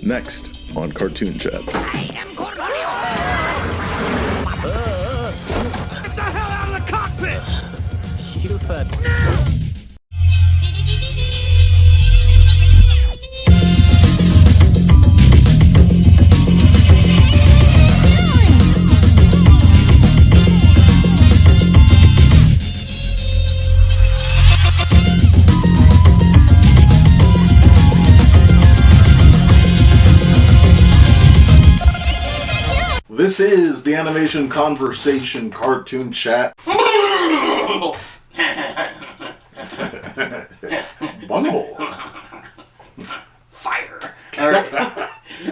Next on Cartoon Chat. I am Cornelio! Get the hell out of the cockpit! You fed. This is the Animation Conversation Cartoon Chat. Bunghole. Fire. Alright.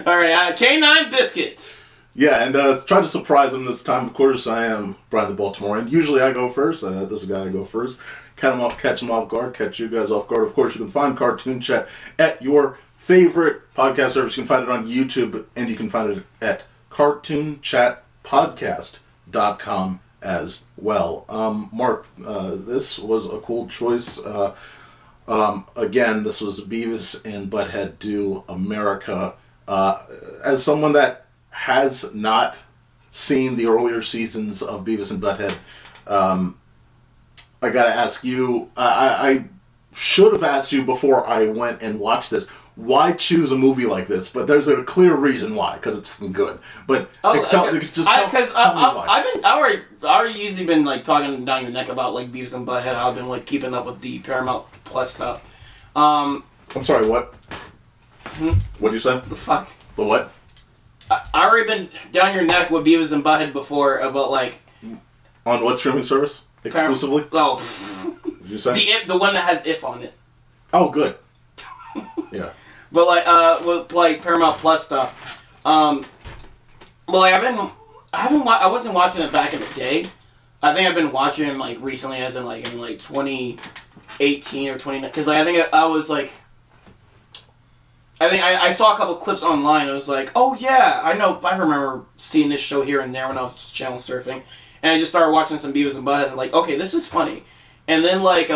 Alright, K9 Biscuits. Yeah, and try to surprise him this time. Of course, I am Brian the Baltimorean. Usually I go first. This is a guy I go first. Catch him off guard. Catch you guys off guard. Of course, you can find Cartoon Chat at your favorite podcast service. You can find it on YouTube, and you can find it at CartoonChatPodcast.com as well. Mark, this was a cool choice. Again, this was Beavis and Butthead Do America. As someone that has not seen the earlier seasons of Beavis and Butthead, I gotta ask you, I should have asked you before I went and watched this, why choose a movie like this? But there's a clear reason why, because it's fucking good. But tell me why. I already usually been like talking down your neck about like Beavis and Butthead. How I've been like keeping up with the Paramount Plus stuff. I'm sorry, what? What'd you say? The fuck? The what? I already been down your neck with Beavis and Butthead before about like. On what streaming service? Exclusively? Oh. Did you say? The one that has If on it. Oh, good. Yeah. But like with like Paramount Plus stuff, but like I wasn't watching it back in the day. I think I've been watching it like recently, as in like 2018 or 20, because like, I think I saw a couple clips online. I was like, oh yeah, I remember seeing this show here and there when I was channel surfing, and I just started watching some Beavis and Butthead and like, okay, this is funny, and then like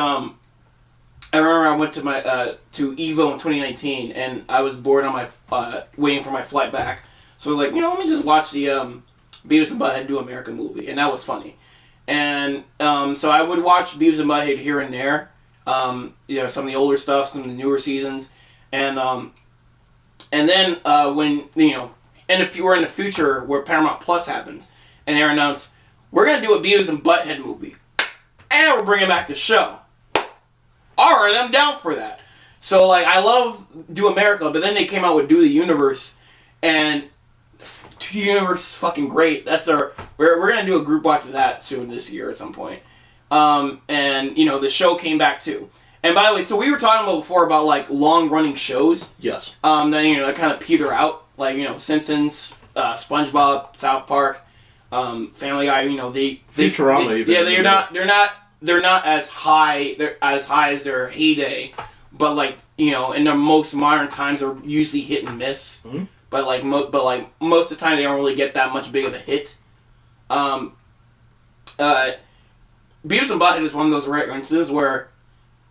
I remember I went to my to Evo in 2019, and I was bored on my waiting for my flight back. So I was like, let me just watch the Beavis and Butthead Do America movie, and that was funny. And so I would watch Beavis and Butthead here and there, some of the older stuff, some of the newer seasons, and then when and if you were in the future where Paramount Plus happens, and they're announced, we're gonna do a Beavis and Butthead movie, and we're bringing back the show. Alright, I'm down for that. So, like, I love Do America, but then they came out with Do the Universe, and Do the Universe is fucking great. We're gonna do a group watch of that soon this year at some point. And, the show came back too. And by the way, so we were talking about before about, like, long-running shows. Yes. That kind of peter out. Like, Simpsons, SpongeBob, South Park, Family Guy, Futurama even. They're not as high. They're as high as their heyday, but like in their most modern times, they're usually hit and miss. Mm-hmm. But most of the time, they don't really get that much big of a hit. Beavis and Butthead is one of those references where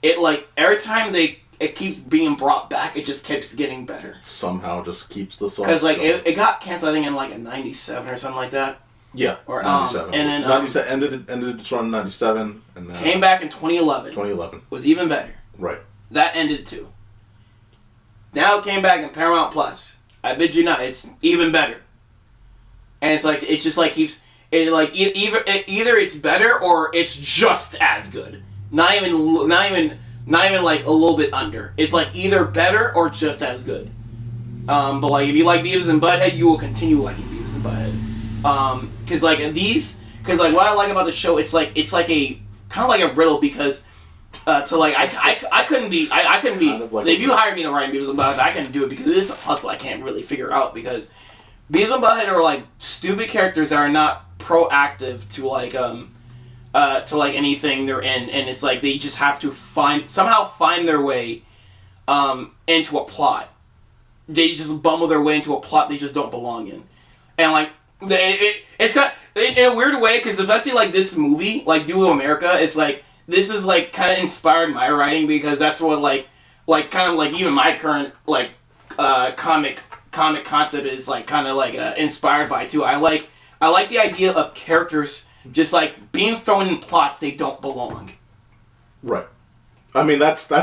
it every time it keeps being brought back, it just keeps getting better. Somehow, just keeps the song. Because it got canceled, I think in in '97 or something like that. Yeah, or 97. And then 97 ended its run in 97, and then came back in 2011. 2011 was even better. Right. That ended too. Now it came back in Paramount Plus. I bid you not, it's even better. And it's keeps it either it's better or it's just as good. Not even like a little bit under. It's like either better or just as good. But like if you like Beavis and Butthead, you will continue liking Beavis and Butthead. Because what I like about the show, it's like a kind of like a riddle, because I couldn't be if you hired me to write Beavis and Butthead, I couldn't do it because it's a puzzle I can't really figure out, because Beavis and Butthead are like stupid characters that are not proactive to anything they're in, and it's like they just have to somehow find their way into a plot. They just bumble their way into a plot they just don't belong in, and like. It's got in a weird way, because especially like this movie, like Do America, it's like this is like kind of inspired my writing, because that's what like kind of like even my current like comic comic concept is like kind of like inspired by too. I like the idea of characters just like being thrown in plots they don't belong. Right. I mean, that's the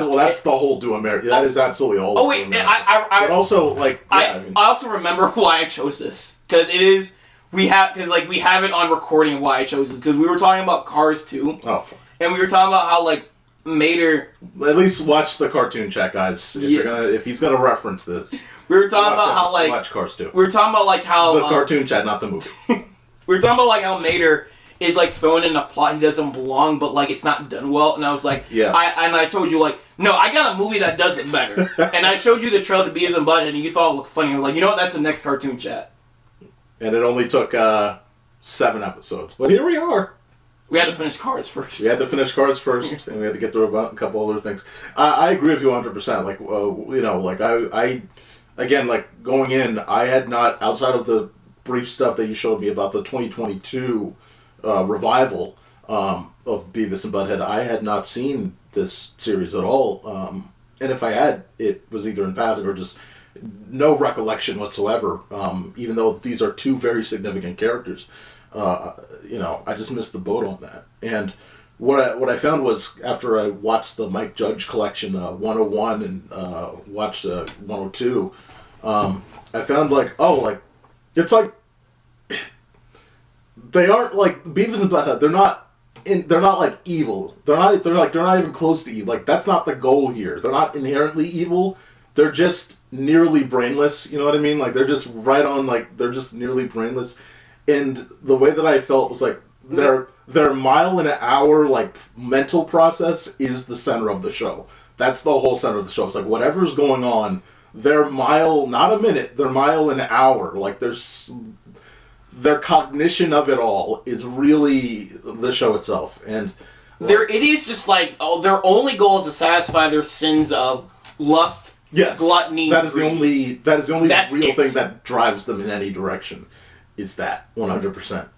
whole Do America. That is absolutely all. Oh wait, but also like I also remember why I chose this because it is we have it on recording why I chose this because we were talking about Cars 2. Oh. Fuck. And we were talking about how like Mater. At least watch the cartoon chat, guys. If he's gonna reference this. We were talking about how like watch Cars 2. We were talking about like how the cartoon chat, not the movie. We were talking about like how Mater is like thrown in a plot he doesn't belong, but like it's not done well. And I was like, yeah. I told you like, no, I got a movie that does it better. And I showed you the trailer to Beavis and Butthead, and you thought it looked funny. I was like, you know what? That's the next cartoon chat. And it only took 7 episodes, but here we are. We had to finish Cars first. We had to finish Cars first, and we had to get through a couple other things. I agree with you 100%. Like, like I again, like going in, I had not, outside of the brief stuff that you showed me about the 2022 revival of Beavis and Butthead, I had not seen this series at all. And if I had, it was either in passing or just no recollection whatsoever. Even though these are two very significant characters. I just missed the boat on that. And what I found was after I watched the Mike Judge collection 101 and watched 102, I found it's like they aren't like Beavis and Butthead. They're not like evil. They're not even close to evil. Like that's not the goal here. They're not inherently evil. They're just nearly brainless. You know what I mean? Like they're just right on. Like they're just nearly brainless. And the way that I felt was like their mile an hour like mental process is the center of the show. That's the whole center of the show. It's like whatever's going on, their mile, not a minute, their mile an hour. Like their cognition of it all is really the show itself. And they're idiots. Just like their only goal is to satisfy their sins of lust, gluttony. That is the only real thing it. that drives them in any direction. Is that 100%?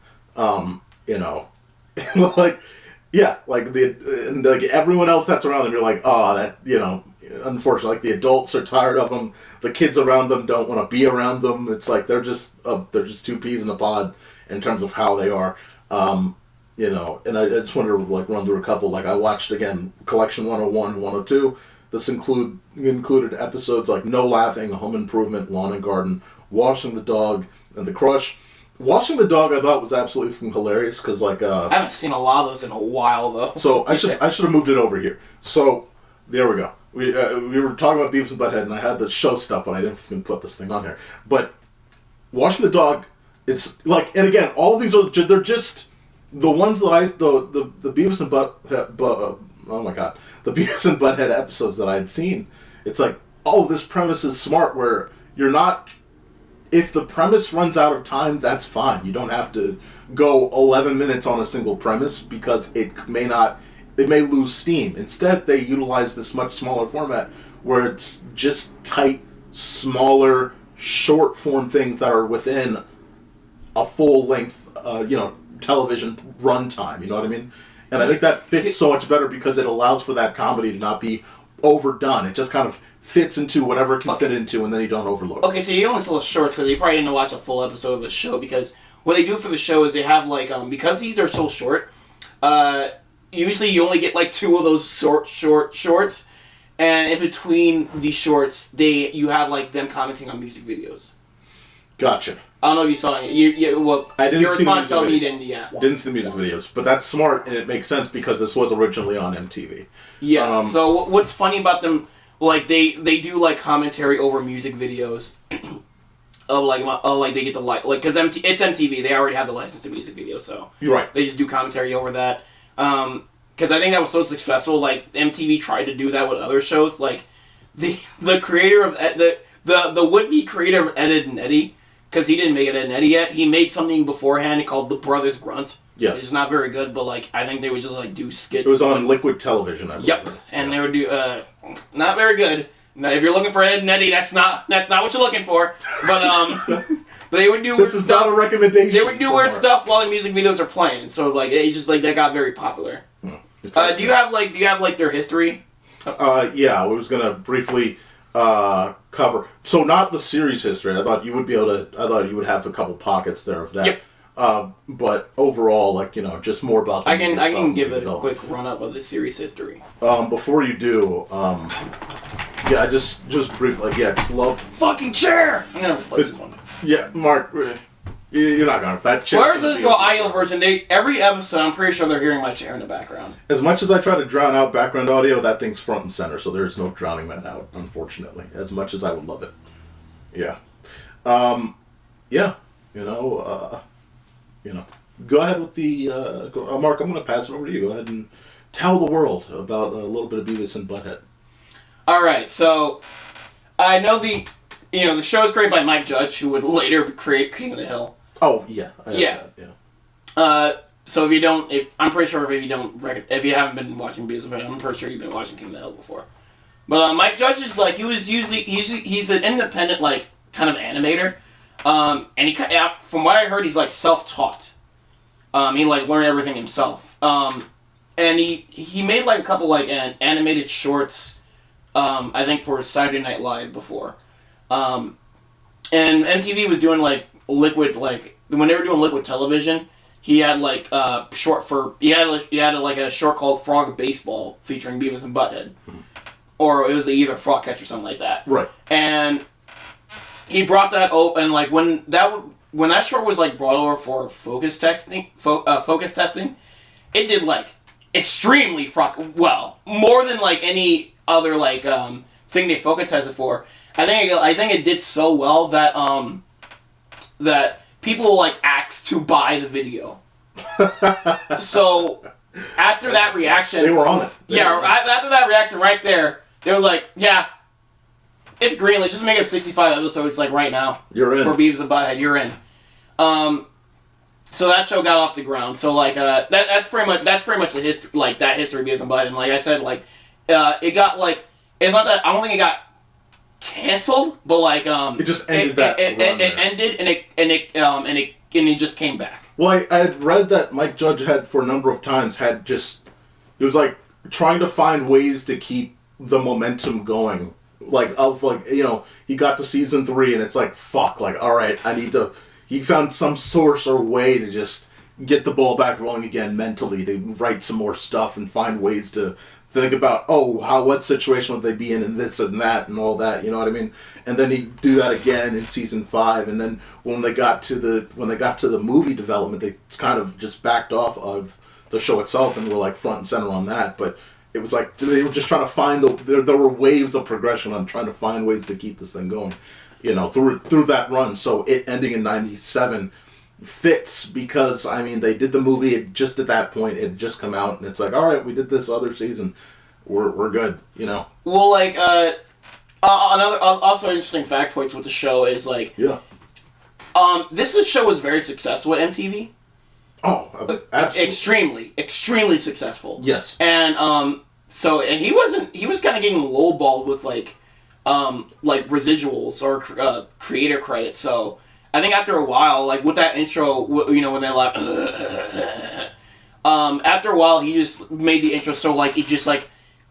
Like everyone else that's around them, you're like, unfortunately, like the adults are tired of them. The kids around them don't want to be around them. It's like they're just two peas in a pod in terms of how they are. And I just wanted to like run through a couple. Like I watched again Collection 101 and 102. This included episodes like No Laughing, Home Improvement, Lawn and Garden, Washing the Dog, and The Crush. Washing the Dog I thought was absolutely hilarious because I haven't seen a lot of those in a while though. So I should have moved it over here. So there we go. We were talking about Beavis and Butthead, and I had the show stuff, but I didn't even put this thing on here. But Washing the Dog is like, and again, all of these they're just the ones that the Beavis and Butthead. Oh my god, the Beavis and Butthead episodes that I had seen. It's like, oh, this premise is smart. Where you're not. If the premise runs out of time, that's fine. You don't have to go 11 minutes on a single premise because it may lose steam. Instead, they utilize this much smaller format where it's just tight, smaller, short form things that are within a full length, television runtime. You know what I mean? And I think that fits so much better because it allows for that comedy to not be overdone. It just kind of fits into whatever it can fit into, and then you don't overload. Okay, so you only saw the shorts because you probably didn't watch a full episode of the show, because what they do for the show is they have like because these are so short, usually you only get like 2 of those shorts, and in between these shorts you have like them commenting on music videos. Gotcha. I don't know if you saw it. I didn't see the music videos. Didn't see the music videos, but that's smart and it makes sense because this was originally on MTV. Yeah. So what's funny about them? Like they do like commentary over music videos of like they get the because it's MTV, they already have the license to music videos, so you're right. They just do commentary over that. Because I think that was so successful. Like MTV tried to do that with other shows. Like the creator of the would be creator of Ed, Edd n Eddy, because he didn't make Ed, Edd n Eddy yet. He made something beforehand called The Brothers Grunt. Yes. Which is not very good, but like I think they would just like do skits. It was on Liquid Television, I believe. Yep, and they would do not very good. Now, if you're looking for Ed, Edd n Eddy, that's not what you're looking for. But they would do. This is not a recommendation. They would do weird stuff while the music videos are playing. So like it just like that got very popular. Do you have their history? Yeah, I was gonna briefly. cover. So not the series history. I thought you would be able to. I thought you would have a couple pockets there of that. Yep. But overall, just more about. I can give a quick run up of the series history. Before you do, yeah, just briefly, just love. Fucking chair. I'm gonna replace this one. Yeah, Mark, you're not gonna. That chair. Where's the audio version? Every episode, I'm pretty sure they're hearing my chair in the background. As much as I try to drown out background audio, that thing's front and center, so there's no drowning that out, unfortunately. As much as I would love it. Yeah. Yeah. Go ahead with the... Mark, I'm going to pass it over to you. Go ahead and tell the world about a little bit of Beavis and Butthead. Alright, so... I know the show is created by Mike Judge, who would later create King of the Hill. Oh, yeah. Yeah. So I'm pretty sure if you haven't been watching Beavis and Butthead, I'm pretty sure you've been watching King of the Hill before. But Mike Judge is he's an independent, kind of animator. And from what I heard, he's self-taught. He learned everything himself. And he made a couple animated shorts, I think for Saturday Night Live before. And MTV was doing liquid, when they were doing liquid television, he had a short called Frog Baseball featuring Beavis and Butthead. Or it was either Frog Catch or something like that. Right. And he brought that over, and when that short was brought over for focus testing, it did extremely well, more than any other thing they focus tested for. I think it did so well that that people asked to buy the video. So after that reaction, they were on it. After that reaction right there, they was yeah. It's greenlit. Just make it 65 episodes right now. You're in. For Beavis and Butthead, you're in. So that show got off the ground. So that's pretty much the history, that history of Beavis and Butthead. And like I said, it got it's not that I don't think it got canceled, but it just ended it ended and it just came back. Well, I had read that Mike Judge had for a number of times it was trying to find ways to keep the momentum going. He got to season 3 and it's fuck, alright, he found some source or way to just get the ball back rolling again mentally, to write some more stuff and find ways to think about, what situation would they be in and this and that and all that, you know what I mean? And then he'd do that again in season 5, and then when they got to the movie development, they kind of just backed off of the show itself and were front and center on that, but it was they were just trying to find there were waves of progression on trying to find ways to keep this thing going, through that run. So it ending in 97 fits because they did the movie. At that point, it had just come out, and it's all right, we did this other season, we're good, Well, another also interesting factoid with the show is this show was very successful at MTV. Oh, absolutely. Extremely successful. Yes. And he was kind of getting lowballed with residuals or creator credit. So I think after a while, with that intro, when they after a while he just made the intro so it just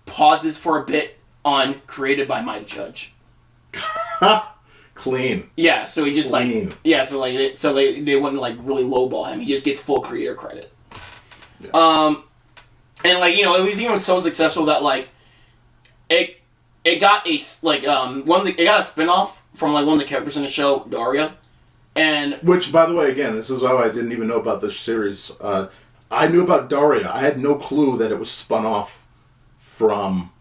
pauses for a bit on created by Mike Judge. Clean. Yeah, so he just Clean. So they wouldn't really lowball him. He just gets full creator credit. Yeah. And it was even so successful that it got a it got a spinoff from one of the characters in the show, Daria, and which, by the way, again, this is how I didn't even know about this series. I knew about Daria. I had no clue that it was spun off from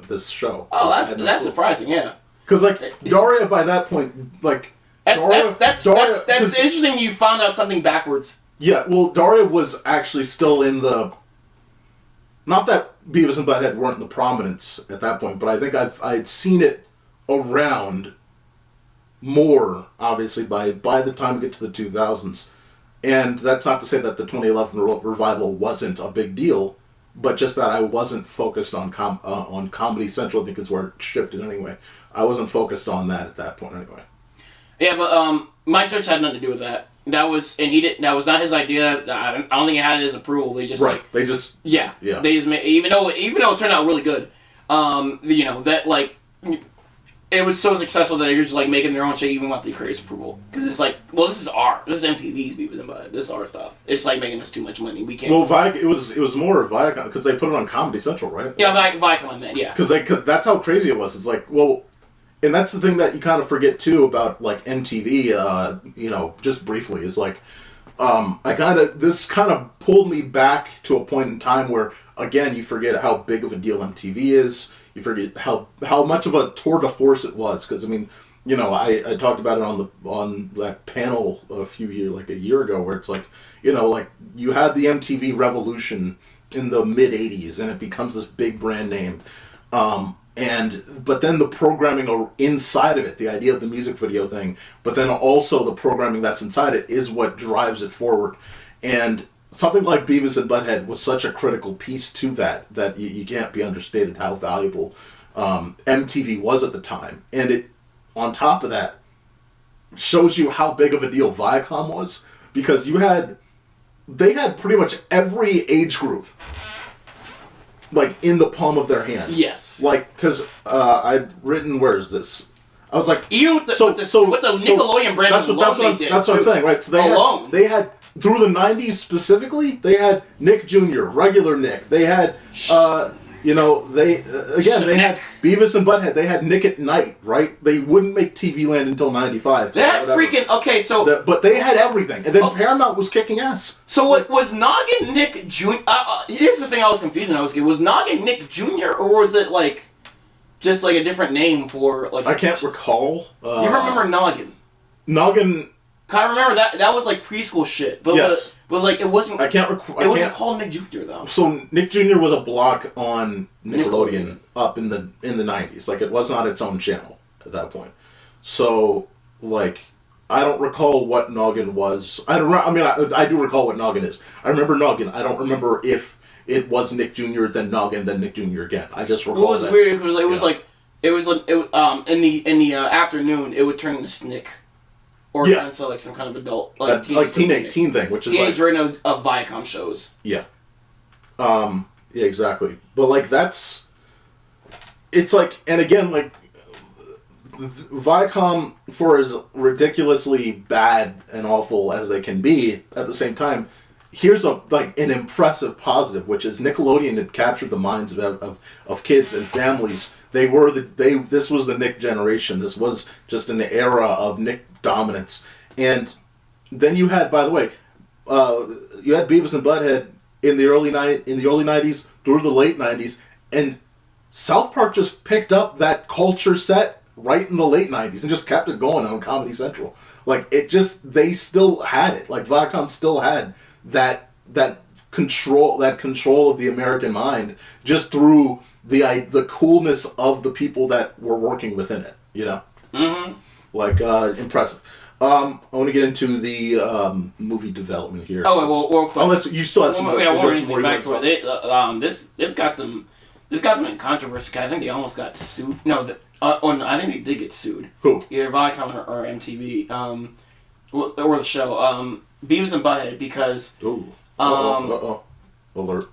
this show. Oh, that's surprising, yeah. Because Daria by that point, that's interesting. You found out something backwards. Yeah, well, Daria was actually still in the. Not that Beavis and Butthead weren't in the prominence at that point, but I think I'd seen it around more, obviously, by the time we get to the 2000s. And that's not to say that the 2011 revival wasn't a big deal, but just that I wasn't focused on Comedy Central, I think is where it shifted anyway. I wasn't focused on that at that point anyway. Yeah, but Mike Judge had nothing to do with that. That was not his idea. I don't think it had his approval. They just They just They just made, even though it turned out really good. you know, that, like, it was so successful that you're just, like, making their own shit even without the creators' approval. Because it's like, well, this is MTV's Beavis and Butthead. This is our stuff. It's, like, making us too much money. We can't... Well, it was more Viacom, because they put it on Comedy Central, right? Yeah, Viacom, I meant, yeah. Because that's how crazy it was. It's like, well... And that's the thing that you kind of forget, too, about, like, MTV, you know, just briefly, is like... This kind of pulled me back to a point in time where, again, you forget how big of a deal MTV is. You forget how much of a tour de force it was. Because, I mean, you know, I talked about it on that panel a year ago, where it's like, you know, like, you had the MTV revolution in the mid-'80s, and it becomes this big brand name. But then the programming inside of it, the idea of the music video thing, but then also the programming that's inside it is what drives it forward. And something like Beavis and Butthead was such a critical piece to that you can't be understated how valuable MTV was at the time. And it, on top of that, shows you how big of a deal Viacom was, because they had pretty much every age group, like, in the palm of their hand. Yes. Like, because I'd written, where is this? I was like... Even with the Nickelodeon brand that's what I'm saying, right? So they had, through the 90s specifically, they had Nick Jr., regular Nick. They had, you know, they had Beavis and Butthead. They had Nick at Night, right? They wouldn't make TV Land until 95. Okay, so... but they had everything. And then Paramount was kicking ass. So was Noggin Nick Jr.? Here's the thing I was confused when was Noggin Nick Jr., or was it, like, just, like, a different name for, like... I can't recall. Do you remember Noggin? Noggin... I remember that was, like, preschool shit. But yes. But like, it wasn't... It wasn't called Nick Jr., though. So Nick Jr. was a block on Nickelodeon up in the 90s. Like, it was not its own channel at that point. So, like... I don't recall what Noggin was. I do recall what Noggin is. I remember Noggin. I don't remember if it was Nick Jr., then Noggin, then Nick Jr. again. I just recall It was that. weird. It was like in the afternoon it would turn into Snick, or turn into like some kind of adult teen thing, which is teenage radio of Viacom shows. Yeah. Yeah, exactly. But like it's like, and again, like, Viacom, for as ridiculously bad and awful as they can be, at the same time, here's an impressive positive, which is Nickelodeon had captured the minds of kids and families. This was the Nick generation. This was just an era of Nick dominance. And then you had, by the way, you had Beavis and Butthead in the early 90s through the late 90s, and South Park just picked up that culture set right in the late 90s and just kept it going on Comedy Central. Like, they still had it. Like, Viacom still had that control of the American mind, just through the coolness of the people that were working within it, you know? Mm-hmm. Like, impressive. I want to get into the movie development here. Oh, well, unless you still had some more. Yeah, more back to it. This got some in controversy. I think they almost got sued. No, I think they did get sued. Who? Either Viacom or MTV, or the show, Beavis and Butthead, because... Ooh. Alert. Alert.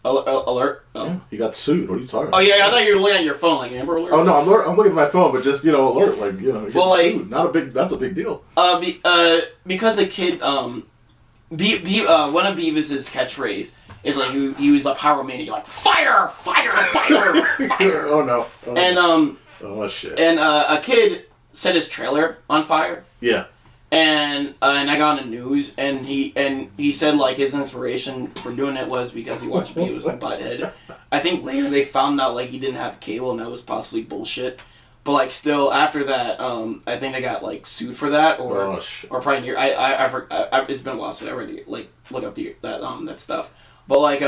Alert? Oh. Yeah, he got sued. What are you talking about? Oh, yeah, I thought you were looking at your phone, like, Amber Alert? Oh, no, I'm looking at my phone, but just, alert, like, sued. That's a big deal. Because a kid, one of Beavis's catchphrase is like, he was a pyromaniac, like, fire, fire, fire, fire. Oh, no. And, oh, shit. And, a kid set his trailer on fire. Yeah. And I got on the news, and he said, like, his inspiration for doing it was because he watched Beavis and Butthead. I think later they found out, like, he didn't have cable, and that was possibly bullshit. But, like, still, after that, I think they got, like, sued for that, or probably near. It's been a while since I already, like, look up that stuff. But, like,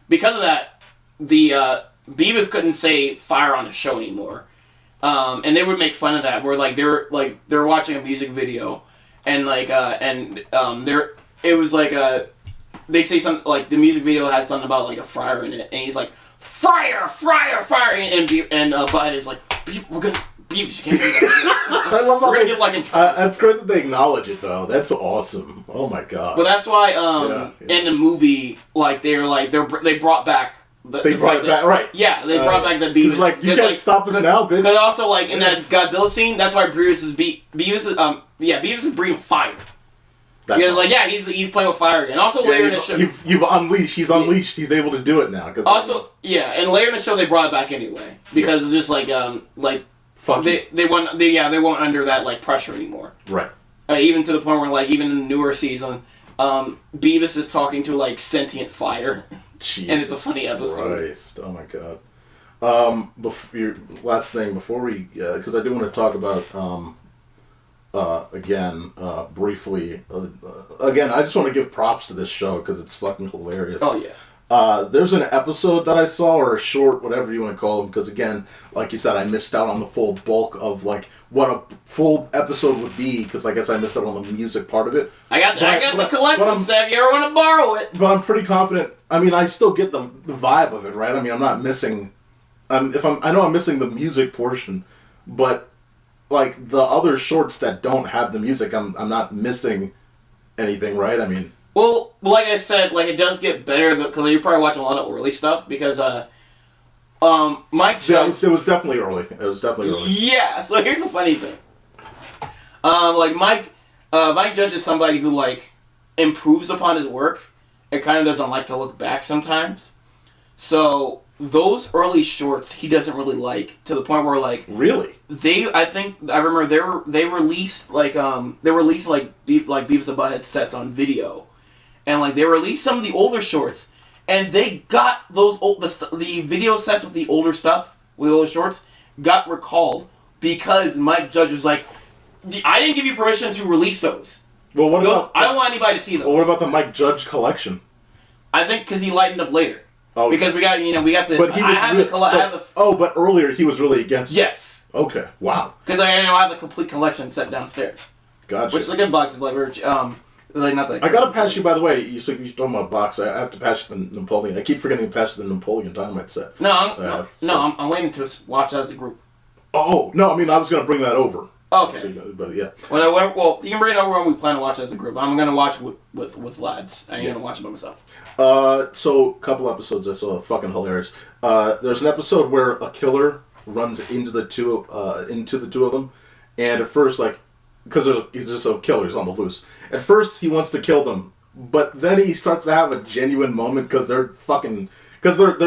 because of that, the Beavis couldn't say fire on the show anymore. And they would make fun of that, where they're watching a music video, and it was like they say something like the music video has something about like a fryer in it, and he's like fryer, fryer, fryer, and Bud is like, we're gonna Beavis, you can't do that. I love how that's great that they acknowledge it though. That's awesome. Oh my god. But that's why in the movie, like they brought back They brought it back, right? Yeah, they brought back the Beavis. It's like, you can't stop us now, bitch. Because also, like, in that Godzilla scene, that's why Beavis is breathing fire. Because, awesome. like, yeah, he's playing with fire again. Also, later in the show... You've unleashed, he's unleashed, he's able to do it now. Also, and later in the show, they brought it back anyway. Because it's just, like, they weren't under that, like, pressure anymore. Right. Even to the point where, like, even in the newer season, Beavis is talking to, like, sentient fire. Jesus and it's a funny episode. Christ. Oh my god. Last thing before we, because I do want to talk about briefly. Again, I just want to give props to this show because it's fucking hilarious. Oh yeah. There's an episode that I saw, or a short, whatever you want to call them, because again, like you said, I missed out on the full bulk of like what a full episode would be, because I guess I missed out on the music part of it. I got the collection, so if you ever want to borrow it. But I'm pretty confident. I mean, I still get the vibe of it, right? I mean, I'm not missing. I know I'm missing the music portion, but like the other shorts that don't have the music, I'm not missing anything, right? I mean. Well, like I said, like it does get better because you're probably watching a lot of early stuff because Mike Judge. Yeah, it was definitely early. It was definitely early. Yeah. So here's the funny thing. Like Mike Judge is somebody who like improves upon his work and kind of doesn't like to look back sometimes. So those early shorts he doesn't really like to the point where like really I remember they released like Beavis and Butthead sets on video. And, like, they released some of the older shorts, and they got those the video sets with the older stuff, with the older shorts, got recalled because Mike Judge was like, I didn't give you permission to release those. Well, I don't want anybody to see those. Well, what about the Mike Judge collection? I think because he lightened up later. Oh, because we got the... But he was but earlier he was really against it. Yes. Okay, wow. Because I have the complete collection set downstairs. Gotcha. Which is a good box. It's like nothing. I gotta pass you, by the way, you're talking about box, I have to pass you the Napoleon. I keep forgetting to pass you the Napoleon Dynamite set. I'm waiting to watch as a group. Oh, no, I mean, I was gonna bring that over. Okay. So, but yeah. Well, you can bring it over when we plan to watch as a group. I'm gonna watch with lads. I ain't gonna watch it by myself. So, a couple episodes I saw, fucking hilarious. There's an episode where a killer runs into the two of them, and at first, like, because he's just a killer, he's on the loose. At first, he wants to kill them, but then he starts to have a genuine moment because they're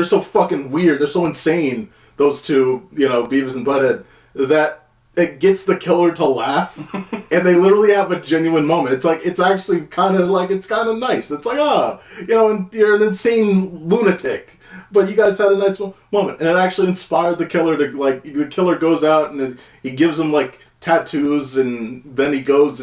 so fucking weird, they're so insane, those two, Beavis and Butthead, that it gets the killer to laugh, and they literally have a genuine moment. It's like, it's actually kind of nice. It's like, and you're an insane lunatic, but you guys had a nice moment, and it actually inspired the killer to, like, the killer goes out and he gives him, like, tattoos, and then he goes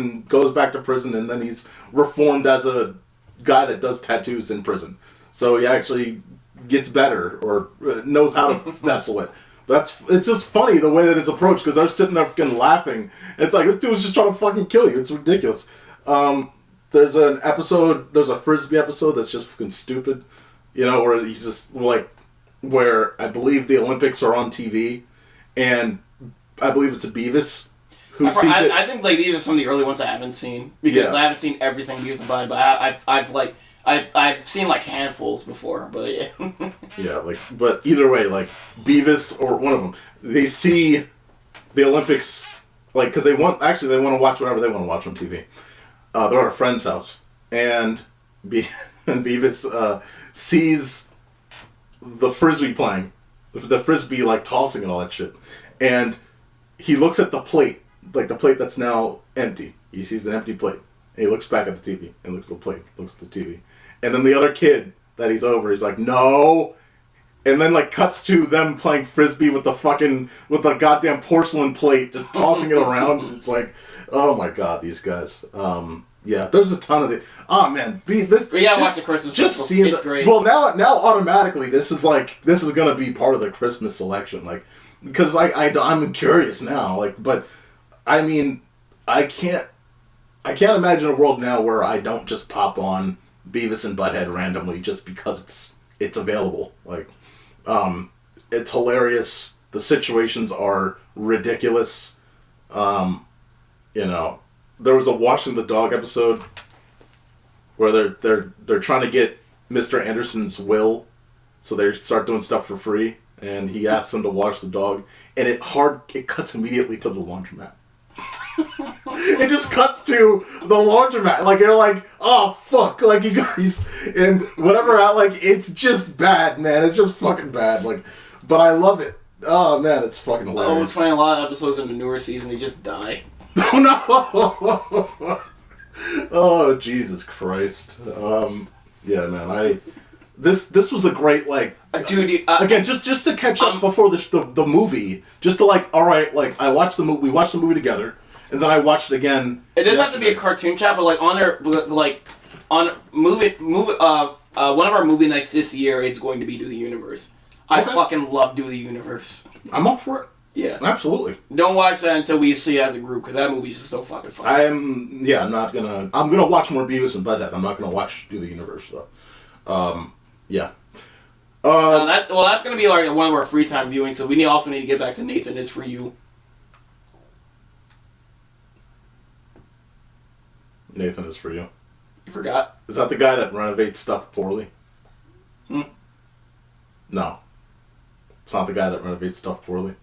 back to prison, and then he's reformed as a guy that does tattoos in prison. So he actually gets better, or knows how to vessel it. It's just funny the way that it's approached, because they're sitting there fucking laughing. It's like, this dude's just trying to fucking kill you. It's ridiculous. There's a Frisbee episode that's just fucking stupid, where he's just like, where I believe the Olympics are on TV, and I believe it's a Beavis. I think like these are some of the early ones I haven't seen because I haven't seen everything Beavis and Butthead, but I've seen like handfuls before, but yeah. Yeah, like, but either way, like Beavis or one of them, they see the Olympics, like, because they want to watch whatever they want to watch on TV. They're at a friend's house, and Beavis sees the Frisbee playing, the Frisbee like tossing and all that shit, and he looks at the plate. Like the plate that's now empty. He sees an empty plate. And he looks back at the TV. And looks at the plate. Looks at the TV. And then the other kid that he's over, he's like, no. And then like cuts to them playing Frisbee with the goddamn porcelain plate, just tossing it around. It's like, oh my god, these guys. Yeah, there's a ton of it. Oh man, watch the Christmas special. It's great. Well, now automatically this is gonna be part of the Christmas selection, like, because I'm curious now, like, but. I mean, I can't imagine a world now where I don't just pop on Beavis and Butthead randomly just because it's available. Like, it's hilarious. The situations are ridiculous. There was a Washing the Dog episode where they're trying to get Mr. Anderson's will So they start doing stuff for free, and he asks them to wash the dog, and it cuts immediately to the laundromat. It just cuts to the laundromat. Like, they're like, oh, fuck. Like, you guys, and whatever, like, it's just bad, man. It's just fucking bad. Like, but I love it. Oh, man, it's fucking hilarious. Oh, it's funny, a lot of episodes in the newer season, they just die. Oh, no. Oh, Jesus Christ. Yeah, man, This was a great, like... Dude, again, just to catch up before the movie, just to, like, alright, like, we watched the movie together, and then I watched it again. It doesn't have to be a cartoon chat, but, like, on there, like, on one of our movie nights this year, it's going to be Do the Universe. I fucking love Do the Universe. I'm up for it. Yeah. Absolutely. Don't watch that until we see it as a group, because that movie's just so fucking fun. I'm gonna watch more Beavis and Butthead. I'm not gonna watch Do the Universe, though. Yeah. That's gonna be like one of our free time viewings, so we also need to get back to Nathan Is For You. Nathan Is For You. You forgot? Is that the guy that renovates stuff poorly? No. It's not the guy that renovates stuff poorly.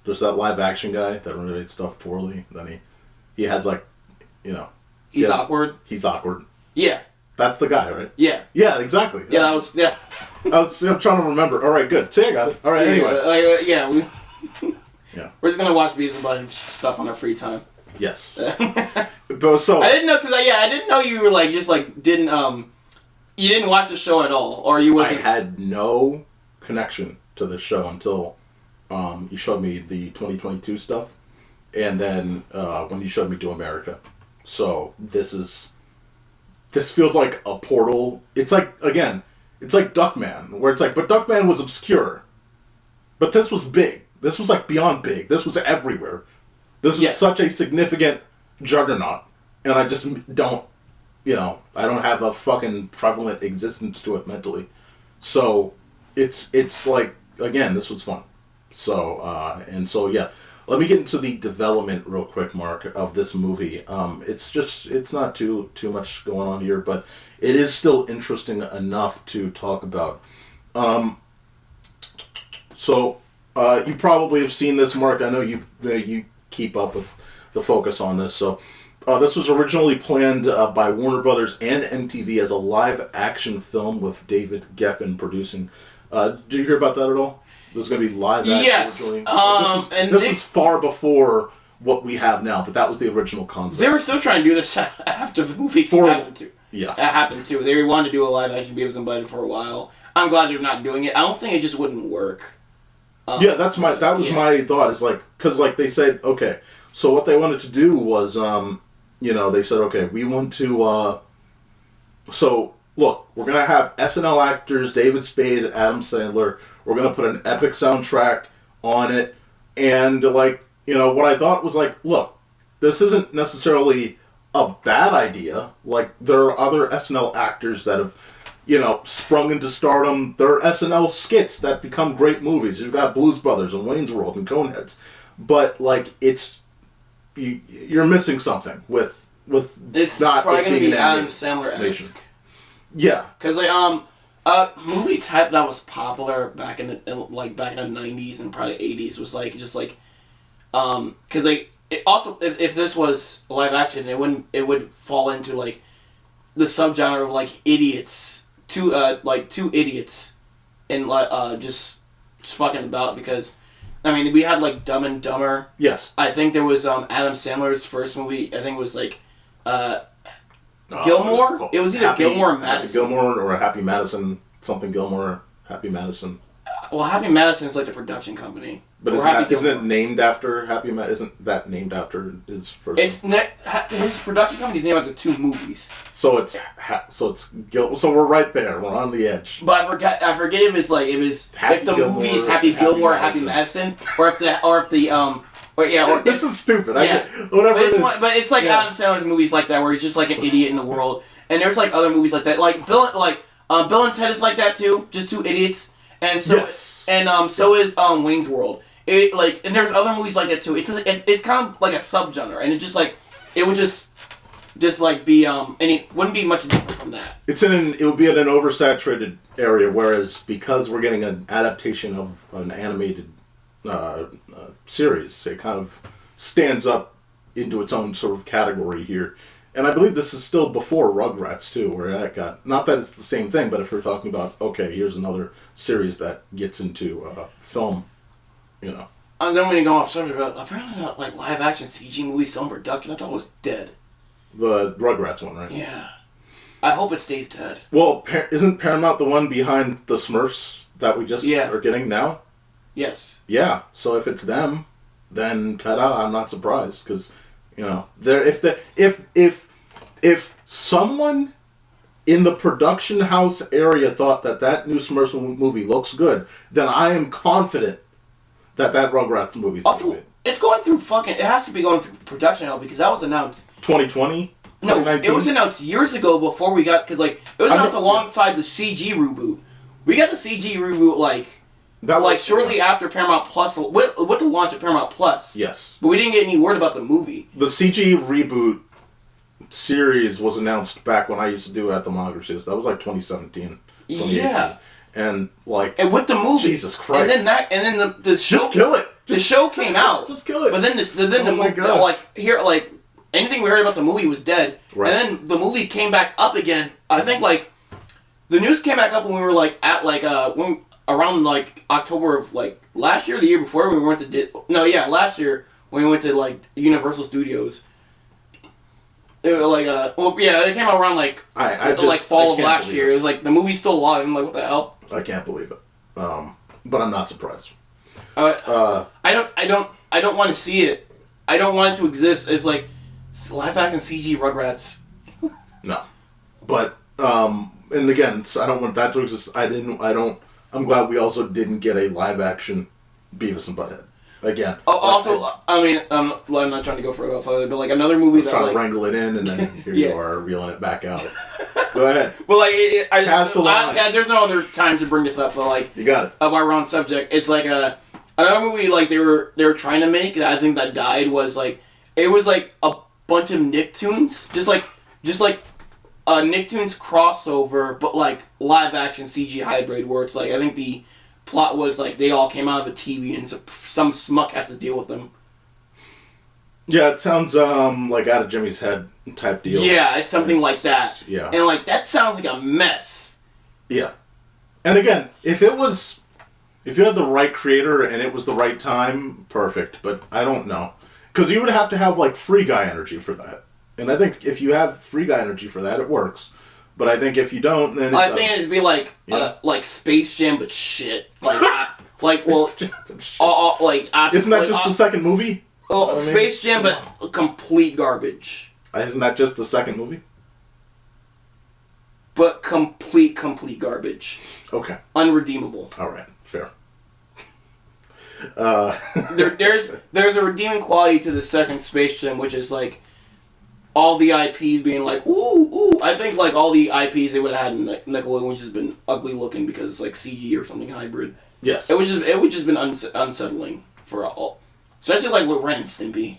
There's that live action guy that renovates stuff poorly. Then he has, like, you know. He's awkward? He's awkward. Yeah. That's the guy, right? Yeah. Yeah, exactly. Yeah, I'm trying to remember. All right, good. See, I got it. All right, anyway. Yeah. We're just gonna watch Beavis and Butthead stuff on our free time. Yes. But so I didn't know I didn't know you were like just like didn't you didn't watch the show at all, or you wasn't. I had no connection to the show until you showed me the 2022 stuff, and then when you showed me Do America. So this feels like a portal. It's like, again, it's like Duckman, where it's like, but Duckman was obscure. But this was big. This was like beyond big. This was everywhere. This is such a significant juggernaut. And I just don't, I don't have a fucking prevalent existence to it mentally. So it's like, again, this was fun. So, yeah. Let me get into the development real quick, Mark, of this movie. It's not too much going on here, but it is still interesting enough to talk about. You probably have seen this, Mark. I know you keep up with the focus on this. So, this was originally planned by Warner Brothers and MTV as a live-action film with David Geffen producing. Did you hear about that at all? This is going to be live action. Yes. This was far before what we have now, but that was the original concept. They were still trying to do this after the movie happened too. Yeah. That happened too. They wanted to do a live action Beavis and Butthead for a while. I'm glad they're not doing it. I don't think it just wouldn't work. That was my thought. Is like, because like they said, okay, so what they wanted to do was, they said, okay, we want to, so look, we're gonna have SNL actors, David Spade, Adam Sandler. We're going to put an epic soundtrack on it. And, like, what I thought was, like, look, this isn't necessarily a bad idea. Like, there are other SNL actors that have, sprung into stardom. There are SNL skits that become great movies. You've got Blues Brothers and Wayne's World and Coneheads. But, like, you're missing something with it's not probably going to be Adam animation. Sandler-esque. Yeah. Because, movie type that was popular back in the 90s and probably 80s was like just like because like it also if this was live action it would fall into like the subgenre of like idiots two idiots and just fucking about, because I mean we had like Dumb and Dumber. Yes. I think there was Adam Sandler's first movie. I think it was like Gilmore? It was either Gilmore or Madison. Happy Gilmore or Happy Madison. Something Gilmore. Happy Madison. Well, Happy Madison is like the production company. But isn't it named after Happy Madison? Isn't that named after his first? His production company's named after two movies. So so we're right there. We're on the edge. But I forget if the movie is Happy Gilmore or Happy Madison, or if this is stupid. Yeah. Whatever it is. But it's like Adam Sandler's movies like that, where he's just like an idiot in the world. And there's like other movies like that, like Bill and Ted is like that too, just two idiots. And so so is Wayne's World. And there's other movies like that too. It's kind of like a subgenre, and it just like it would just just like be and it wouldn't be much different from that. It would be in an oversaturated area, whereas because we're getting an adaptation of an animated series, it kind of stands up into its own sort of category here. And I believe this is still before Rugrats too, where that got, not that it's the same thing, but if we're talking about, okay, here's another series that gets into film, you know. I'm then when you go off subject, but apparently that like live action CG movie still in production. I thought it was dead. The Rugrats one, right? Yeah. I hope it stays dead. Well, isn't Paramount the one behind the Smurfs that we just are getting now? Yes. Yeah. So if it's them, then ta-da! I'm not surprised because, you know, if someone in the production house area thought that new Smurfs movie looks good, then I am confident that Rugrats movie is also good. It's going through it has to be going through production hell because that was announced 2020. No, it was announced years ago before we got because like it was announced alongside the CG reboot. We got the CG reboot shortly after Paramount Plus with the launch of Paramount Plus. Yes, but we didn't get any word about the movie. The CG reboot series was announced back when I used to do at the Monography. That was like 2017, 2018. Yeah. And with the movie, Jesus Christ, and then the show, just kill it. The show came out, just kill it. But then the movie, anything we heard about the movie was dead, right. And then the movie came back up again. I think the news came back up when we were around October of last year, or the year before we went to last year when we went to Universal Studios. It was it came out around fall of last year. It was the movie's still alive. I'm like, what the hell? I can't believe it. But I'm not surprised. I don't want to see it. I don't want it to exist. It's live action CG Rugrats. No, but and again, I don't want that to exist. I'm glad we also didn't get a live action Beavis and Butthead. Again. I'm not trying to go further, but another movie that trying to wrangle it in, and then here you are reeling it back out. Go ahead. Well, cast the line. There's no other time to bring this up, but you got it. While we're on subject, it's another movie they were trying to make that I think that died was it was a bunch of Nicktoons, just like a Nicktoons crossover, but live action CG hybrid, where it's I think the plot was they all came out of a TV and some smuck has to deal with them. Yeah, it sounds like Out of Jimmy's Head type deal. Yeah, it's something like that. Yeah. And that sounds like a mess. Yeah. And again, if you had the right creator and it was the right time, perfect. But I don't know. Because you would have to have Free Guy energy for that. And I think if you have Free Guy energy for that, it works. But I think if you don't, then I think it'd be like Space Jam, but shit. Isn't that just the second movie? Well, Space Jam, but complete garbage. Isn't that just the second movie? But complete garbage. Okay. Unredeemable. All right, fair. There's a redeeming quality to the second Space Jam, which is all the IPs being ooh. I think all the IPs they would have had in Nickelodeon, which has been ugly looking because it's CG or something hybrid. Yes. It would just been unsettling for all, especially with Ren and Stimpy.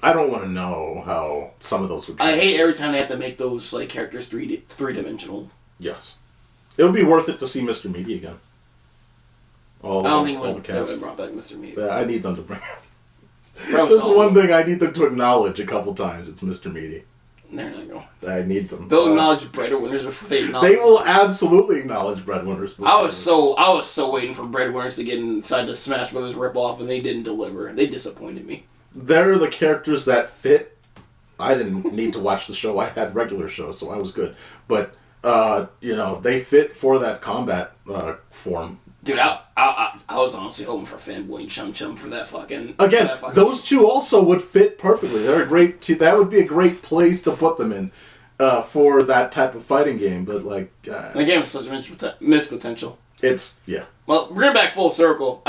I don't want to know how some of those would. I hate every time they have to make those characters three-dimensional. Yes. It would be worth it to see Mr. Meaty again. I don't think they would have brought back Mr. Meaty. I need them to bring it. There's one thing I need them to acknowledge a couple times. It's Mr. Meaty. There you go. I need them. They'll acknowledge breadwinners before they acknowledge. They will absolutely acknowledge breadwinners. I was so waiting for breadwinners to get inside the Smash Brothers ripoff, and they didn't deliver. They disappointed me. They're the characters that fit. I didn't need to watch the show. I had regular shows, so I was good. But they fit for that combat form. Dude, I was honestly hoping for Fanboy and Chum Chum for that fucking... Again, those two also would fit perfectly. They're that would be a great place to put them in for that type of fighting game, but the game is such a missed potential. Yeah. Well, bring it back full circle.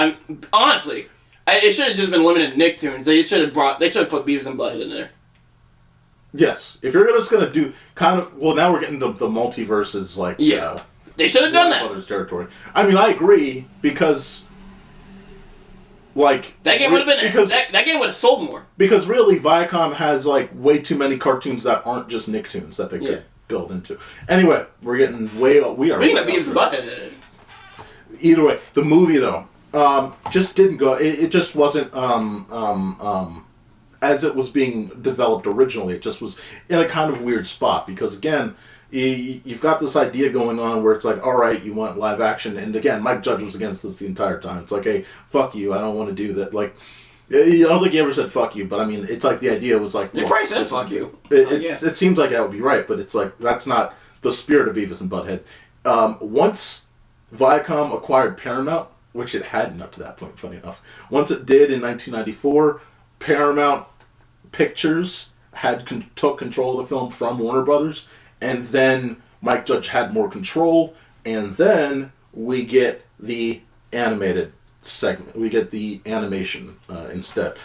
Honestly, it should have just been limited to Nicktoons. They should have put Beavis and Butthead in there. Yes. If you're just going to do now we're getting to the multiverses, they should have done that. Brothers territory. I mean, I agree, because Like that game would have been because that game would have sold more. Because really, Viacom has like way too many cartoons that aren't just Nicktoons that they could build into. Anyway, we're getting we are. Speaking of Beavis Butthead. Either way, the movie though just didn't go. It just wasn't as it was being developed originally. It just was in a kind of weird spot because again. You've got this idea going on where it's like, all right, you want live action, and again, Mike Judge was against this the entire time. It's like, hey, fuck you, I don't want to do that. Like, I don't think he ever said fuck you, but I mean, it's like the idea was like, he probably said fuck you. It seems like that would be right, but it's like that's not the spirit of Beavis and Butthead. Once Viacom acquired Paramount, which it hadn't up to that point, funny enough. Once it did in 1994, Paramount Pictures took control of the film from Warner Brothers. And then Mike Judge had more control, and then we get the animated segment. We get the animation instead.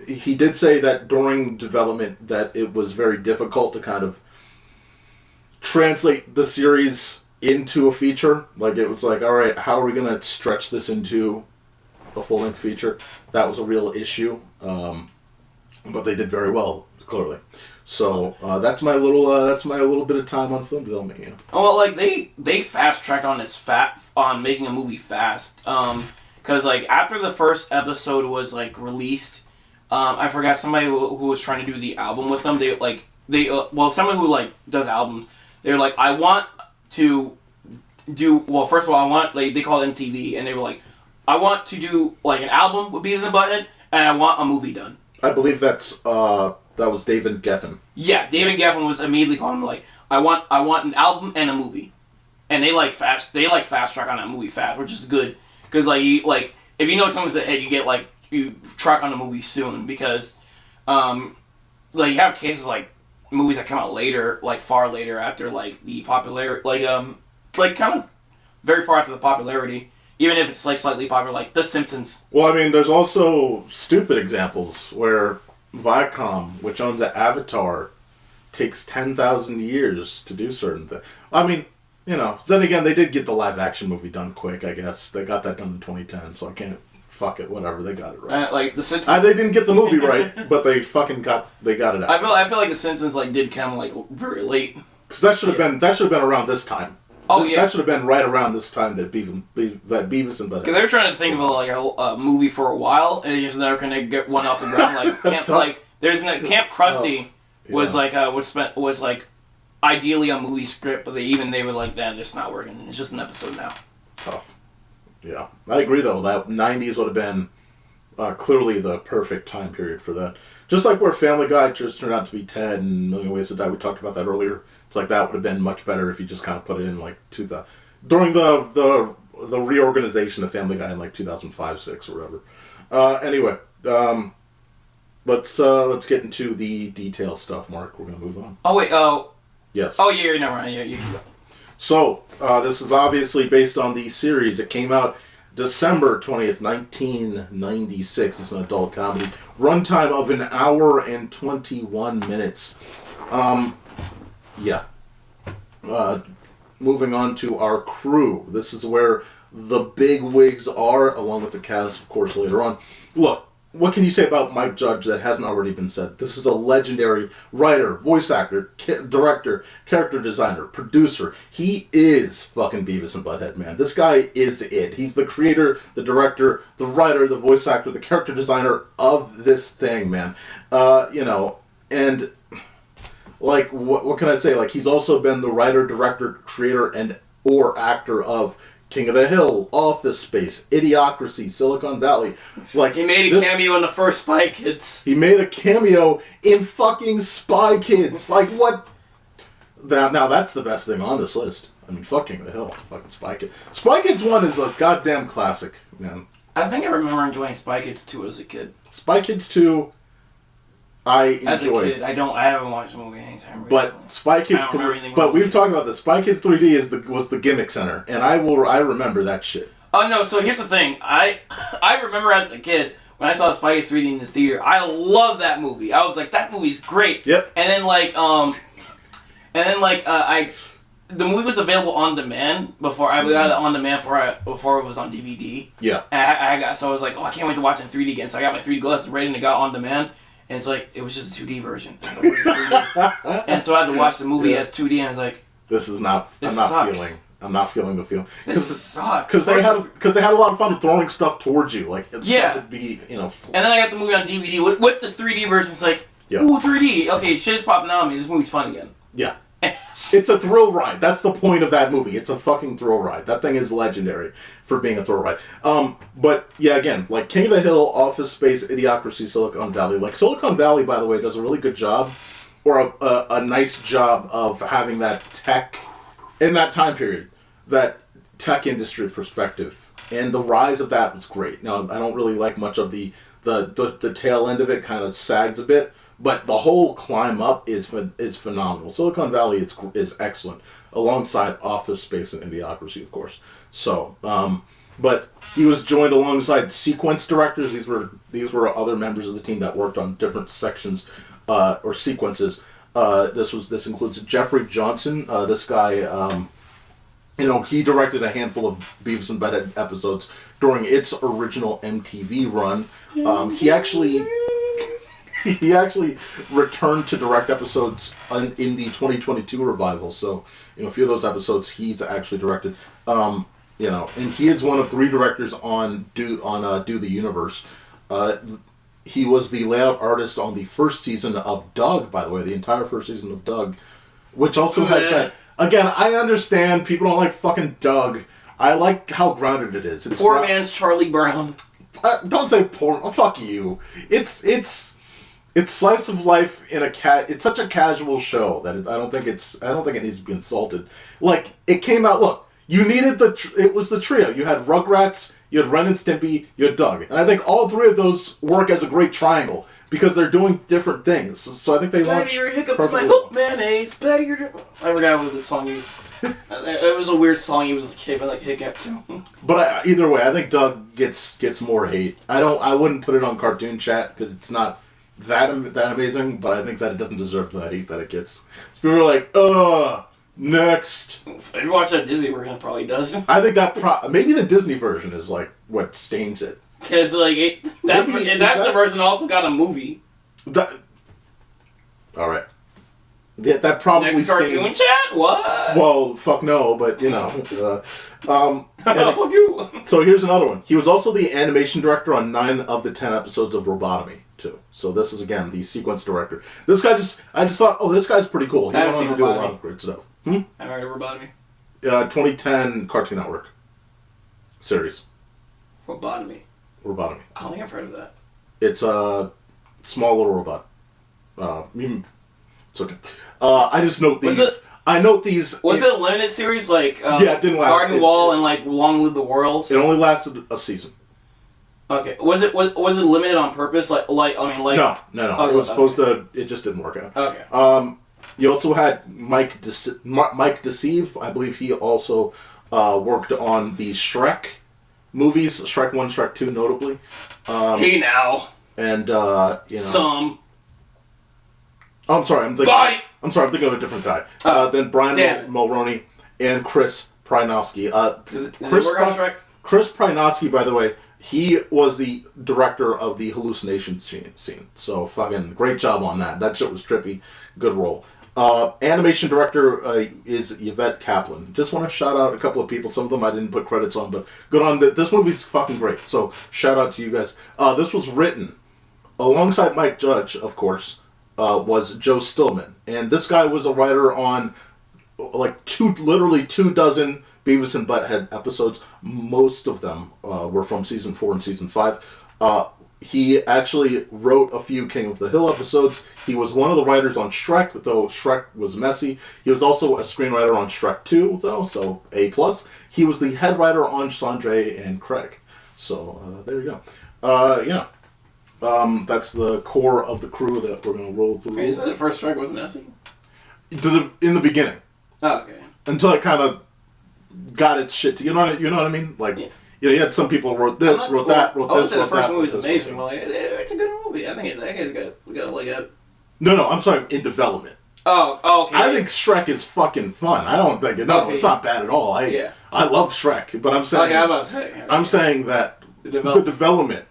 He did say that during development that it was very difficult to kind of translate the series into a feature. Like, it was like, all right, how are we going to stretch this into a full-length feature? That was a real issue. But they did very well, clearly. So that's my little bit of time on film development. You know. Oh, well, like they fast tracked on making a movie fast. Because like after the first episode was like released, I forgot somebody who was trying to do the album with them. Someone who like does albums. They were like, I want to do first of all, I want they call it MTV, and they were like, I want to do like an album with Beavis and Butthead, and I want a movie done. I believe that was David Geffen. Yeah, David Geffen was immediately calling him like, I want an album and a movie, and they fast track on that movie fast, which is good because like if you know someone's ahead, you track on the movie soon because like you have cases like movies that come out later, like far later after like the popularity, like kind of very far after the popularity. Even if it's like slightly popular, like The Simpsons. Well, I mean, there's also stupid examples where Viacom, which owns Avatar, takes 10,000 years to do certain things. I mean, you know, then again, they did get the live action movie done quick, I guess. They got that done in 2010, so I can't, fuck it, whatever, they got it right. Like The Simpsons. They didn't get the movie right, but they got it out. I feel like The Simpsons like did come like very late. Because that should have been around this time. Oh yeah, that should have been right around this time that Beavis and Butthead. Because they were trying to think of like a movie for a while, and they just never gonna get one off the ground. Like Camp Krusty was like ideally a movie script, but they were like, man, it's not working. It's just an episode now. Tough. Yeah, I agree though. That 90s would have been clearly the perfect time period for that. Just like where Family Guy just turned out to be Ted and A Million Ways to Die. We talked about that earlier. It's like that would have been much better if you just kind of put it in like during the reorganization of Family Guy in like 2005, 6 or whatever. Anyway, let's get into the detail stuff, Mark. We're gonna move on. Oh wait, yes. Oh yeah, never mind. Yeah, you can go. So this is obviously based on the series. It came out December 20th, 1996. It's an adult comedy. Runtime of 1 hour and 21 minutes. Yeah. Moving on to our crew. This is where the big wigs are, along with the cast, of course, later on. Look, what can you say about Mike Judge that hasn't already been said? This is a legendary writer, voice actor, director, character designer, producer. He is fucking Beavis and Butthead, man. This guy is it. He's the creator, the director, the writer, the voice actor, the character designer of this thing, man. And like, what can I say? Like, he's also been the writer, director, creator, and or actor of King of the Hill, Office Space, Idiocracy, Silicon Valley. Like, he made a cameo in the first Spy Kids. He made a cameo in fucking Spy Kids. Like, what? Now that's the best thing on this list. I mean, fuck King of the Hill, fucking Spy Kids. Spy Kids 1 is a goddamn classic, man. I think I remember enjoying Spy Kids 2 as a kid. Spy Kids 2, I enjoyed. As a kid, I haven't watched the movie anytime. But Spy Kids 3, but we've talked about this. Spy Kids 3D was the gimmick center, and I remember that shit. Oh no! So here's the thing. I remember as a kid when I saw Spy Kids 3D in the theater. I loved that movie. I was like, that movie's great. Yep. And then the movie was available on demand before I got it on demand before it was on DVD. Yeah. And so I was like, oh, I can't wait to watch it in 3D again. So I got my 3D glasses ready and it got on demand. And it's like, it was just a 2D version. So it was 3D. And so I had to watch the movie as 2D, and I was like, this is not. I'm not feeling the feeling. This sucks. Because they had a lot of fun throwing stuff towards you, like stuff would be, you know. And then I got the movie on DVD with the 3D version. It's like, ooh, 3D. Okay, shit's popping out on me. This movie's fun again. Yeah. It's a thrill ride. That's the point of that movie. It's a fucking thrill ride. That thing is legendary for being a thrill ride. But yeah, again, like King of the Hill, Office Space, Idiocracy, Silicon Valley. Like Silicon Valley, by the way, does a really good job, or a nice job of having that tech in that time period, that tech industry perspective, and the rise of that was great. Now, I don't really like much of the tail end of it. Kind of sags a bit. But the whole climb up is phenomenal. Silicon Valley is excellent, alongside Office Space and Idiocracy, of course. So, but he was joined alongside sequence directors. These were other members of the team that worked on different sections or sequences. This includes Jeffrey Johnson. This guy, he directed a handful of Beavis and Butthead episodes during its original MTV run. He actually returned to direct episodes in the 2022 revival. So, a few of those episodes he's actually directed. And he is one of 3 directors on Do the Universe. He was the layout artist on the first season of Doug, by the way, the entire first season of Doug, which also has that. Again, I understand people don't like fucking Doug. I like how grounded it is. It's poor man's Charlie Brown. Don't say poor. Oh, fuck you. It's slice of life in a It's such a casual show that I don't think it needs to be insulted. Like, it came out. Look, you needed it was the trio. You had Rugrats, you had Ren and Stimpy, you had Doug, and I think all 3 of those work as a great triangle because they're doing different things. So I think they launched. Your hiccups, my hook mayonnaise. I forgot what the song you. It was a weird song. He was hiccup too. But either way, I think Doug gets more hate. I wouldn't put it on CartoonChat because it's not that amazing, but I think that it doesn't deserve the hate that it gets. So people are like, next. If you watch that Disney version, it probably does. I think that maybe the Disney version is like what stains it. Because the version also got a movie. All right. Yeah, that probably next CartoonChat? What? Well, fuck no, but fuck you. So here's another one. He was also the animation director on 9 of the 10 episodes of Robotomy, too. So this is, again, the sequence director. This guy I just thought, this guy's pretty cool. He went on to do a lot of great stuff. I've heard of Robotomy. 2010 Cartoon Network series. Robotomy. I don't think I've heard of that. It's a small little robot. It's okay. I just note these. Was it a limited series it didn't last. Garden Wall and Long Live the Worlds? It only lasted a season. Okay. Was it limited on purpose? No. Okay, it was supposed to. It just didn't work out. Okay. You also had Mike Deceive. I believe he also worked on the Shrek movies, Shrek 1, Shrek 2, notably. Hey now. And some. I'm sorry. I'm thinking of a different guy. Then Brian Mulroney and Chris Prynowski. Chris Prynowski, by the way, he was the director of the hallucination scene. So fucking great job on that. That shit was trippy. Good role. Animation director is Yvette Kaplan. Just want to shout out a couple of people. Some of them I didn't put credits on, but good on. This movie's fucking great. So shout out to you guys. This was written alongside Mike Judge, of course. Was Joe Stillman, and this guy was a writer on literally 24 Beavis and Butthead episodes. Most of them were from season 4 and season 5. He actually wrote a few King of the Hill episodes. He was one of the writers on Shrek, though Shrek was messy. He was also a screenwriter on Shrek 2, though, so A+. He was the head writer on Sanjay and Craig. So there you go. Yeah. That's the core of the crew that we're going to roll through. Wait, is that the first Shrek was messy? In the beginning. Oh, okay. Until it kind of got its shit to you know what I mean? You had some people wrote this, wrote that. The first movie was amazing. It's a good movie. I think that guy's got a leg up. No, I'm sorry, in development. Oh, okay. I think Shrek is fucking fun. I don't think it's not bad at all. I love Shrek, but I'm saying I'm saying that the development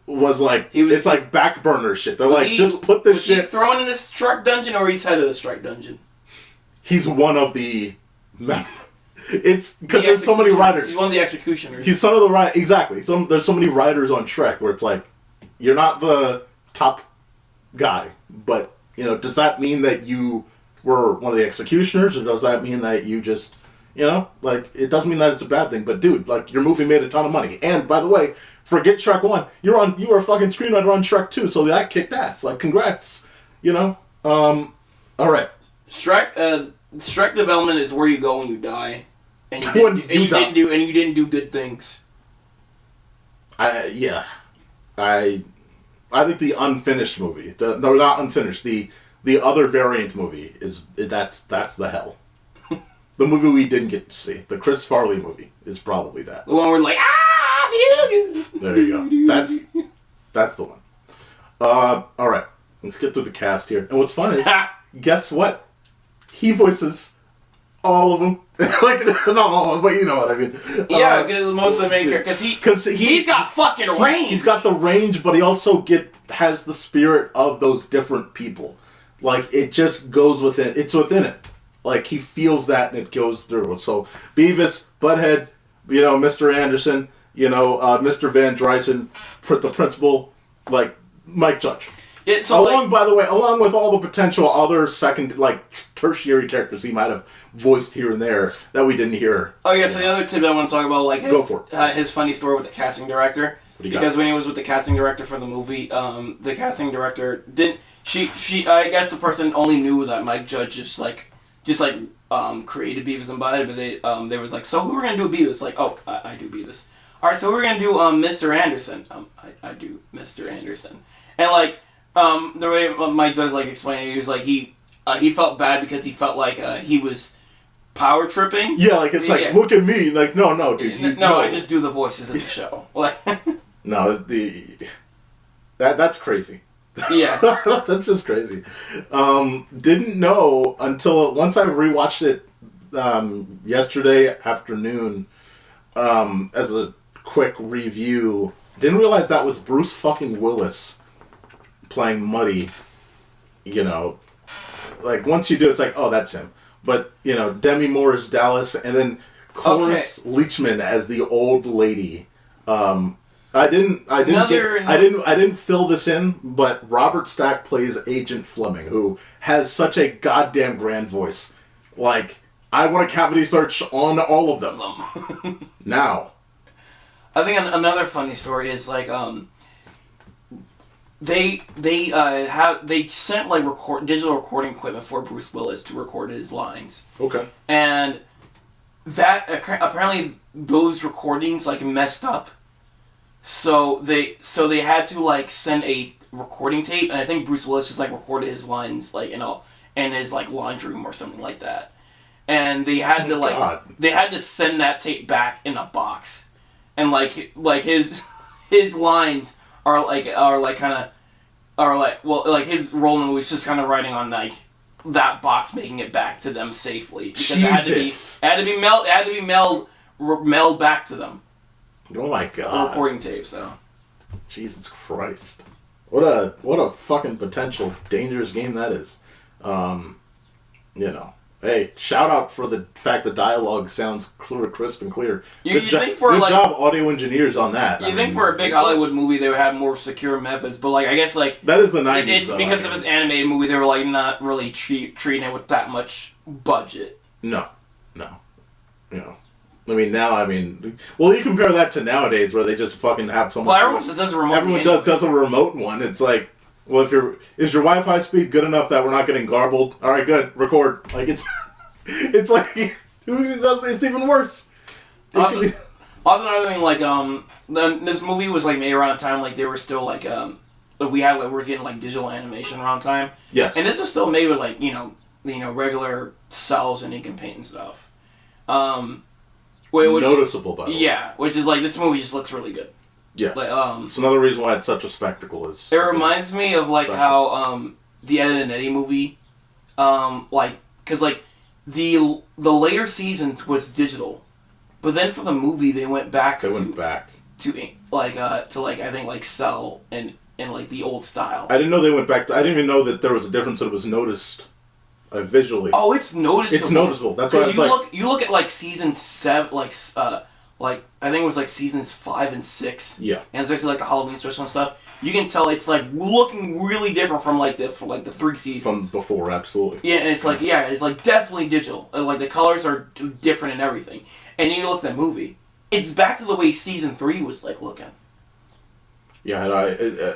was like it's like back burner shit. They're like, just put this shit. Was he thrown in a Shrek dungeon, or he's head of the Shrek dungeon? He's one of the. It's because there's so many writers. He's one of the executioners. He's some of the right exactly. There's so many writers on Shrek where it's like, you're not the top guy, but does that mean that you were one of the executioners, or does that mean that you just, it doesn't mean that it's a bad thing. But dude, like, your movie made a ton of money, and by the way, forget Shrek 1. You were a fucking screenwriter on Shrek 2, so that kicked ass. Like, congrats. All right. Shrek development is where you go when you die, and you didn't do good things. I think the unfinished movie, not unfinished, the other variant movie that's the hell. The movie we didn't get to see, the Chris Farley movie, is probably that. The one where like, there you go. That's the one. All right, let's get through the cast here. And what's fun is, guess what? He voices all of them. Like, not all of them, but you know what I mean. Yeah, because most of the main characters, because he's got fucking range. He's got the range, but he also has the spirit of those different people. Like, it just goes within. It's within it. Like, he feels that, and it goes through. So Beavis, Butthead, Mr. Anderson, Mr. Van Driessen, the principal, like Mike Judge. Yeah, so along with all the potential other tertiary characters he might have voiced here and there that we didn't hear. Oh yeah, so the other tip I want to talk about, like, go for it. His funny story with the casting director. Because when he was with the casting director for the movie, the casting director didn't. I guess the person only knew that Mike Judge just created Beavis and Butthead, but they was like, so who we're gonna do Beavis? Like, oh, I do Beavis. All right, so we're gonna do Mr. Anderson. I do Mr. Anderson. And like, the way Mike Judge explained it, he was like he felt bad because he felt like he was power tripping. Yeah, like it's like, look at me. Like, no, dude. No, I just do the voices in the show. No, that's crazy. Yeah. That's just crazy. Didn't know until once I rewatched it yesterday afternoon as a quick review. Didn't realize that was Bruce fucking Willis playing Muddy. Like, once you do, it's like, oh, that's him. But Demi Moore as Dallas, and then Cloris Leachman as the old lady. I didn't fill this in, but Robert Stack plays Agent Fleming, who has such a goddamn grand voice. Like, I want a cavity search on all of them. Now. I think another funny story is they sent digital recording equipment for Bruce Willis to record his lines. Okay. And that apparently those recordings messed up. So they had to send a recording tape, and I think Bruce Willis just recorded his lines in his laundry room or something like that. And they had to send that tape back in a box. And his lines his Roland was just kind of writing on that box, making it back to them safely because Jesus. it had to be mailed back to them. Oh my god! Recording tape, so. Jesus Christ! What a fucking potential dangerous game that is. Hey, shout out for the fact the dialogue sounds clear, crisp, and clear. Good job, audio engineers on that. You think for a big Hollywood movie they would have more secure methods, but I guess that is the 90s. It's because of its animated movie. They were not really treating it with that much budget. No. Well, you compare that to nowadays where they just fucking have someone. Well, everyone just does a remote. Everyone does a remote one. It's like, well, is your Wi-Fi speed good enough that we're not getting garbled? All right, good. Record. It's like it's even worse. Also, another thing, this movie was made around a time they were still we were getting digital animation around time. Yes. And this was still made with regular cells and ink and paint and stuff. Noticeable, by the way. Yeah, which is this movie just looks really good. Yes. It's another reason why it's such a spectacle. It reminds me of how the Ed and Eddie movie like, because like the later seasons was digital, but then for the movie they went back. To I think like cell and like the old style. I didn't know they went back to. I didn't even know that there was a difference that was noticed visually. Oh, it's noticeable. It's noticeable. That's why you look at like season 7, like I think it was like seasons 5 and 6. Yeah. And especially like the Halloween special and stuff. You can tell it's like looking really different from like the 3 seasons from before. Absolutely. Yeah, and it's like it's like definitely digital. And, like the colors are different and everything. And you look at that movie, it's back to the way season 3 was like looking. Yeah, and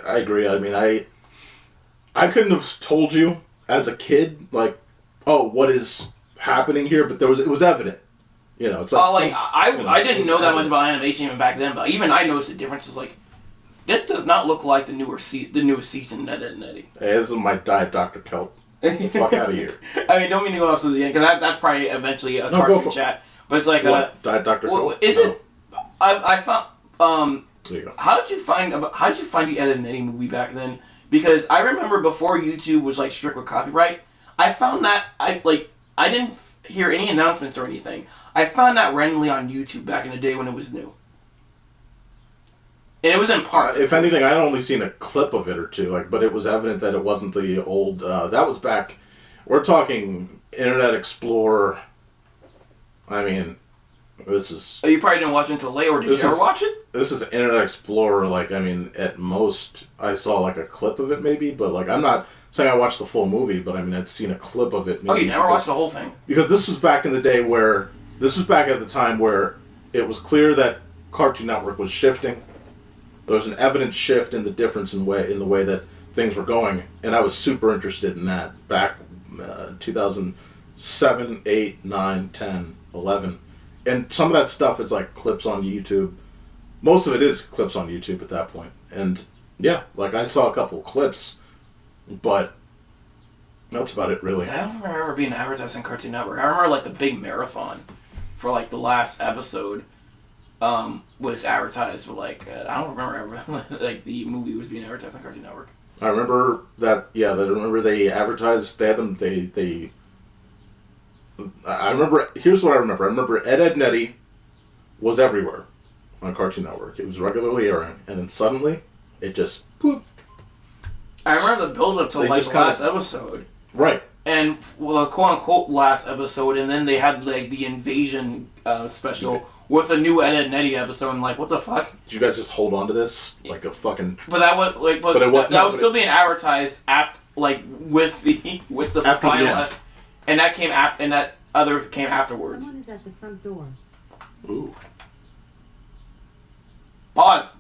I agree. I mean, I couldn't have told you as a kid, like, oh, what is happening here? But it was evident. You know, it's like I didn't know that much about animation even back then, but even I noticed the differences. Like, this does not look like the newest season of Ed, Edd n Eddy. Hey, this is my Diet Dr. Kelp. Get the fuck out of here. I mean, don't mean to go off to the end, because that's probably eventually a cartoon chat. But it's like Diet Dr. Kelp? Is it? I found. There you go. How did you find the Ed, Edd n Eddy movie back then? Because I remember before YouTube was like strict with copyright, I found that I didn't hear any announcements or anything. I found that randomly on YouTube back in the day when it was new. And it was in parts. If anything, I'd only seen a clip of it or two, but it was evident that it wasn't the old. That was back. We're talking Internet Explorer. I mean, this is. Oh, you probably didn't watch it until later, or did you ever watch it? This is Internet Explorer. At most, I saw like a clip of it, maybe. But I'm not saying I watched the full movie, but I mean, I'd seen a clip of it. Maybe, you never watched the whole thing? Because this was back in the day where. This was back at the time where it was clear that Cartoon Network was shifting. There was an evident shift in the difference in the way that things were going, and I was super interested in that back 2007, 8, 9, 10, 11. And some of that stuff is like clips on YouTube. Most of it is clips on YouTube at that point. And yeah, I saw a couple of clips, but that's about it really. I don't remember ever being advertised on Cartoon Network. I remember the big marathon for the last episode was advertised for I don't remember ever the movie was being advertised on Cartoon Network. I remember that. Yeah, I remember they advertised. They had them. I remember. Here's what I remember. I remember Ed, Edd n Eddy was everywhere on Cartoon Network. It was regularly airing, and then suddenly it just. Boop. I remember the build-up to the last episode. Right. And the quote-unquote last episode, and then they had the invasion special with a new Ed, Edd n Eddy episode, and what the fuck? Did you guys just hold on to this like a fucking? But that was that was still being advertised after with the after final, the end. And that came after, and that other came afterwards. Someone is at the front door. Ooh. Pause.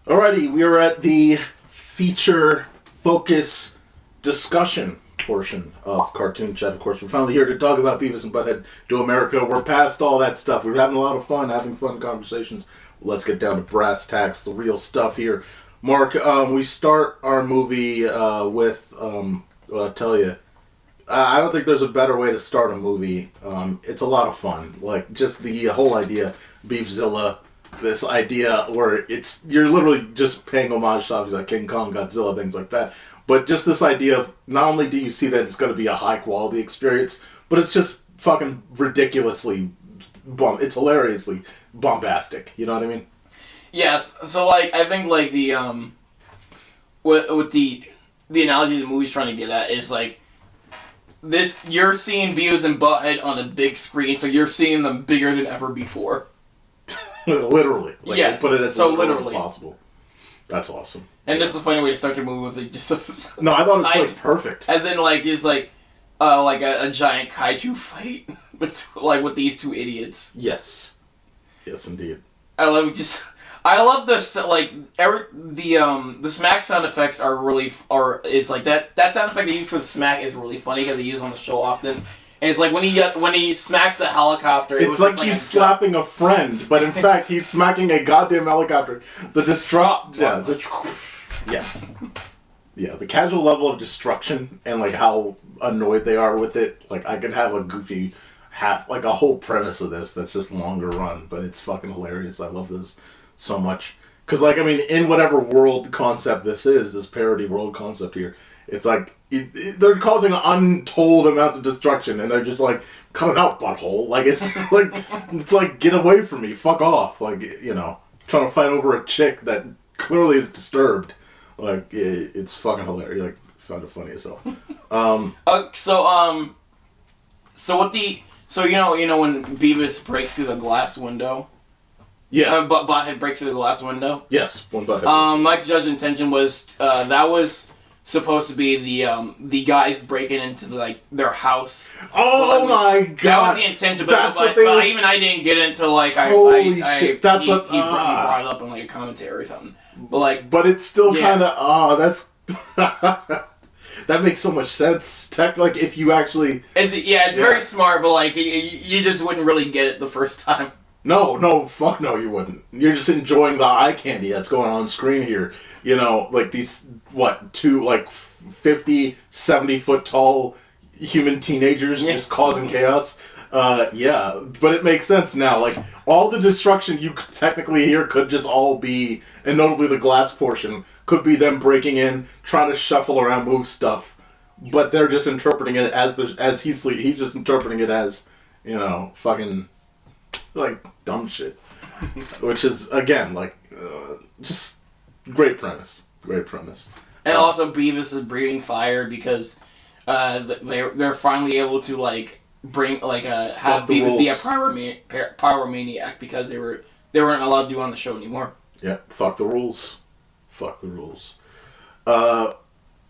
Alrighty, we are at the feature focus discussion portion of Cartoon Chat. Of course, we're finally here to talk about Beavis and Butthead Do America. We're past all that stuff. We're having a lot of fun, having fun conversations. Let's get down to brass tacks, the real stuff here. Mark, we start our movie with, I'll tell you, I don't think there's a better way to start a movie. It's a lot of fun. Just the whole idea, Beefzilla, this idea where you're literally just paying homage to stuff like King Kong, Godzilla, things like that. But just this idea of not only do you see that it's going to be a high quality experience, but it's just fucking ridiculously it's hilariously bombastic. You know what I mean? Yes. So I think the with the analogy the movie's trying to get at is this, you're seeing Beavis and Butthead on a big screen, so you're seeing them bigger than ever before. Literally. Yes. Put it as literally as possible. That's awesome. And this is a funny way to start your movie with just. No, I thought it was perfect. As in it's a giant kaiju fight with these two idiots. Yes. Yes, indeed. I love this the smack sound effects are really that sound effect they use for the smack is really funny because they use it on the show often. And it's when he smacks the helicopter. It's like he's slapping a friend, but in fact he's smacking a goddamn helicopter. The yes, yeah. The casual level of destruction and how annoyed they are with it. I could have a goofy a whole premise of this that's just longer run, but it's fucking hilarious. I love this so much. Because, like, I mean, in whatever world concept this is, this parody world concept here, it's like, they're causing untold amounts of destruction, and they're just like, cut it out, butthole. Like, it's like, get away from me, fuck off. Like, you know, trying to fight over a chick that clearly is disturbed. Like, it's fucking hilarious. Like, found it funny as hell. So you know when Beavis breaks through the glass window? Yeah. Butthead breaks through the glass window? Yes, one Butthead. Mike's judge intention was, that was supposed to be the guys breaking into their house. Oh my god! That was the intention, but even I didn't get into Holy shit! That's he brought it up in like a commentary or something. But it's still kind of that's that makes so much sense. Like if you actually, it's very smart, but like you just wouldn't really get it the first time. No, fuck no, you wouldn't. You're just enjoying the eye candy that's going on screen here. You know, like these, two, 50, 70 foot tall human teenagers just causing chaos. But it makes sense now. Like, all the destruction you technically hear could just all be, and notably the glass portion, could be them breaking in, trying to shuffle around, move stuff. But they're just interpreting it as he's just interpreting it as, you know, fucking, like, dumb shit. Which is, again, just great premise. Great premise. And also Beavis is breathing fire because they're finally able to, bring, have Beavis be a pyromaniac because they weren't allowed to do on the show anymore. Yeah, fuck the rules. Fuck the rules.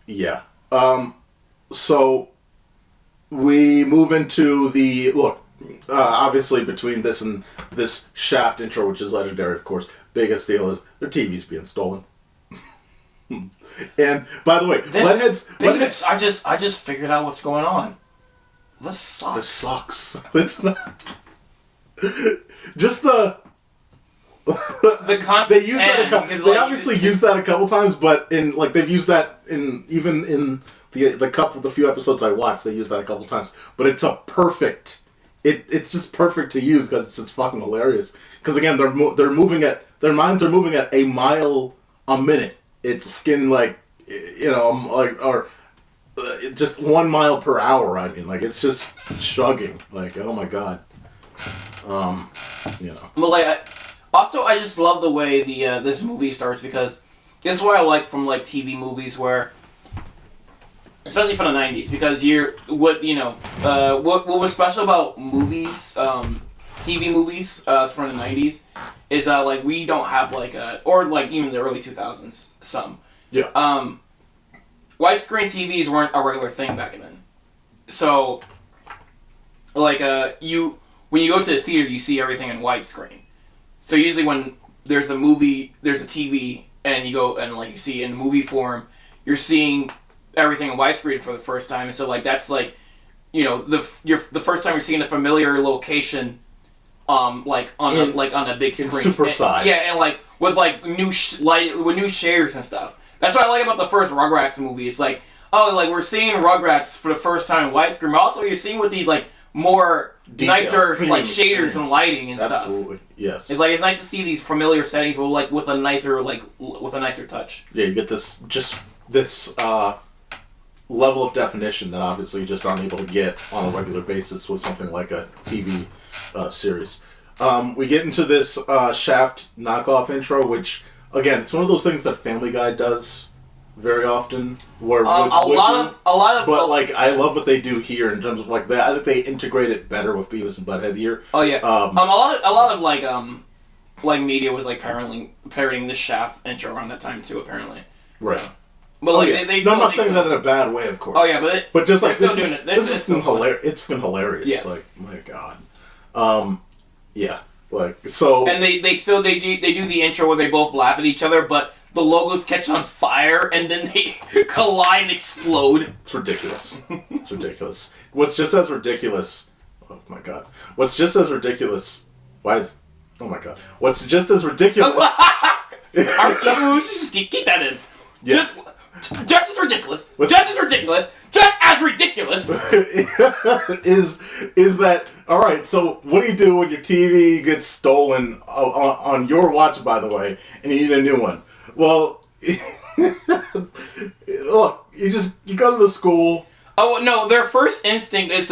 Yeah. So, we move into the, obviously between this and this Shaft intro, which is legendary, of course, biggest deal is their TV's being stolen. And by the way, Leadheads. I just figured out what's going on. This sucks. It's not just the constant. They use that. They obviously use that a couple times, but they've used that in the few episodes I watched. They used that a couple times, but it's a perfect. It's just perfect to use because it's just fucking hilarious. Because again, their minds are moving at a mile a minute. It's fucking just 1 mile per hour. I mean, it's just chugging. Oh my god. But also I just love the way this movie starts because this is what I like from TV movies where. Especially for the 90s, because what was special about movies, TV movies from the 90s, is we don't have even the early 2000s, some. Yeah. Widescreen TVs weren't a regular thing back then. So, when you go to the theater, you see everything in widescreen. So usually when there's a movie, there's a TV, and you go and you see in movie form, you're seeing everything in widescreen for the first time, and so that's the first time you're seeing a familiar location, on a big screen, super size, and with new new shaders and stuff. That's what I like about the first Rugrats movie. It's we're seeing Rugrats for the first time in widescreen, but also you're seeing with these more nicer shaders and lighting and stuff. Absolutely, yes. It's it's nice to see these familiar settings with a nicer touch. Yeah, you get this level of definition that obviously you just aren't able to get on a regular basis with something like a TV series. We get into this Shaft knockoff intro, which, again, it's one of those things that Family Guy does very often. But I love what they do here in terms of that. I think they integrate it better with Beavis and Butthead here. Oh yeah. A lot of media was parodying the Shaft intro around that time too, apparently. Right. So. But I'm not saying that in a bad way, of course. Oh yeah, but just this is hilarious. It's been hilarious. Yes. My god. Yeah. So. And they do the intro where they both laugh at each other, but the logos catch on fire and then they collide and explode. It's ridiculous. It's ridiculous. What's just as ridiculous? Oh my god. What's just as ridiculous? Oh my god. What's just as ridiculous? We should just keep that in. Yes. Just as ridiculous. Just as ridiculous. Just as ridiculous. is that All right, so what do you do when your TV gets stolen on your watch, by the way, and you need a new one? Well, look, you go to the school. Oh no, their first instinct is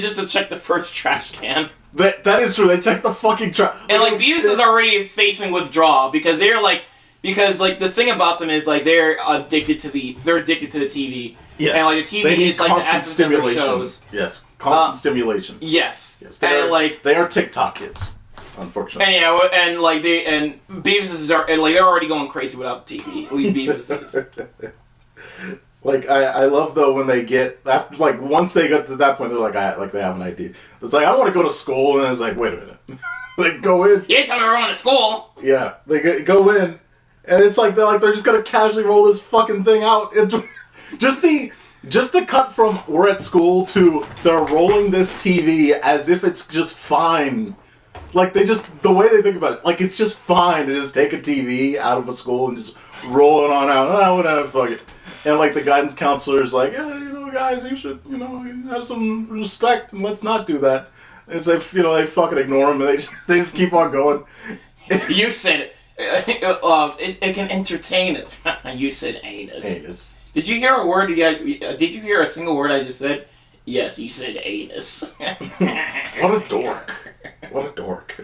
just to check the first trash can. That is true. They check the fucking trash. And like Beavis is already facing withdrawal because the thing about them is like they're addicted to the TV. Yes. And like the TV is like the essence of their shows. Yes. Constant stimulation. Yes. They are TikTok kids, unfortunately. And Beavis is and like they're already going crazy without TV. At least Beavis is. Like I love though when they get after like once they get to that point they're like they have an idea. It's like I want to go to school and it's like wait a minute. They go in. You ain't telling me we're going to school. Yeah, they go in and it's like they're just gonna casually roll this fucking thing out. It's just the cut from we're at school to they're rolling this TV as if it's just fine. Like the way they think about it, like it's just fine to just take a TV out of a school and just roll it on out. Oh, whatever, fuck it. And like the guidance counselor is like, yeah, guys, you should, have some respect and let's not do that. And it's like, they fucking ignore him and they just keep on going. You said it. It can entertain it. You said anus. Anus. Did you hear a word? Did you hear a single word I just said? Yes, you said anus. What a dork. What a dork.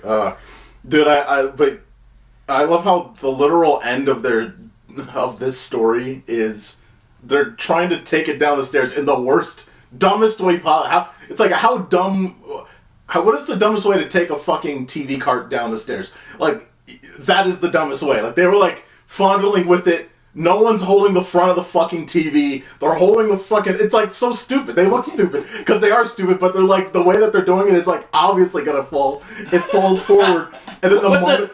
Dude, but I love how the literal end of this story is they're trying to take it down the stairs in the dumbest way possible. It's like, how dumb... what is the dumbest way to take a fucking TV cart down the stairs? Like, that is the dumbest way. Like, they were, like, fondling with it. No one's holding the front of the fucking TV. They're holding the fucking... It's, like, so stupid. They look stupid, because they are stupid, but they're, like, the way that they're doing it is, like, obviously gonna fall. It falls forward, and then with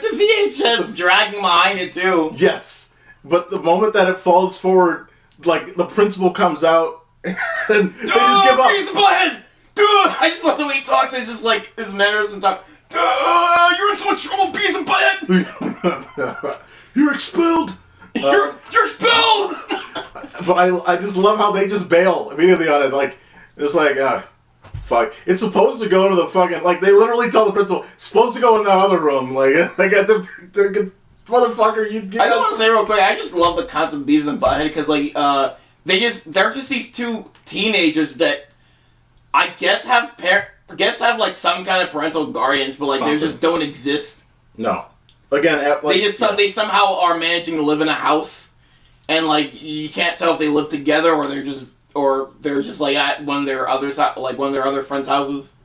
the VHS dragging behind it, too. Yes. But the moment that it falls forward, like, the principal comes out, and they just give up. Beavis Butthead! I just love the way he talks. It's just like, his mannerism talk. You're in so much trouble, Beavis Butthead! You're expelled! You're expelled! But I just love how they just bail immediately on it. Like, it's like, fuck. It's supposed to go to the fucking, like, they literally tell the principal, it's supposed to go in that other room. Like as if they're... Motherfucker, you get... I just want to say real quick, I just love the concept of Beavis and Butthead, because, like, they're just these two teenagers that I guess have, like, some kind of parental guardians, but, like, they just don't exist. No. Again, like... They somehow are managing to live in a house, and, like, you can't tell if they live together, or they're just, like, at one of their other friends' houses.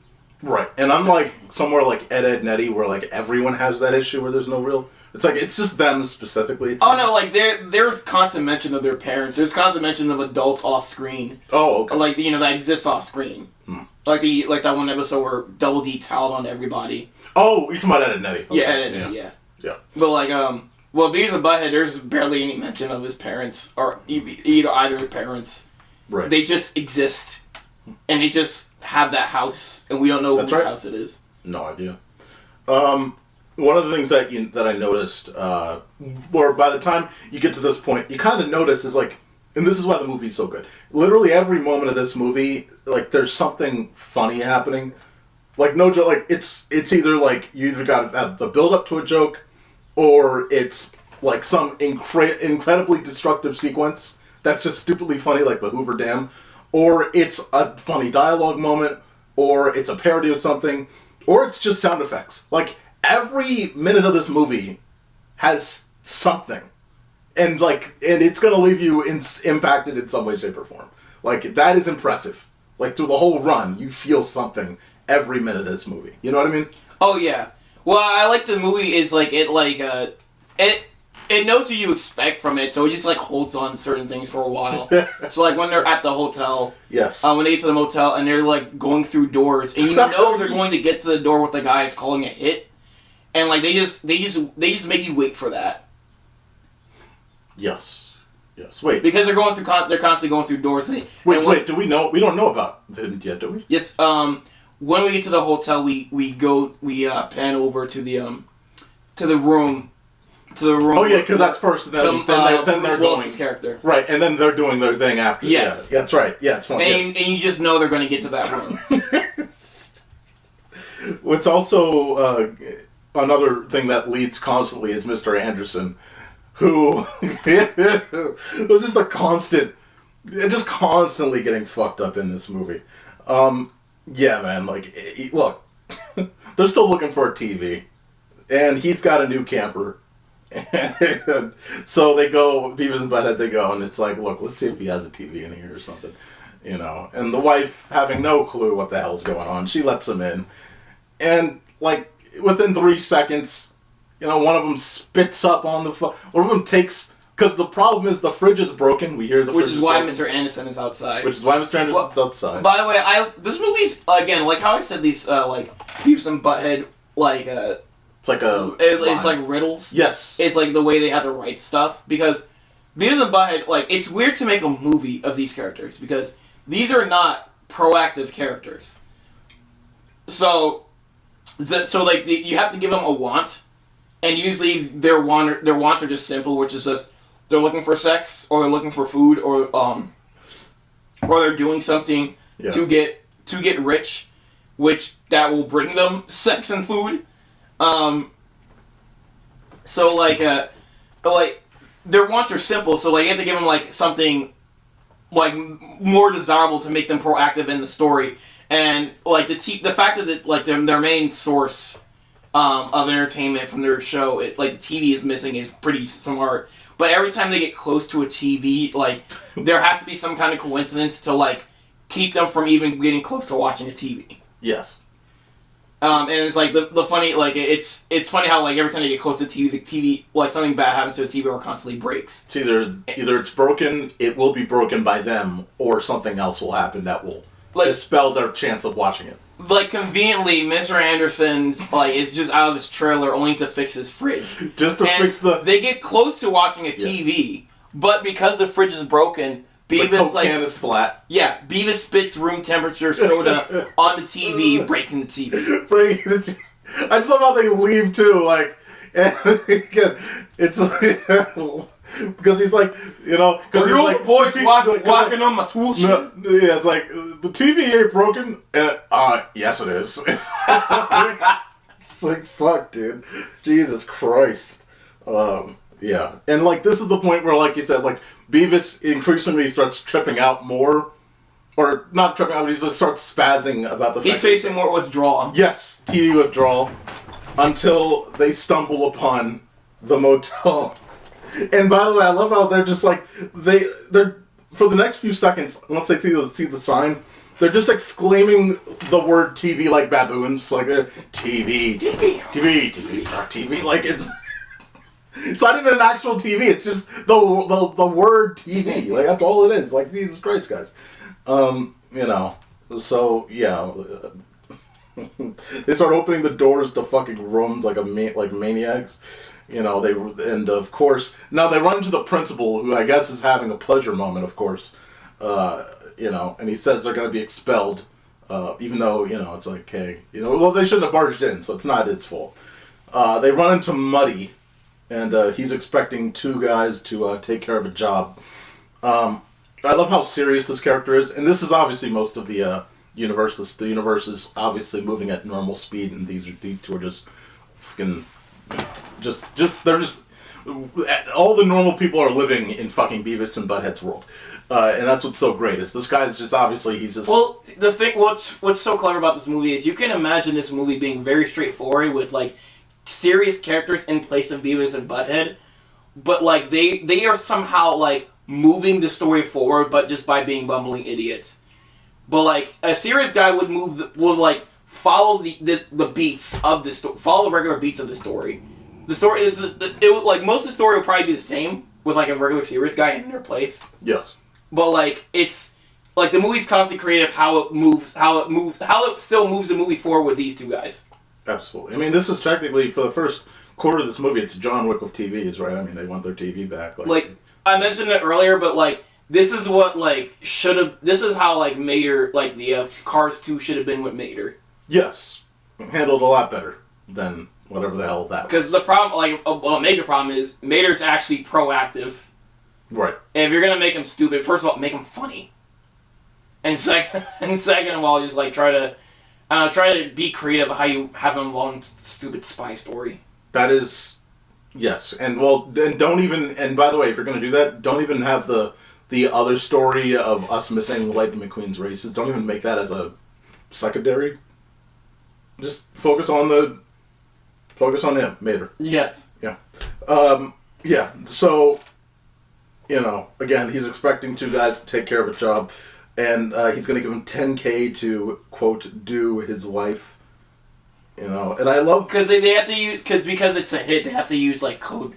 Right. And I'm, like, somewhere like Ed, and Eddie, where, like, everyone has that issue where there's no real... It's like, it's just them specifically. No, like, there's constant mention of their parents. There's constant mention of adults off screen. Oh, okay. Like, that exist off screen. Like that one episode where Double D toweled on everybody. Oh, you're talking about Ed and Eddie. Okay. Yeah, Ed and Eddie, yeah. Yeah. But, like, Beavis and Butthead, there's barely any mention of his parents, or either parents. Right. They just exist. And they just have that house, and we don't know whose house it is. No idea. One of the things that I noticed, or by the time you get to this point, you kind of notice is like, and this is why the movie's so good. Literally every moment of this movie, like there's something funny happening. Like no joke, like it's either like you either got to have the build up to a joke, or it's like some incredibly destructive sequence that's just stupidly funny, like the Hoover Dam, or it's a funny dialogue moment, or it's a parody of something, or it's just sound effects. Like. Every minute of this movie has something, and it's gonna leave you impacted in some way, shape, or form. Like that is impressive. Like through the whole run, you feel something every minute of this movie. You know what I mean? Oh yeah. Well, I like the movie is like it knows what you expect from it, so it just like holds on to certain things for a while. So like when they're at the hotel, yes. When they get to the motel and they're like going through doors, and they're going to get to the door with the guy is calling a hit. And like they just make you wait for that. Yes. Wait. Because they're constantly going through doors. Wait. Do we know? We don't know about it yet, do we? Yes. When we get to the hotel, we pan over to the room. Oh yeah, because that's first. Then they're going. Character. Right, and then they're doing their thing after. Yes. Yeah, that's right. Yeah, it's fun. And you just know they're going to get to that room. What's also another thing that leads constantly is Mr. Anderson, who was just just constantly getting fucked up in this movie. Yeah, man, like, look, they're still looking for a TV, and he's got a new camper. So they go, Beavis and Butthead, they go, and it's like, look, let's see if he has a TV in here or something, you know. And the wife, having no clue what the hell's going on, she lets him in. And, like, within 3 seconds, you know, one of them spits up on the phone. One of them takes, because the problem is the fridge is broken. We hear the fridge is broken. Which is why Mr. Anderson is outside. Which is why Mr. Anderson's outside. By the way, this movie's, again, like how I said, these, like, Beavis and Butthead, like, it's like it's like riddles. Yes. It's like the way they have to write stuff. Because Beavis and Butthead, like, it's weird to make a movie of these characters. Because these are not proactive characters. So like, you have to give them a want. And usually their wants are just simple, which is just they're looking for sex, or they're looking for food, or they're doing something to get rich, which that will bring them sex and food. So like their wants are simple, so like you have to give them like something like more desirable to make them proactive in the story, and like the fact that like their main source of entertainment from their show, like the TV is missing, is pretty smart. But every time they get close to a TV, like there has to be some kind of coincidence to like keep them from even getting close to watching a TV. Yes. And it's like the funny, like it's funny how like every time they get close to the TV, like something bad happens to the TV or constantly breaks. It's either it's broken, it will be broken by them, or something else will happen that will dispel their chance of watching it. Like conveniently, Mr. Anderson's like is just out of his trailer only to fix his fridge. Just to fix the. They get close to watching a TV, but because the fridge is broken, Beavis the can is flat. Yeah, Beavis spits room temperature soda on the TV, breaking the TV. I just love how they leave too. Like, and it's like, because he's like, you know, because the old like, boys walking on my tool shit. No, yeah, it's like the TV ain't broken. Yes, it is. It's like fuck, dude. Jesus Christ. Yeah, and like this is the point where, like you said, like Beavis increasingly starts tripping out more, or not tripping out, but he just starts spazzing about the fact he's facing more withdrawal. Yes, TV withdrawal, until they stumble upon the motel. And by the way, I love how they're just like they're for the next few seconds, once they see the sign, they're just exclaiming the word TV like baboons, like TV, like it's. It's not even an actual TV. It's just the word TV. Like that's all it is. Like Jesus Christ, guys. You know. So yeah, they start opening the doors to fucking rooms like maniacs. You know and of course now they run into the principal, who I guess is having a pleasure moment. Of course, you know, and he says they're going to be expelled, even though you know it's like, hey, you know, well they shouldn't have barged in, so it's not his fault. They run into Muddy. And he's expecting two guys to take care of a job. I love how serious this character is, and this is obviously most of the universe. The universe is obviously moving at normal speed, and these two are just fucking, they're just all the normal people are living in fucking Beavis and Butthead's world, and that's what's so great. Is this guy's just obviously he's just. Well, the thing what's so clever about this movie is you can imagine this movie being very straightforward with like. Serious characters in place of Beavis and Butthead, but like they are somehow like moving the story forward, but just by being bumbling idiots. But like a serious guy would like follow the beats of the story, follow the regular beats of the story. The story it would like most of the story will probably be the same with like a regular serious guy in their place. Yes. But like it's like the movie's constantly creative how it still moves the movie forward with these two guys. Absolutely. I mean, this is technically, for the first quarter of this movie, it's John Wick with TVs, right? I mean, they want their TV back. Like I mentioned it earlier, but, like, this is what, like, this is how, like, Mater, like, the Cars 2 should have been with Mater. Yes. Handled a lot better than whatever the hell that was. Because the problem, like, a major problem is Mater's actually proactive. Right. And if you're going to make him stupid, first of all, make him funny. And second of all, just, like, try to try to be creative how you have him one stupid spy story. That is, yes, and don't even. And by the way, if you're going to do that, don't even have the other story of us missing Lightning McQueen's races. Don't even make that as a secondary. Just focus on him, Mater. Yes. Yeah. Yeah. So, again, he's expecting two guys to take care of a job, and he's going to give him $10K to quote do his wife. And I love because they have to use because it's a hit. They have to use like code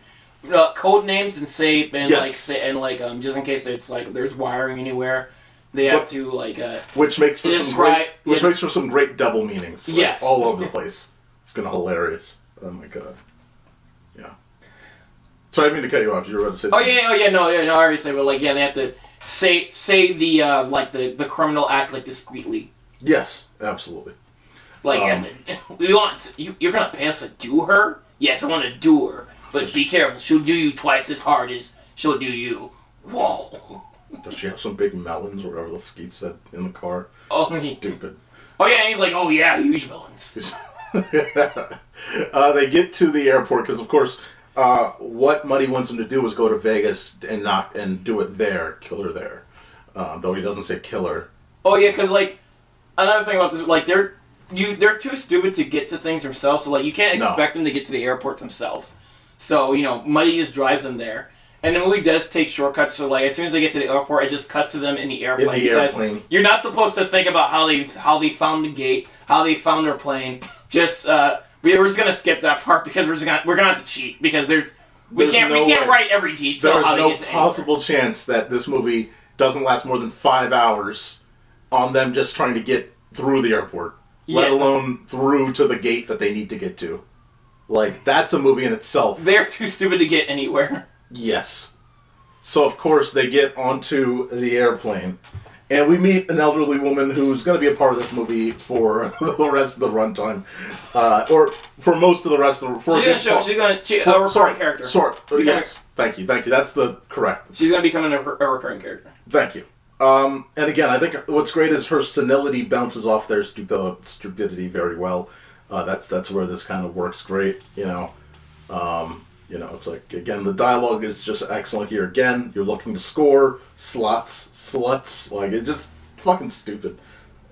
names and say just in case it's like there's wiring anywhere. They have to which makes for some great double meanings. Yes, all over the place. It's gonna hilarious. Oh my god. Yeah. Sorry, I didn't mean to cut you off. You were about to say something. No, I already said, but they have to say the criminal act discreetly. Yes, absolutely. You're gonna pay us to do her? Yes, I want to do her, but be careful. She'll do you twice as hard as she'll do you. Whoa. Does she have some big melons or whatever the fuck he said in the car? Oh, stupid. Oh yeah, and he's like, oh yeah, huge melons. They get to the airport because, of course, what Muddy wants him to do is go to Vegas and do it there, kill her there. Though he doesn't say kill her. Oh yeah, because another thing about this, they're too stupid to get to things themselves. So you can't expect them to get to the airport themselves. So Muddy just drives them there. And the movie does take shortcuts, so as soon as they get to the airport, it just cuts to them in the airplane. You're not supposed to think about how they found the gate, how they found their plane. Just we're just gonna skip that part because we're gonna have to cheat because we can't write every detail. There's no possible chance that this movie doesn't last more than 5 hours on them just trying to get through the airport, let alone through to the gate that they need to get to. That's a movie in itself. They're too stupid to get anywhere. Yes. So, of course, they get onto the airplane. And we meet an elderly woman who's going to be a part of this movie for the rest of the runtime. Or for most of the rest of the... She's a recurring character. Yes. Thank you. That's the correct. She's going to become a recurring character. Thank you. And again, I think what's great is her senility bounces off their stupidity very well. That's where this kind of works great, it's again, the dialogue is just excellent here. Again, you're looking to score, sluts. It's just fucking stupid.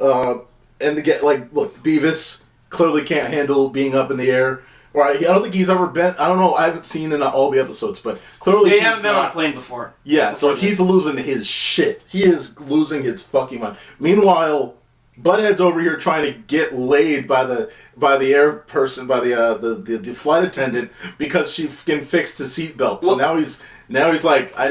And again, look, Beavis clearly can't handle being up in the air. Right? I don't think he's ever been, I don't know, I haven't seen in all the episodes, but clearly they haven't been on a plane before. Yeah, so he's losing his shit. He is losing his fucking mind. Meanwhile, Butthead's over here trying to get laid by the air person, by the flight attendant because she can fix his seatbelt. So now he's like, I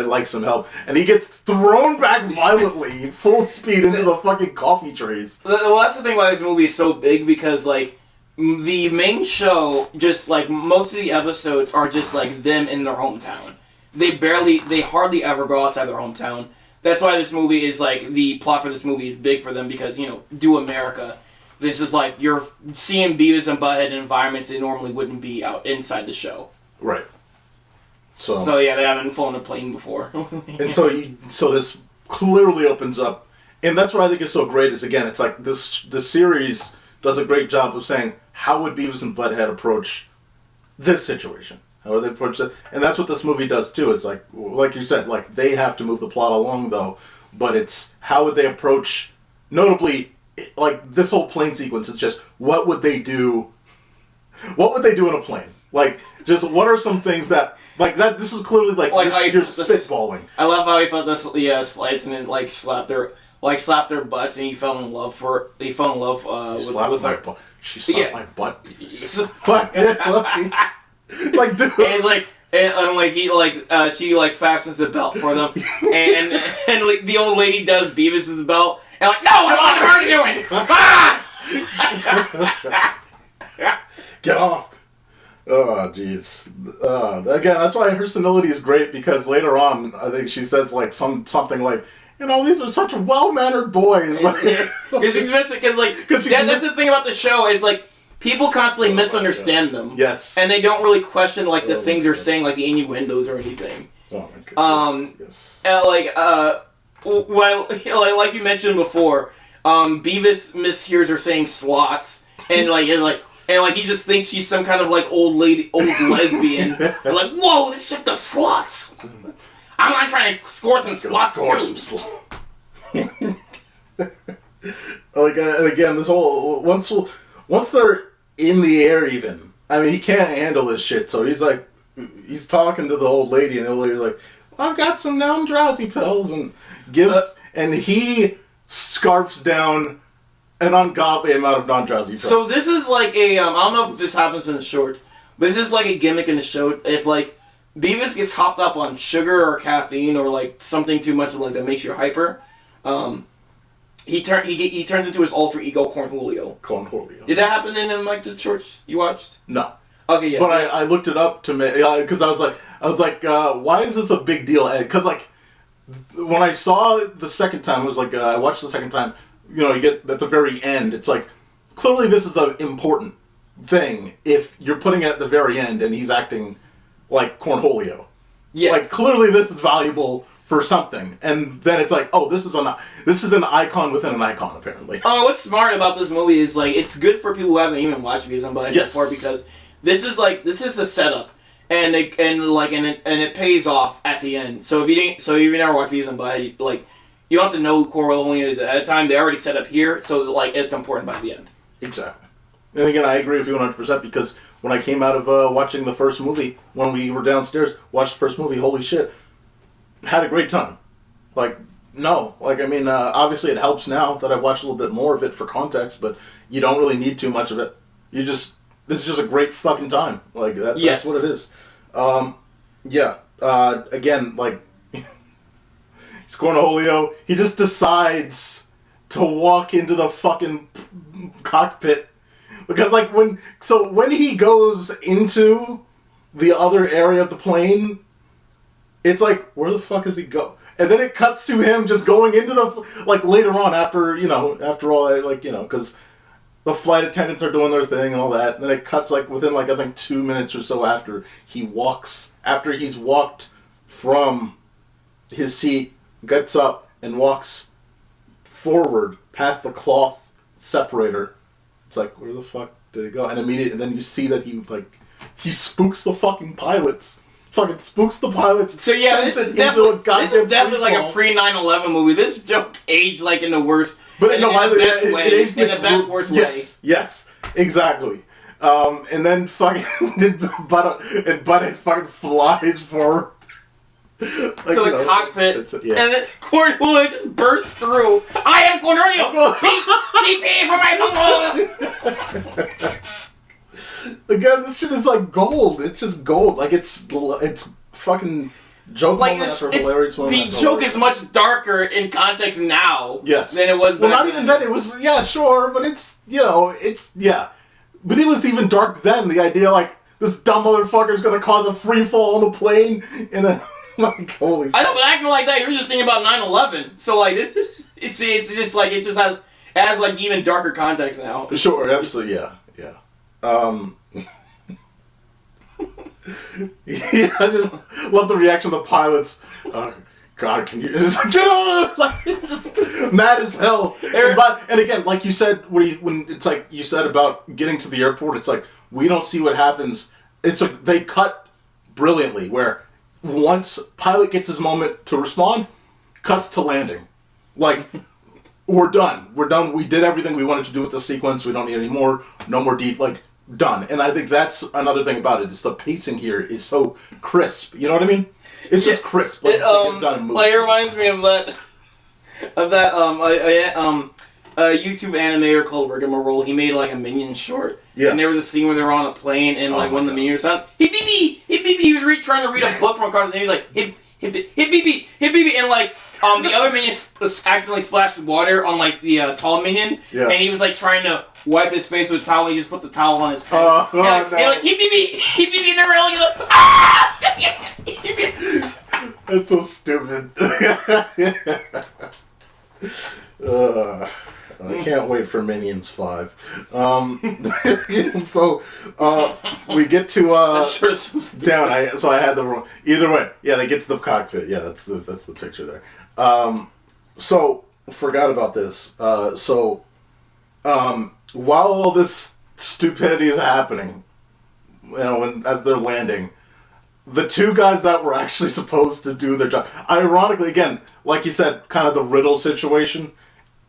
like some help, and he gets thrown back violently, full speed into the fucking coffee trays. Well, that's the thing why this movie is so big because the main show, just most of the episodes are just them in their hometown. They hardly ever go outside their hometown. That's why this movie is the plot for this movie is big for them because do America. This is you're seeing Beavis and Butthead in environments they normally wouldn't be out inside the show. Right. So yeah, they haven't flown a plane before. And so this clearly opens up, and that's what I think is so great. Is again, it's the series does a great job of saying how would Beavis and Butthead approach this situation. How would they approach it? And that's what this movie does too. It's like you said, they have to move the plot along though, but it's how would they approach, notably, this whole plane sequence is just what would they do in a plane? Just what are some things that that this is clearly you're spitballing. I love how he thought this flights and then slapped their butts and he fell in love with my butt. She slapped my butt. Dude. And she fastens the belt for them, and the old lady does Beavis's belt, and no, I want her to do it. Get off. Oh, jeez. Again, that's why her senility is great because later on, I think she says something like, these are such well-mannered boys. Because she's missing. Because that's the thing about the show is people constantly misunderstand them. Yes. And they don't really question the things they're saying, the innuendos or anything. Oh my goodness. Yes. And like you mentioned before, Beavis mishears her saying slots, and he just thinks she's some kind of like old lesbian. And like, whoa, this chick does slots. I'm not trying to score some slots too. And again, this whole once they're in the air, even he can't handle this shit. So he's talking to the old lady, and the old lady's like, "I've got some now drowsy pills," and and he scarfs down an ungodly amount of non-drowsy pills. So this is like I don't know if this happens in the shorts, but this is like a gimmick in the show. If like Beavis gets hopped up on sugar or caffeine or like something too much like that makes you hyper, he turns into his alter ego Cornholio. Did that happen in like the shorts you watched? No. Okay, yeah. But I looked it up to me because I was like, why is this a big deal? Because like when I saw it the second time, it was like I watched the second time. You get at the very end. It's like clearly this is an important thing if you're putting it at the very end and he's acting like Cornholio. Yes. Like clearly this is valuable for something, and then it's like, oh, this is an icon within an icon apparently. Oh, what's smart about this movie is like it's good for people who haven't even watched Beavis and Butthead before because this is the setup. And it pays off at the end. So if you never watched Beavis and Butthead, like you don't have to know who Cornholio is ahead of time. They already set up here, so like it's important by the end. Exactly. And again, I agree with you 100% because when I came out of watching the first movie, when we were downstairs, watched the first movie, holy shit, had a great time. Obviously it helps now that I've watched a little bit more of it for context, but you don't really need too much of it. This is just a great fucking time. Like that's what it is. Again, like he's Cornholio. He just decides to walk into the fucking cockpit because like when he goes into the other area of the plane, it's like where the fuck does he go? And then it cuts to him just going into the like later on after all that because the flight attendants are doing their thing and all that. And then it cuts like within like I think 2 minutes or so after he's walked from his seat, gets up and walks forward past the cloth separator. It's like where the fuck did he go? And then you see that he spooks the fucking pilots. Fucking spooks the pilots. So yeah, this is definitely like a pre 9/11 movie. This joke aged like in the worst. But in the best worst way. Yes, exactly. And then fucking Butthead fucking flies forward to the cockpit, and then Cornholio just bursts through. I am Cornholio. DP for my bungle. Again, this shit is like gold. It's just gold. Like it's fucking joke moment after hilarious moment. The joke is much darker in context now. Yes. Than it was. Well, not even then. It was sure, but it's But it was even dark then. The idea like this dumb motherfucker is gonna cause a free fall on the plane, and then like holy. I know, but acting like that, you're just thinking about 9/11. So like it's just like it just has like even darker context now. Sure, absolutely, yeah. Yeah, I just love the reaction of the pilots. God, can you just get on? Like it's just mad as hell. And again, like you said, when it's like you said about getting to the airport, it's like we don't see what happens. It's like they cut brilliantly where once pilot gets his moment to respond, cuts to landing. Like we're done. We did everything we wanted to do with the sequence. We don't need any more. No more deep. Like done. And I think that's another thing about it is the pacing here is so crisp. You know what I mean? It's just crisp. Like, it reminds me of that YouTube animator called Rigmarole. He made like a Minion short. Yeah. And there was a scene where they were on a plane and like one of the Minions sound hip beep beep, hip beep beep. He was trying to read a book from a cartoon and he was like hip beep beep, and like the other minion accidentally splashed water on like the tall minion, and he was like trying to wipe his face with a towel. And he just put the towel on his head. And like hip beep beep, and they're really like, ah! That's so stupid. I can't wait for Minions 5. So we get to down. So I had the wrong. Either way, yeah, they get to the cockpit. Yeah, that's the picture there. So forgot about this. While all this stupidity is happening, as they're landing, the two guys that were actually supposed to do their job, ironically, again, like you said, kind of the riddle situation.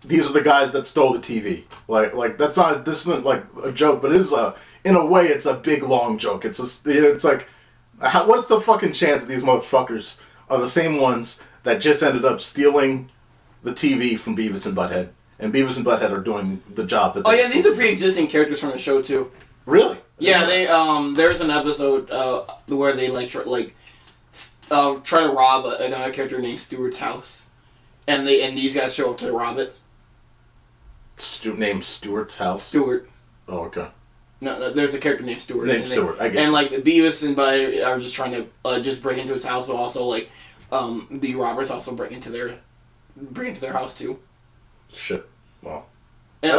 These are the guys that stole the TV. Like this isn't like a joke, but it is in a way, it's a big long joke. It's like, what's the fucking chance that these motherfuckers are the same ones that just ended up stealing the TV from Beavis and Butthead, and Beavis and Butthead are doing the job that. These are pre-existing characters from the show too. Really? Yeah, they there's an episode where they try to rob another character named Stewart's house, and these guys show up to rob it. Named Stewart's house. Stewart. Oh, okay. No, there's a character named Stewart. Stewart, I guess. And Beavis and Butthead are just trying to just break into his house, but also the robbers also break into their house too. Shit. Well. And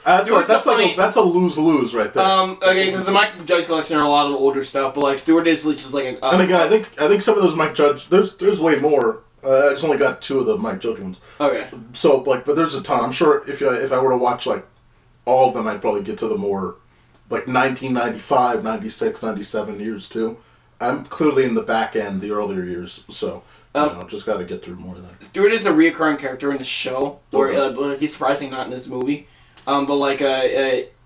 that's a lose-lose right there. Okay, because the Mike Judge collection are a lot of older stuff, but Stewart is just like a. And again, I think some of those Mike Judge, there's way more. I just only got 2 of the Mike Judge ones. Okay. So but there's a ton. I'm sure if I were to watch all of them, I'd probably get to the more 1995, 96, 97 years too. I'm clearly in the back end, the earlier years, so. Just got to get through more of that. Stewart is a reoccurring character in the show, or he's surprisingly not in this movie.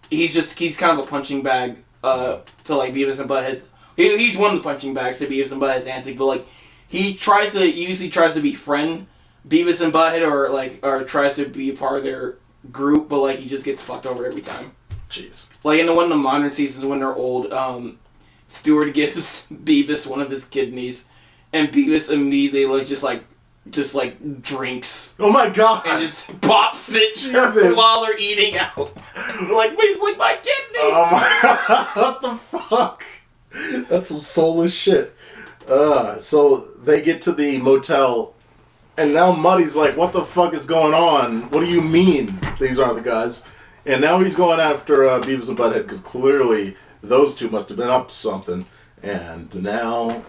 He's kind of a punching bag to Beavis and Butthead's. He's one of the punching bags to Beavis and Butthead's antic, but he usually tries to befriend Beavis and Butthead or tries to be a part of their group, but he just gets fucked over every time. Jeez. In one of the modern seasons when they're old, Stewart gives Beavis one of his kidneys. And Beavis immediately just drinks. Oh my god! And just pops it while they're eating out. Beavis, my kidney! Oh my what the fuck? That's some soulless shit. So they get to the motel, and now Muddy's like, what the fuck is going on? What do you mean these are the guys? And now he's going after Beavis and Butthead, because clearly those two must have been up to something. And now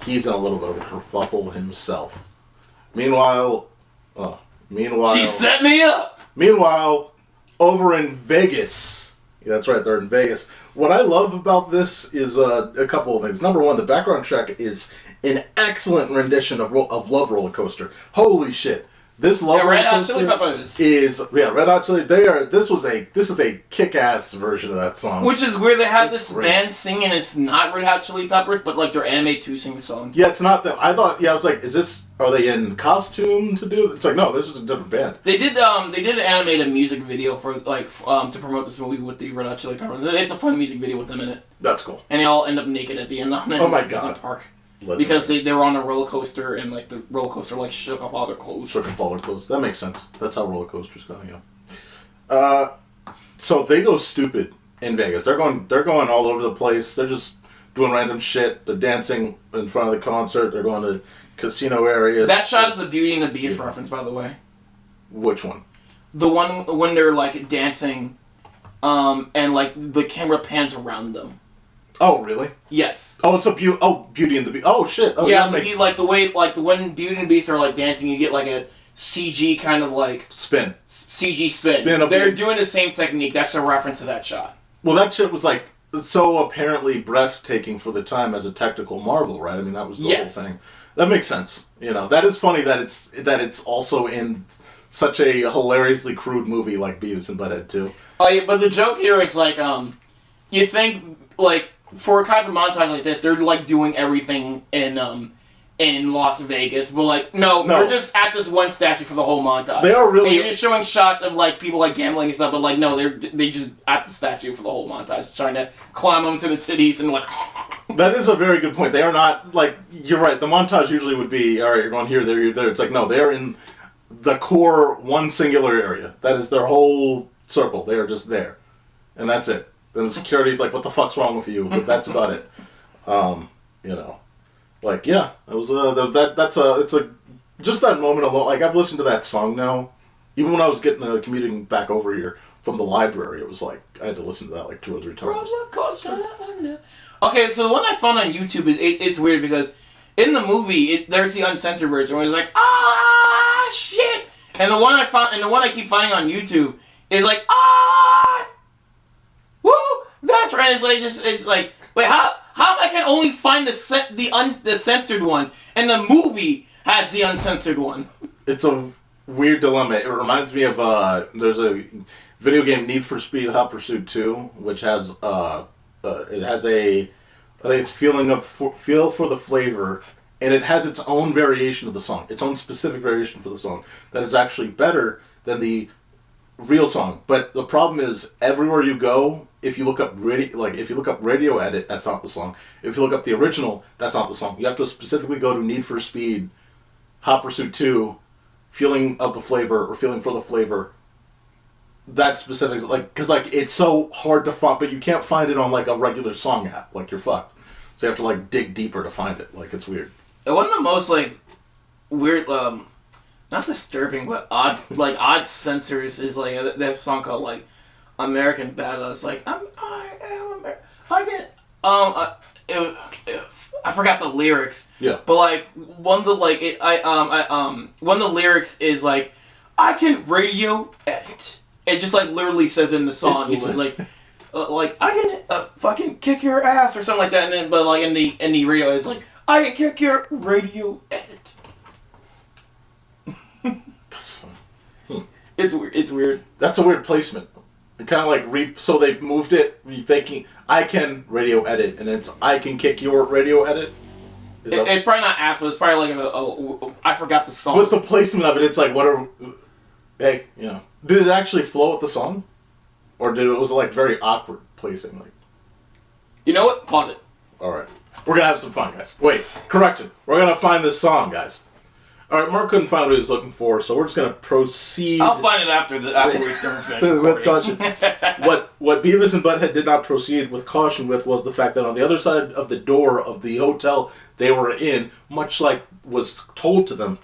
he's in a little bit of a kerfuffle himself. Meanwhile... She set me up! Meanwhile, over in Vegas... Yeah, that's right, they're in Vegas. What I love about this is a couple of things. Number one, the background track is an excellent rendition of Love Rollercoaster. Holy shit. This Love Red Hot Rollercoaster Chili Peppers is... Yeah, Red Hot Chili... This is a kick-ass version of that song. Which is where they have this band singing. It's not Red Hot Chili Peppers, but they're animated to sing the song. Yeah, it's not them. I thought... Yeah, I was like, are they in costume to do... It's no, this is a different band. They did animate a music video for, to promote this movie with the Red Hot Chili Peppers. It's a fun music video with them in it. That's cool. And they all end up naked at the end on it. Oh my god. Park. Because they were on a roller coaster and the roller coaster shook up all their clothes. Shook up all their clothes. That makes sense. That's how roller coasters go. Yeah. So they go stupid in Vegas. They're going all over the place. They're just doing random shit. They're dancing in front of the concert. They're going to casino areas. That shot is a Beauty and the Beast reference, by the way. Which one? The one when they're dancing, and the camera pans around them. Oh, really? Yes. Oh, it's a Beauty and the Beast. Oh, shit. Oh, yeah, the way, when Beauty and the Beast are, dancing, you get, a CG kind of, spin. CG spin. They're doing the same technique. That's a reference to that shot. Well, that shit was, so apparently breathtaking for the time as a technical marvel, right? I mean, that was the whole thing. That makes sense. That is funny that it's also in such a hilariously crude movie like Beavis and Butthead, too. Oh, yeah, but the joke here is, you think, for a kind of montage like this, they're doing everything in Las Vegas, but no, they're just at this one statue for the whole montage. They are really. And you're just showing shots of people gambling and stuff, but no, they just at the statue for the whole montage, trying to climb onto the titties and That is a very good point. They are not you're right. The montage usually would be all right. You're going here, there, you're there. It's no, they are in the core one singular area. That is their whole circle. They are just there, and that's it. Then the security's what the fuck's wrong with you? But that's about it. Yeah, it was it's just that moment alone. I've listened to that song now. Even when I was commuting back over here from the library, it was I had to listen to that 2 or 3 times. Rollercoaster. Okay, so the one I found on YouTube it's weird because in the movie there's the uncensored version where it's shit, And the one I keep finding on YouTube is like, woo, that's right. It's like, wait, how am I can only find the censored one, and the movie has the uncensored one? It's a weird dilemma. It reminds me of there's a video game, Need for Speed Hot Pursuit 2, which has it has I think it's feel for the flavor, and it has its own variation of the song, its own specific variation for the song that is actually better than the real song. But the problem is, everywhere you go, if you look up radio edit, that's not the song. If you look up the original, that's not the song. You have to specifically go to Need for Speed Hot Pursuit 2, feeling of the flavor or feeling for the flavor. That specific, because it's so hard to find, but you can't find it on a regular song app. You're fucked. So you have to dig deeper to find it. It's weird. One of the most weird, not disturbing, but odd censors is that song called American Badass. I am American. I forgot the lyrics. Yeah. But one of the one of the lyrics is I can radio edit. It just literally says in the song, it's just I can fucking kick your ass or something like that, and then but in the radio is I can kick your radio edit. It's weird. That's a weird placement. It kind of so they moved it thinking I can radio edit, and it's I can kick your radio edit. It's probably not ass, but it's probably I forgot the song. But the placement of it, it's whatever. Hey, did it actually flow with the song, or was it very awkward placing? You know what? Pause it. All right, we're gonna have some fun, guys. Wait, correction. We're gonna find this song, guys. All right, Mark couldn't find what he was looking for, so we're just gonna proceed. I'll find it after we start finishing. With caution. What Beavis and Butthead did not proceed with caution with was the fact that on the other side of the door of the hotel they were in, much like was told to them,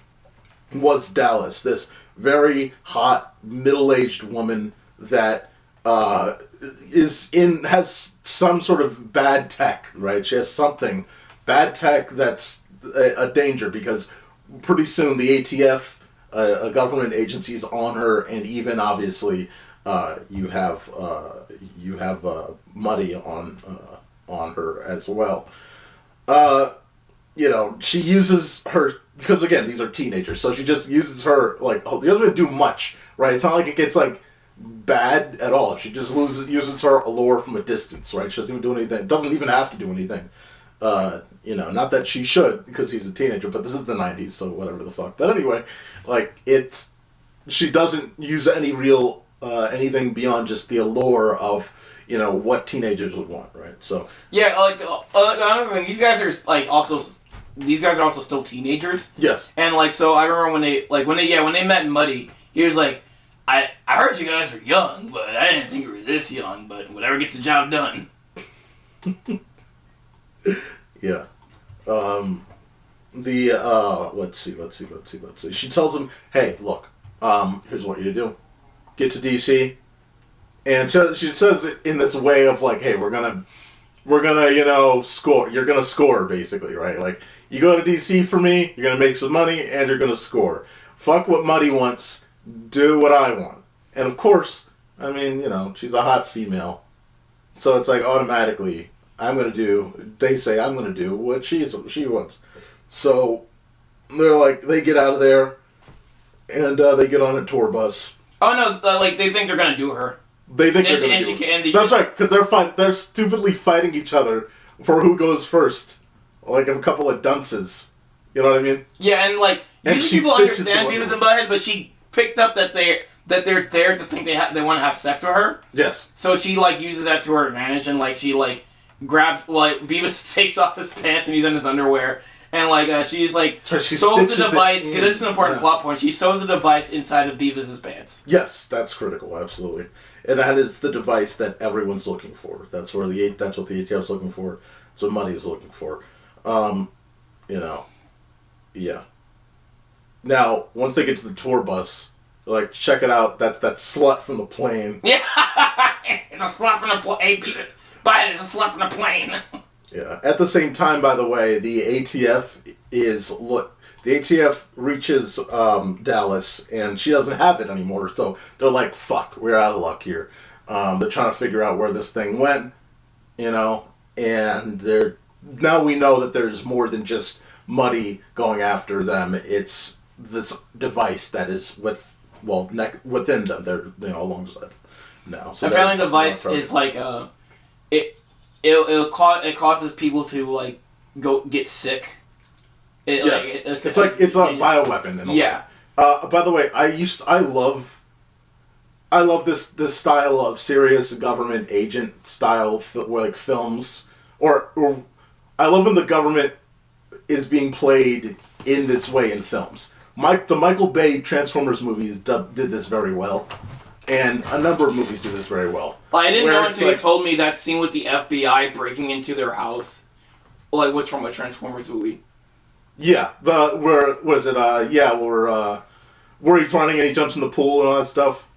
was Dallas, this very hot middle-aged woman that has some sort of bad tech, right? She has something bad tech that's a danger, because pretty soon the ATF, a government agency, is on her, and even obviously you have Muddy on her as well. She uses her, because again, these are teenagers, so she just uses her, the other doesn't do much, right? It's not like it gets, bad at all. She just uses her allure from a distance, right? She doesn't even do anything. Doesn't even have to do anything. Not that she should, because he's a teenager, but this is the 90s, so whatever the fuck. But anyway, she doesn't use any real, anything beyond just the allure of, what teenagers would want, right? So. Yeah, another thing, these guys are, also still teenagers. Yes. And, so I remember when they met Muddy, he was like, I heard you guys were young, but I didn't think you were this young, but whatever gets the job done. Yeah. Let's see. She tells him, hey, look, here's what you do. Get to DC. And she says it in this way of hey, we're gonna, score. You're gonna score, basically, right? You go to DC for me, you're gonna make some money, and you're gonna score. Fuck what Muddy wants, do what I want. And of course, she's a hot female. So it's automatically, they say I'm gonna do what she wants. So they're they get out of there, and they get on a tour bus. Oh no, they think they're gonna do her. They think they're gonna do her. That's right, because they're stupidly fighting each other for who goes first. A couple of dunces. You know what I mean? Yeah, and usually people understand Beavis and Butthead, but she picked up that they're there to think they want to have sex with her. Yes. So she uses that to her advantage, and she grabs Beavis takes off his pants and he's in his underwear, and she's sews the device, because this is an important plot point. She sews the device inside of Beavis's pants. Yes, that's critical, absolutely, and that is the device that everyone's looking for. That's what the ATF's looking for. That's what Muddy's looking for. Yeah. Now, once they get to the tour bus, they're check it out. That's that slut from the plane. Yeah, it's a slut from the plane. But it's a slut from the plane. Yeah. At the same time, by the way, the ATF the ATF reaches Dallas, and she doesn't have it anymore. So they're like, "Fuck, we're out of luck here." They're trying to figure out where this thing went, you know, and now we know that there's more than just Muddy going after them. It's this device that is within them. They're alongside them now. So apparently, the device is like it causes people to like go get sick. Yes, it's a bioweapon. Yeah. By the way, I love this style of serious government agent style like films, or I love when the government is being played in this way in films. The Michael Bay Transformers movies did this very well, and a number of movies do this very well. I didn't know until you told me that scene with the FBI breaking into their house, was from a Transformers movie. Yeah, where he's running and he jumps in the pool and all that stuff.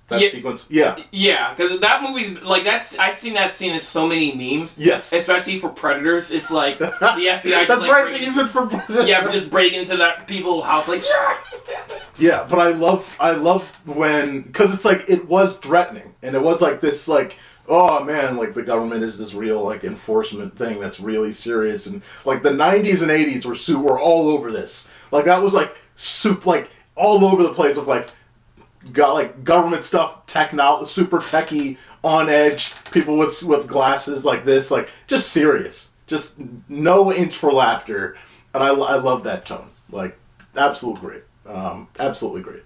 That sequence. Yeah. Yeah, because that movie's like I've seen that scene in so many memes. Yes. Especially for Predators. It's like the FBI. That's right. They use it for Predators. Yeah, but just break into that people's house like. Yeah, but I love when, because it's like it was threatening and it was like this like, oh man, like the government is this real like enforcement thing that's really serious, and like the 90s and 80s were all over this. Like that was like like all over the place of like. Got like government stuff, super techie, on edge, people with glasses like this, like just serious, just no inch for laughter, and I love that tone, like absolutely great.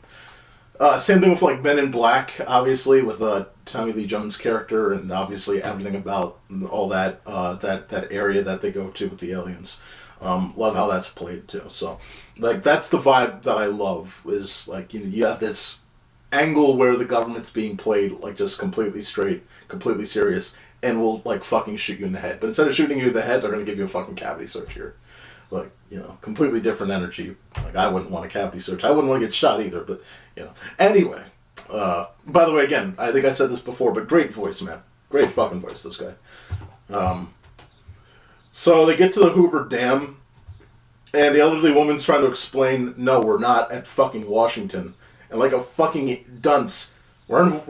Same thing with like Men in Black, obviously with Tommy Lee Jones' character, and obviously everything about all that that area that they go to with the aliens. Love how that's played too. So like that's the vibe that I love, is like you have this angle where the government's being played like just completely straight, completely serious, and will like fucking shoot you in the head. But instead of shooting you in the head, they're gonna give you a fucking cavity search here. Like, completely different energy. Like I wouldn't want a cavity search. I wouldn't want to get shot either, but Anyway, by the way, again, I think I said this before, but great voice, man. Great fucking voice, this guy. So they get to the Hoover Dam, and the elderly woman's trying to explain, no, we're not at fucking Washington. And like a fucking dunce, we're in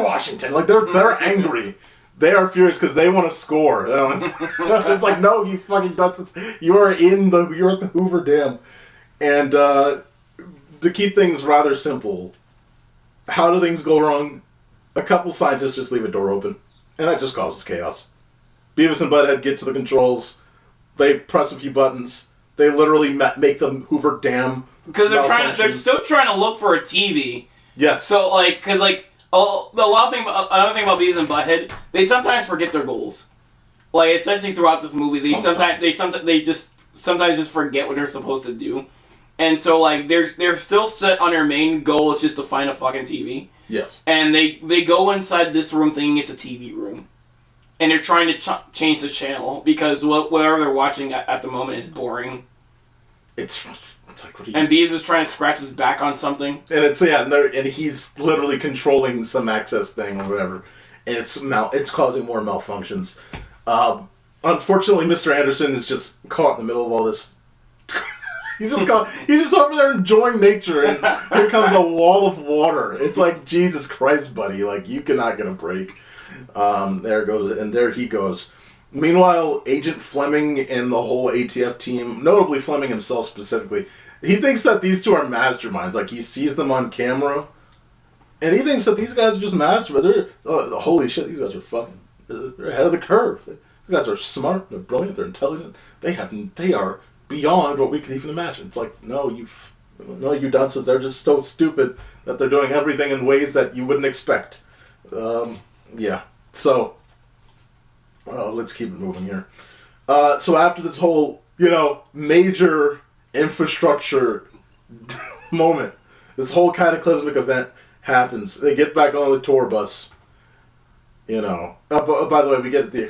Washington. Like they're angry, they are furious because they want to score. It's like, no, you fucking dunce, you're at the Hoover Dam, and to keep things rather simple, how do things go wrong? A couple scientists just leave a door open, and that just causes chaos. Beavis and Butthead get to the controls, they press a few buttons, they literally make the Hoover Dam. Because they're still trying to look for a TV. Yes. So another thing about Beavis and Butthead, they sometimes forget their goals. Like especially throughout this movie, they sometimes just forget what they're supposed to do, and so like they're still set on their main goal is just to find a fucking TV. Yes. And they go inside this room thinking it's a TV room, and they're trying to change the channel because whatever they're watching at the moment is boring. It's like, what are you... And Beavis is trying to scratch his back on something. And and he's literally controlling some access thing or whatever. And it's causing more malfunctions. Unfortunately, Mr. Anderson is just caught in the middle of all this. He's just over there enjoying nature, and here comes a wall of water. It's like, Jesus Christ, buddy, like you cannot get a break. There he goes. Meanwhile, Agent Fleming and the whole ATF team, notably Fleming himself specifically, he thinks that these two are masterminds. Like, he sees them on camera, and he thinks that these guys are just masterminds. Holy shit, these guys are fucking... They're ahead of the curve. These guys are smart, they're brilliant, they're intelligent. They are beyond what we could even imagine. It's like, no, you dunces, they're just so stupid that they're doing everything in ways that you wouldn't expect. Yeah. So... let's keep it moving here. So after this whole, major infrastructure moment, this whole cataclysmic event happens. They get back on the tour bus. By the way, we get the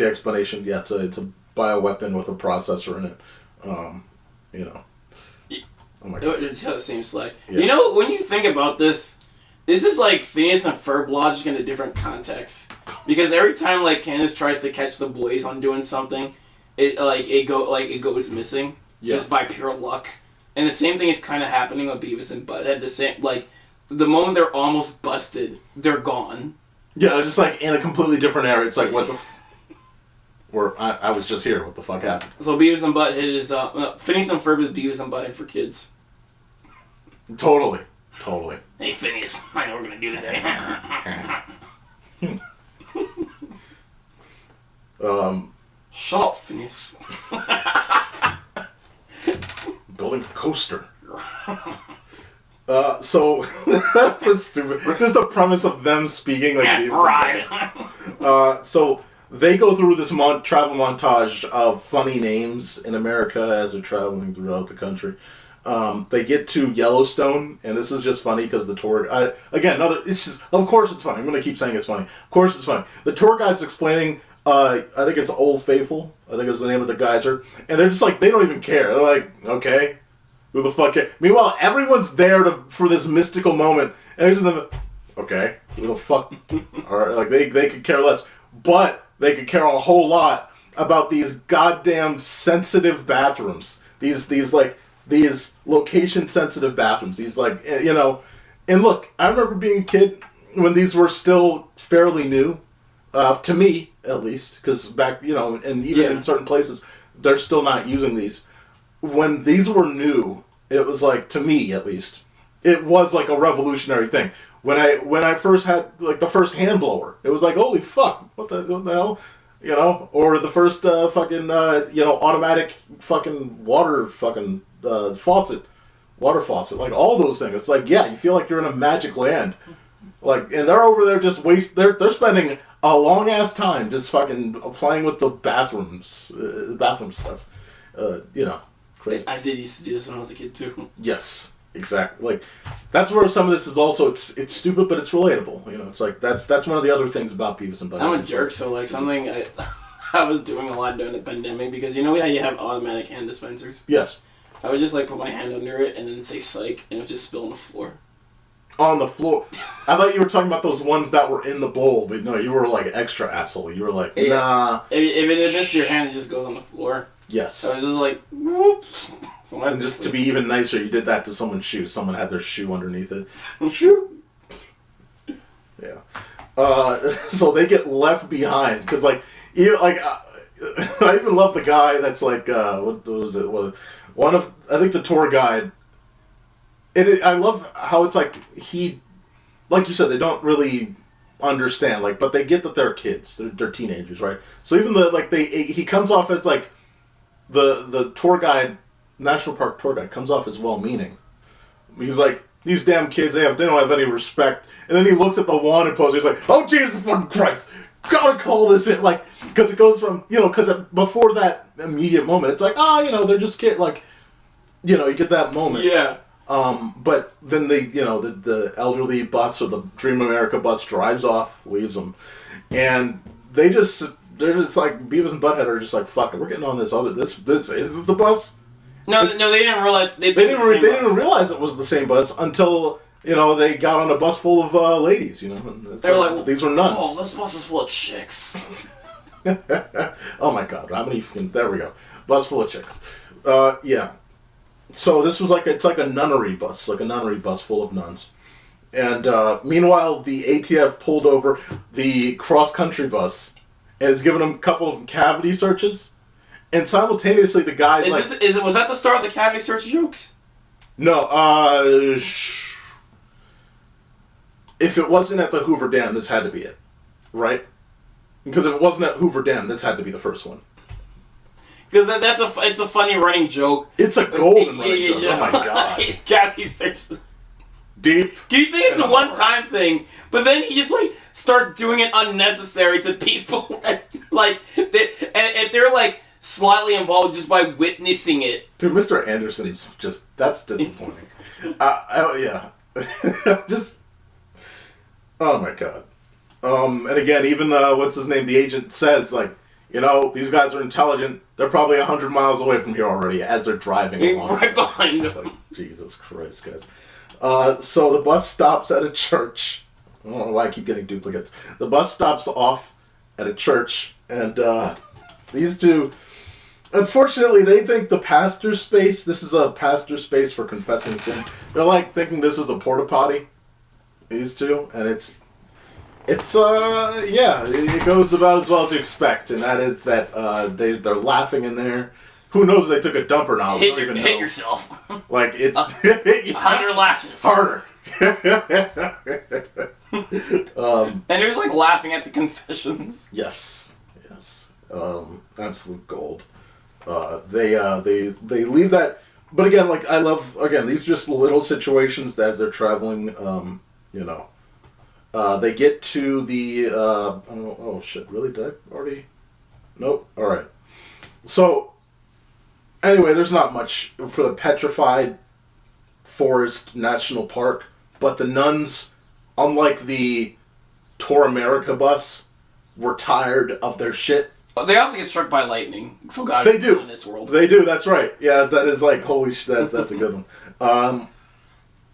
explanation. Yeah, it's a bioweapon with a processor in it. Oh my God. It seems like. Yeah. When you think about this. This is like Phineas and Ferb logic in a different context. Because every time Candace tries to catch the boys on doing something, it goes missing. just by pure luck. And the same thing is kind of happening with Beavis and Butthead. The same, like, the moment they're almost busted, they're gone. Yeah, they're just like in a completely different area. It's like, what the Or I was just here. What the fuck happened? So Beavis and Butthead is Phineas and Ferb is Beavis and Butthead for kids. Totally. Hey Phineas, I know we're gonna do that. Shut up, Phineas. Building a coaster. So that's so stupid. Just the premise of them speaking like Beavis and Butthead. So they go through this travel montage of funny names in America as they're traveling throughout the country. They get to Yellowstone, and this is just funny because the tour... it's just... Of course it's funny. I'm going to keep saying it's funny. Of course it's funny. The tour guide's explaining... I think it's Old Faithful. I think is the name of the geyser. And they're just like... They don't even care. They're like, okay. Who the fuck cares? Meanwhile, everyone's there for this mystical moment. And they're just... Okay. Who the fuck... Alright, like, they could care less. But they could care a whole lot about these goddamn sensitive bathrooms. These location-sensitive bathrooms. These, like, you know... And look, I remember being a kid when these were still fairly new. To me, at least. Because back, you know, and even in certain places, they're still not using these. When these were new, it was like, to me, at least, it was like a revolutionary thing. When I first had, like, the first hand blower, it was like, holy fuck, what the hell? You know? Or the first automatic fucking water fucking... faucet, water faucet, like all those things. It's like, yeah, you feel like you're in a magic land. Like, and they're over there just they're spending a long ass time just fucking playing with the bathroom stuff. You know, crazy. I did used to do this when I was a kid too. Yes, exactly. Like, that's where some of this is also, it's stupid, but it's relatable. You know, it's like, that's one of the other things about Beavis and Butthead. I'm a jerk, so like something I was doing a lot during the pandemic, because you know how you have automatic hand dispensers? Yes. I would just like put my hand under it and then say psych, and it would just spill on the floor. On the floor? I thought you were talking about those ones that were in the bowl, but no, you were like extra asshole. You were like, nah. If it misses your hand, it just goes on the floor. Yes. So I was just like, whoops. So and just to be even nicer, you did that to someone's shoe. Someone had their shoe underneath it. Shoe. Yeah. So they get left behind because, like, I even love the guy that's like, what was it? I think the tour guide. I love how it's like like you said, they don't really understand, like, but they get that they're kids, they're teenagers, right? So even he comes off as like the tour guide, national park tour guide comes off as well-meaning. He's like, these damn kids, they don't have any respect. And then he looks at the wanted poster, he's like, oh Jesus fucking Christ, gotta call this in, like, because it goes from, you know, because before that immediate moment, it's like, they're just kids, like, you know, you get that moment. Yeah. But then the elderly bus or the Dream America bus drives off, leaves them, and they're just like, Beavis and Butthead are just like, fuck it, we're getting on this is the bus. No, they didn't realize they didn't realize it was the same bus until, you know, they got on a bus full of ladies, you know. They were like, well, these were nuns. Oh, this bus is full of chicks. Oh my god, how many there we go. Bus full of chicks. Yeah. So this was it's like a nunnery bus full of nuns. And meanwhile, the ATF pulled over the cross-country bus and has given them a couple of cavity searches. And simultaneously, the guys was that the start of the cavity search jokes? No, if it wasn't at the Hoover Dam, this had to be it, right? Because if it wasn't at Hoover Dam, this had to be the first one. Because it's a funny running joke. It's a golden running joke. Oh my god. Cavity search. Deep. Do you think it's a one-time thing? But then he just like starts doing it unnecessary to people, like if they're like slightly involved just by witnessing it. Dude, Mr. Anderson's that's disappointing. Yeah. Just, oh my god. And again, even what's his name? The agent says, like, you know, these guys are intelligent. They're probably 100 miles away from here already as they're driving along. Right behind them. Like, Jesus Christ, guys. So the bus stops at a church. I don't know why I keep getting duplicates. The bus stops off at a church, and these two, Unfortunately, they think the pastor's space, this is a pastor's space for confessing sin. They're like thinking this is a porta potty, these two, and it goes about as well as you expect, and that is that they're laughing in there. Who knows if they took a dump or not? Hit yourself. Like, it's... 100 lashes. Harder. And they're just like laughing at the confessions. Yes. Absolute gold. They leave that, but again, like, I love, again, these just little situations as they're traveling, they get to the, oh shit, really, did I already? Nope, alright. So, anyway, there's not much for the Petrified Forest National Park, but the nuns, unlike the Tour America bus, were tired of their shit. They also get struck by lightning. So God, they do in this world. They do. That's right. Yeah, that is like holy shit. That's a good one.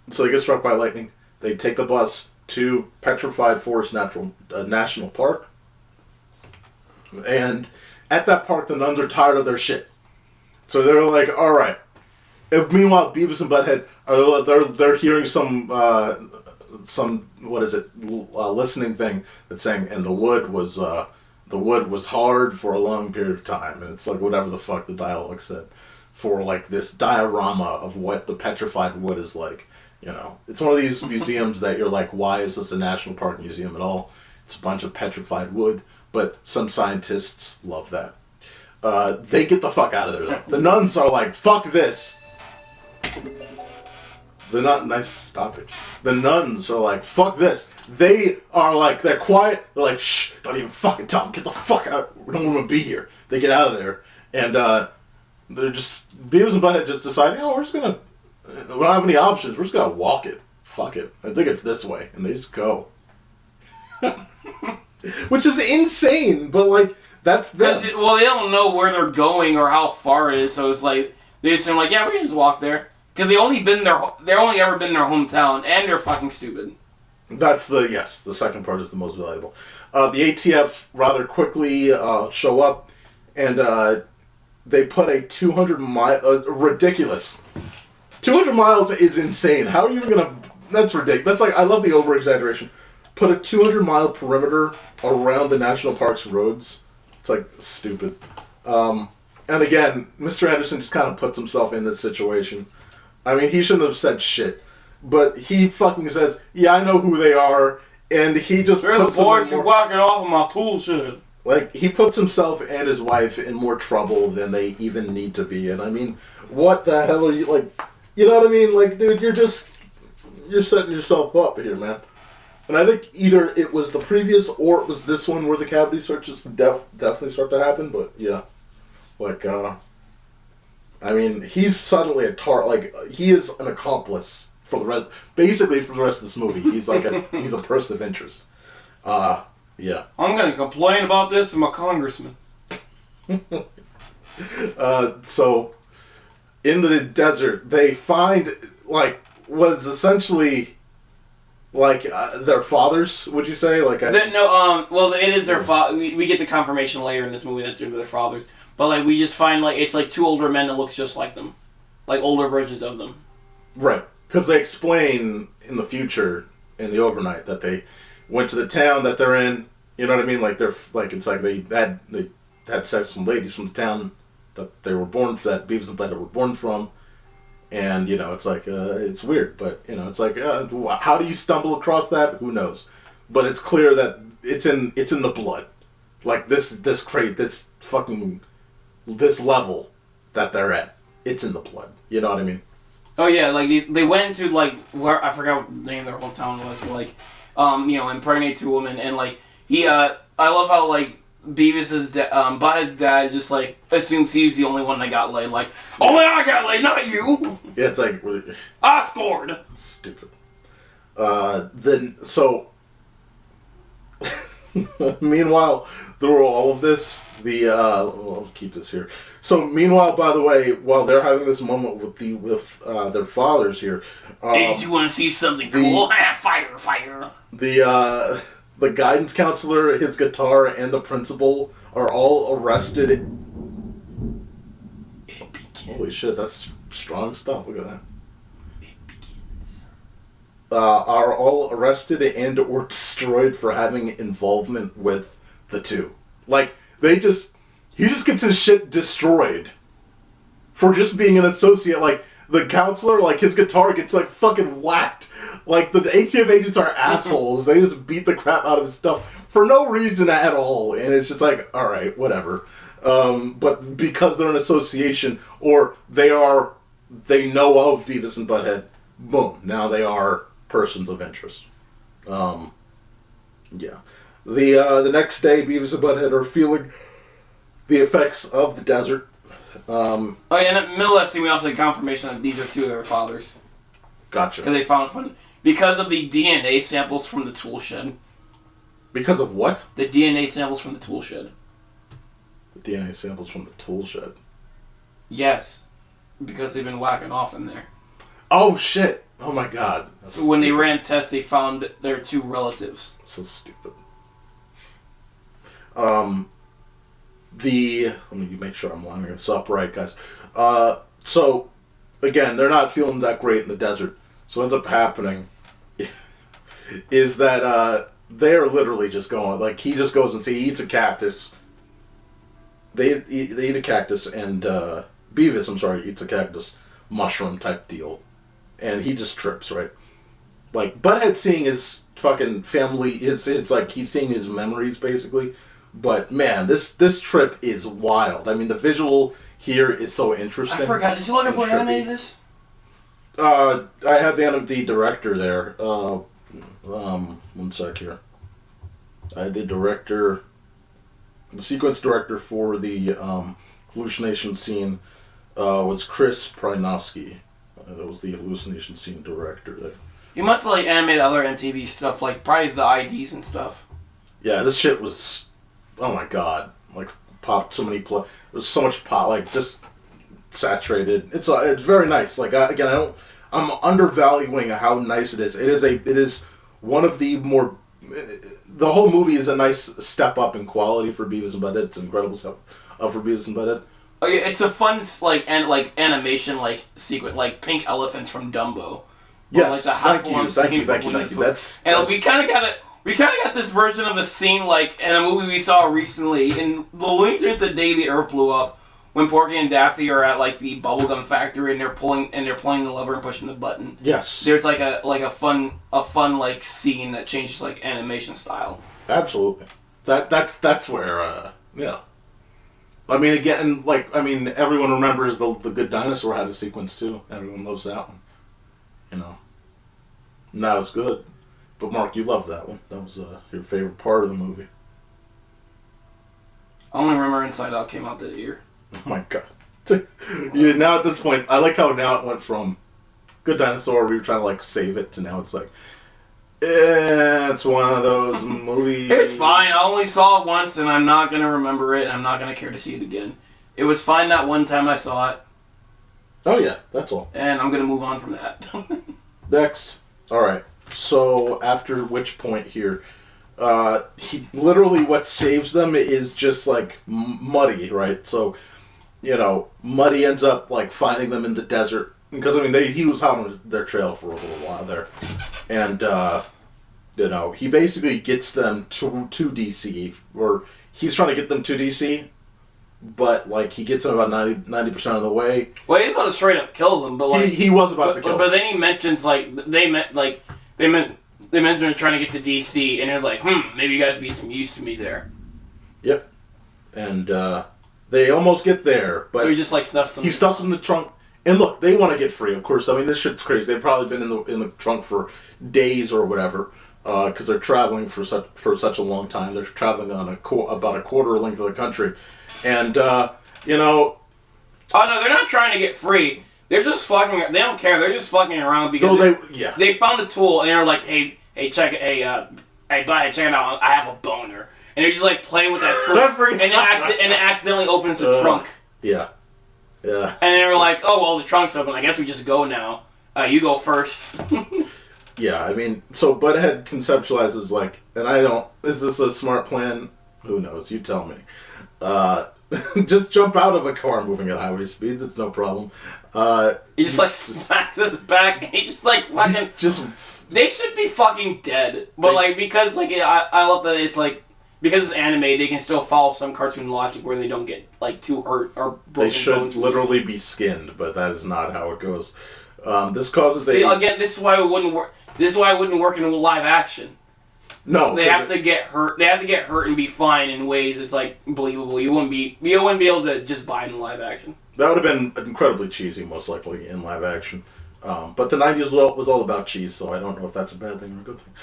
So they get struck by lightning. They take the bus to Petrified Forest National Park, and at that park, the nuns are tired of their shit. So they're like, "All right." Meanwhile, Beavis and Butthead they're hearing some what is it listening thing that's saying, and the wood was hard for a long period of time, and it's like whatever the fuck the dialogue said, for like this diorama of what the petrified wood is like. It's one of these museums that you're like, why is this a national park museum at all? It's a bunch of petrified wood, but some scientists love that. They get the fuck out of there though. The nuns are like, fuck this. Nice stoppage. The nuns are like, fuck this. They are like, they're quiet. They're like, shh, don't even fucking tell them. Get the fuck out. We don't want to be here. They get out of there. And they're just, Beavis and Butthead just decide, we're just going to, we don't have any options. We're just going to walk it. Fuck it. I think it's this way. And they just go. Which is insane, but like, that's them. Well, they don't know where they're going or how far it is, so it's like, they assume like, yeah, we can just walk there. Because they only ever been in their hometown, and they're fucking stupid. That's the second part is the most valuable. The ATF rather quickly show up, and they put a 200-mile, ridiculous. 200 miles is insane. How are you even going to, that's ridiculous. That's like, I love the over-exaggeration. Put a 200-mile perimeter around the national park's roads. It's like, stupid. And again, Mr. Anderson just kind of puts himself in this situation. I mean, he shouldn't have said shit, but he fucking says, "Yeah, I know who they are," and he just puts the boys who walking off of my tool shed. Like, he puts himself and his wife in more trouble than they even need to be. And I mean, what the hell are you, like? You know what I mean? Like, dude, you're setting yourself up here, man. And I think either it was the previous or it was this one where the cavity searches definitely start to happen. But yeah, like, I mean, he's suddenly he is an accomplice for the rest, basically for the rest of this movie. He's like he's a person of interest. Yeah. I'm gonna complain about this to my congressman. So, in the desert, they find, like, what is essentially, like, their fathers, would you say? Like, well, it is their father. We get the confirmation later in this movie that they're their fathers. But, like, we just find, like, it's, like, two older men that looks just like them. Like, older versions of them. Right. Because they explain in the future, in the overnight, that they went to the town that they're in. You know what I mean? Like, it's like they had sex with ladies from the town that they were born, that Beavis and Butthead were born from. And, it's like, it's weird. But, it's like, how do you stumble across that? Who knows? But it's clear that it's in the blood. Like, this level that they're at, it's in the blood. You know what I mean? Oh yeah, like they went to, like, where I forgot what the name of their hometown was, but, like, impregnate two women, and like I love how, like, Beavis's Butthead's dad just, like, assumes he's the only one that got laid, like, only I got laid, not you. Yeah, it's like, I scored. Stupid. Meanwhile, through all of this, I'll keep this here. So, meanwhile, by the way, while they're having this moment with their fathers here, hey, do you want to see something cool? Fire! The guidance counselor, his guitar, and the principal are all arrested. Holy shit, that's strong stuff. Look at that. It begins. Are all arrested and or destroyed for having involvement with the two. Like, he just gets his shit destroyed for just being an associate. Like, the counselor, like, his guitar gets, like, fucking whacked. Like, the ATF agents are assholes. They just beat the crap out of his stuff for no reason at all. And it's just like, alright, whatever. But because they're an association, or they know of Beavis and Butthead, boom, now they are persons of interest. Yeah. The next day, Beavis and Butthead are feeling the effects of the desert. Oh yeah, in the middle of that scene, we also get confirmation that these are two of their fathers. Gotcha. Because they found fun because of the DNA samples from the tool shed. Because of what? The DNA samples from the tool shed. The DNA samples from the tool shed. Yes, because they've been whacking off in there. Oh shit! Oh my god. That's so when they ran tests, they found their two relatives. So stupid. Let me make sure I'm lining this up right, guys. So, again, they're not feeling that great in the desert. So what ends up happening is that they're literally just going, like, he just goes and he eats a cactus. They eat a cactus, and Beavis, eats a cactus mushroom type deal. And he just trips, right? Like, Butthead seeing his fucking family, his like, he's seeing his memories, basically. But, man, this trip is wild. I mean, the visual here is so interesting. I forgot. Did you look up who animated this? I had the director there. One sec here. I had the sequence director for the hallucination scene was Chris Prynowski. That was the hallucination scene director there. You must have, like, animated other MTV stuff, like, probably the IDs and stuff. Yeah, this shit was... Oh my god. Like, popped so many... There's so much pop, like, just saturated. It's very nice. Like, again, I'm undervaluing how nice it is. It is one of the more... The whole movie is a nice step up in quality for Beavis and Butthead. It's an incredible step up for Beavis and Butthead. Oh yeah, it's a fun animation sequence, like Pink Elephants from Dumbo. Yes, thank you. That's we kind of got this version of a scene like in a movie we saw recently in the Looney Tunes The Day the Earth Blew Up, when Porky and Daffy are at like the bubblegum factory and they're pulling the lever and pushing the button. Yes, there's like a fun like scene that changes like animation style. Absolutely, that's where yeah. I mean, again, everyone remembers the Good Dinosaur had a sequence too. Everyone loves that one. You know, not as good, but Mark, you loved that one. That was your favorite part of the movie. I only remember Inside Out came out that year. Oh my god! Now at this point, I like how now it went from Good Dinosaur, we were trying to like save it, to now it's like, it's one of those movies. It's fine. I only saw it once, and I'm not gonna remember it. And I'm not gonna care to see it again. It was fine that one time I saw it. Oh yeah, that's all. And I'm gonna move on from that. Next, all right. So after which point here, he literally what saves them is just like Muddy, right? So, you know, Muddy ends up like finding them in the desert because he was out on their trail for a little while there, and you know, he basically gets them to DC, or he's trying to get them to DC, but like he gets them about 90% of the way. Well, he's about to straight up kill them, but like he was about to kill them. But then he mentions they meant they're trying to get to DC, and they're like, maybe you guys be some use to me there. Yep, and they almost get there, but so he just like stuffs them. He stuffs them in the trunk. And look, they want to get free, of course. I mean, this shit's crazy. They've probably been in the trunk for days or whatever, because they're traveling for such a long time. They're traveling on about a quarter length of the country, and you know. Oh no, they're not trying to get free. They're just fucking. They don't care. They're just fucking around because they found a tool and they're like, hey, check it, hey, Butthead, check it out. I have a boner, and they're just like playing with that tool, and it accidentally opens the trunk. Yeah. Yeah. And they were like, oh, well, the trunk's open. I guess we just go now. You go first. Yeah, I mean, so Butthead conceptualizes like, and I don't, is this a smart plan? Who knows? You tell me. just jump out of a car moving at highway speeds. It's no problem. He just like smacks his back. And he just like fucking just. They should be fucking dead. But like because like I love that it's like because it's anime, they can still follow some cartoon logic where they don't get like too hurt or broken. They should bones literally be skinned, but that is not how it goes. This causes again. This is why it wouldn't work. This is why it wouldn't work in live action. No, they have to get hurt. They have to get hurt and be fine in ways that's like believable. You wouldn't be able to just buy it in live action. That would have been incredibly cheesy, most likely in live action. But the '90s was all about cheese, so I don't know if that's a bad thing or a good thing.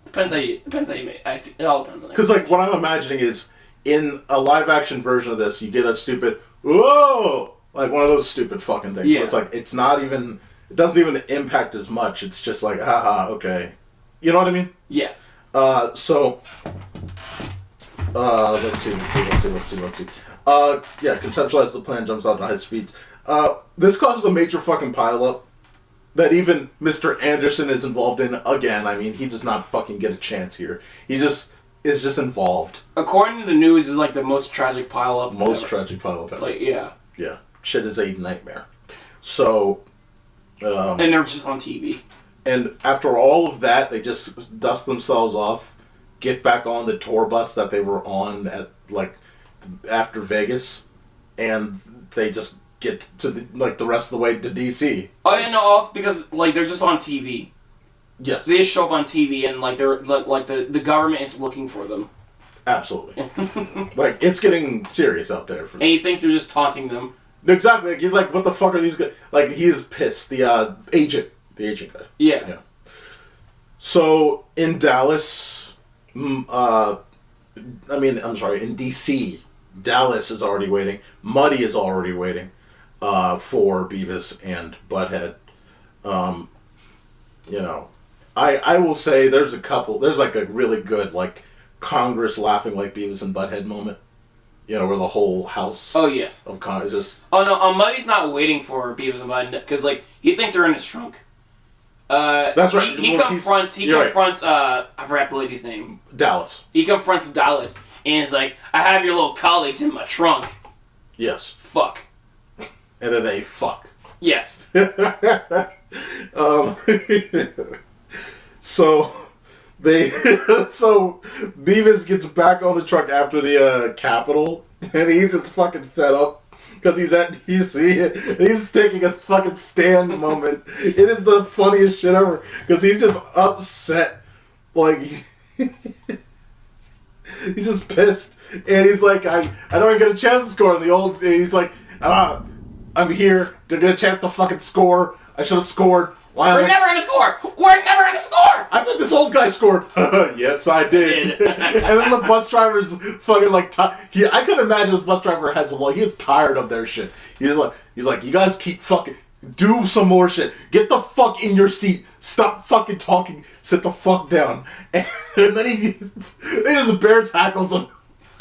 Depends how you make it. It all depends on it. Because like what I'm imagining is in a live action version of this, you get a stupid whoa, like one of those stupid fucking things. Yeah. Where it's like it doesn't even impact as much. It's just like haha, okay. You know what I mean? Yes. Let's see. Yeah, conceptualize the plan, jumps out at high speeds. This causes a major fucking pileup that even Mr. Anderson is involved in again. I mean, he does not fucking get a chance here. He just is just involved. According to the news, is like the most tragic pileup. Tragic pileup ever. Like, yeah. Yeah. Shit is a nightmare. So, and they're just on TV. And after all of that, they just dust themselves off, get back on the tour bus that they were on at like after Vegas, and they just get to the rest of the way to DC. Oh yeah, no, also because like they're just on TV. Yes, they just show up on TV, and like they're like the government is looking for them. Absolutely, like it's getting serious out there. And he thinks they're just taunting them. Exactly, like, he's like, "What the fuck are these guys?" Like he's pissed. The agent guy. Yeah. So in Dallas, in DC, Dallas is already waiting. Muddy is already waiting for Beavis and Butthead. I will say there's like a really good like Congress laughing like Beavis and Butthead moment. Where the whole house. Oh yes. Of Congress just. Oh no, Muddy's not waiting for Beavis and Butthead because like he thinks they're in his trunk. That's right. He confronts. I forgot the lady's name. Dallas. He confronts Dallas, and he's like, "I have your little colleagues in my trunk." Yes. Fuck. And then they fuck. Yes. So Beavis gets back on the truck after the Capitol, and he's just fucking fed up. Because he's at DC, he's taking a fucking stand moment. It is the funniest shit ever. Because he's just upset. Like, he's just pissed. And he's like, I don't even get a chance to score. And he's like, I'm here to get a chance to fucking score. I should have scored. We're never gonna score! We're never gonna score! I bet this old guy scored. Yes, I did. And then the bus driver's fucking like, I could imagine this bus driver he's tired of their shit. He's like, you guys keep fucking, do some more shit. Get the fuck in your seat. Stop fucking talking. Sit the fuck down. And then he just bear tackles him.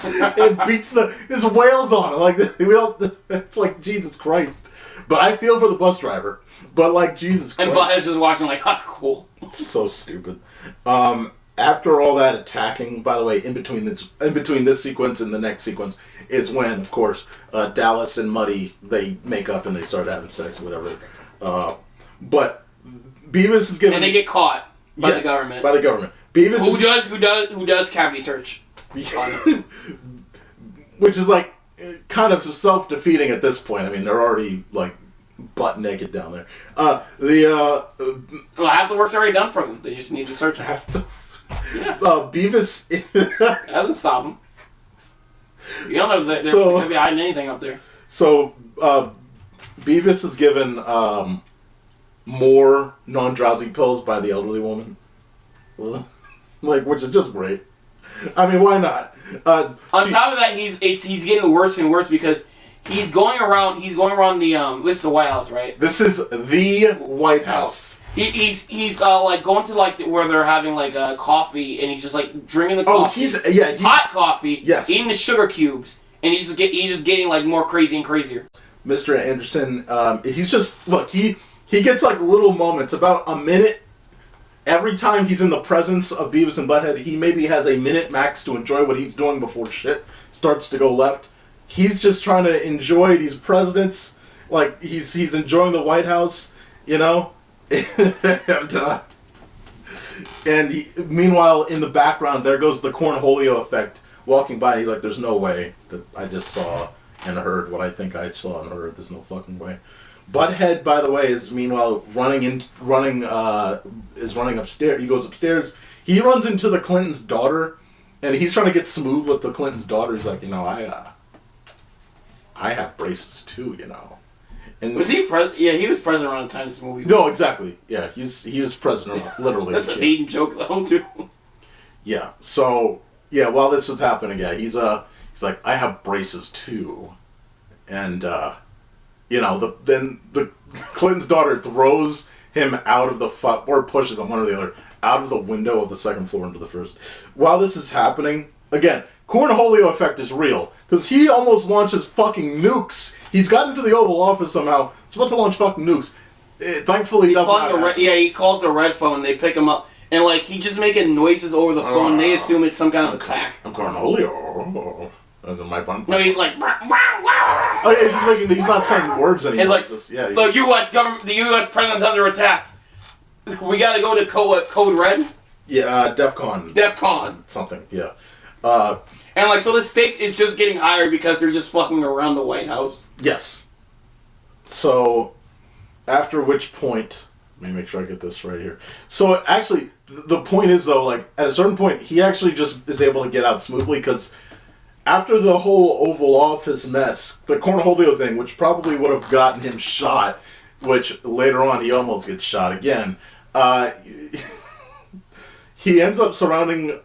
And his wails on him. Like, it's like, Jesus Christ. But I feel for the bus driver. But like, Jesus Christ. And Butthead's just watching like, cool. It's so stupid. After all that attacking, by the way, in between this sequence and the next sequence is when, of course, Dallas and Muddy, they make up and they start having sex or whatever. But Beavis is given... And they get caught by the government. By the government. Beavis who does cavity search. Which is like kind of self-defeating at this point. I mean, they're already like butt naked down there. Well, half the work's already done for them. They just need to search them. Beavis doesn't stop them. You don't know if they're going to be hiding anything up there. So Beavis is given more non-drowsy pills by the elderly woman, like, which is just great. I mean, why not? On top of that, he's getting worse and worse because he's going around the this is the White House, right? This is the White House. He's like going to like where they're having like coffee, and he's just like drinking the coffee. Hot coffee. Yes. Eating the sugar cubes, and he's just getting like more crazy and crazier. Mr. Anderson, he's just he gets like little moments, about a minute every time he's in the presence of Beavis and Butthead, he maybe has a minute max to enjoy what he's doing before shit starts to go left. He's just trying to enjoy these presidents, like he's enjoying the White House, you know. And meanwhile, in the background, there goes the Cornholio effect walking by. He's like, "There's no way that I just saw and heard what I think I saw and heard. There's no fucking way." Butthead, by the way, is meanwhile running upstairs. He goes upstairs. He runs into the Clinton's daughter, and he's trying to get smooth with the Clinton's daughter. He's like, I have braces too, you know. And was he president? Yeah, he was president around the time this movie. No, exactly. Yeah, he was president, literally. That's a Hayden joke though, too. Yeah. So while this was happening, he's like, I have braces too, and then the Clinton's daughter throws him out of the or pushes him, one or the other, out of the window of the second floor into the first. While this is happening, again, Cornholio effect is real. Because he almost launches fucking nukes. He's gotten into the Oval Office somehow. It's about to launch fucking nukes. Thankfully, he doesn't. He calls the red phone. They pick him up. And, like, he's just making noises over the phone. They assume it's some kind of attack. I'm Cornholio. My bun. No, he's like... Oh, yeah, he's not saying words anymore. He's like, the U.S. government, the U.S. president's under attack. We gotta go to Code Red? Yeah, DEFCON. DEFCON. Something, yeah. And, like, so the stakes is just getting higher because they're just fucking around the White House. Yes. So, after which point... Let me make sure I get this right here. So, actually, the point is, though, like, at a certain point, he actually just is able to get out smoothly, because after the whole Oval Office mess, the Cornholio thing, which probably would have gotten him shot, which later on he almost gets shot again, he ends up surrounding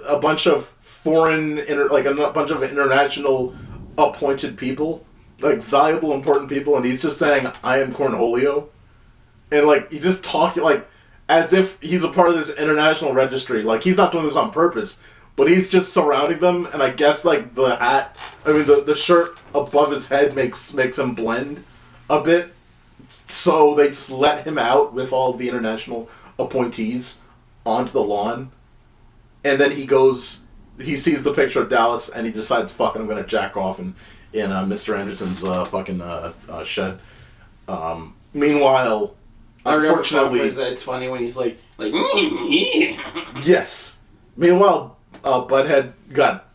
a bunch of a bunch of international appointed people, like valuable, important people, and he's just saying, I am Cornholio. And, like, he's just talking, like, as if he's a part of this international registry. Like, he's not doing this on purpose, but he's just surrounding them, and I guess, like, the shirt above his head makes him blend a bit. So they just let him out with all of the international appointees onto the lawn. And then he sees the picture of Dallas, and he decides, fuck it, I'm gonna jack off in Mr. Anderson's shed. Meanwhile, unfortunately, it's funny when he's like yes. Meanwhile, Butthead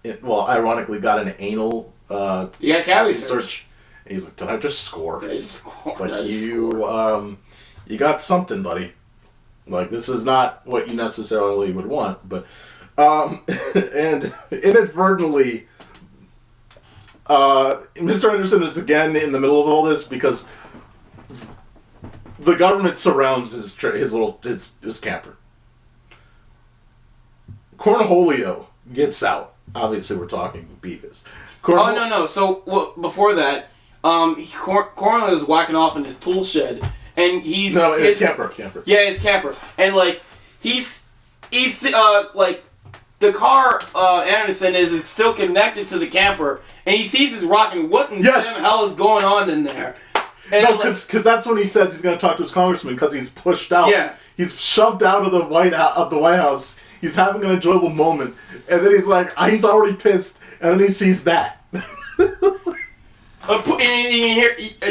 ironically got an anal cavity search. And he's like, did I just score? It's like, you got something, buddy. Like, this is not what you necessarily would want, but and inadvertently, Mr. Anderson is again in the middle of all this because the government surrounds his camper. Cornholio gets out. Obviously, we're talking Beavis. No. So before that, Cornholio is whacking off in his tool shed, and his camper. Yeah, his camper, and like he's like. The car, Anderson, is still connected to the camper, and he sees his rocking. What in the hell is going on in there? And because that's when he says he's going to talk to his congressman, because he's pushed out. Yeah. He's shoved out of the White House. He's having an enjoyable moment, and then he's like, he's already pissed, and then he sees that. You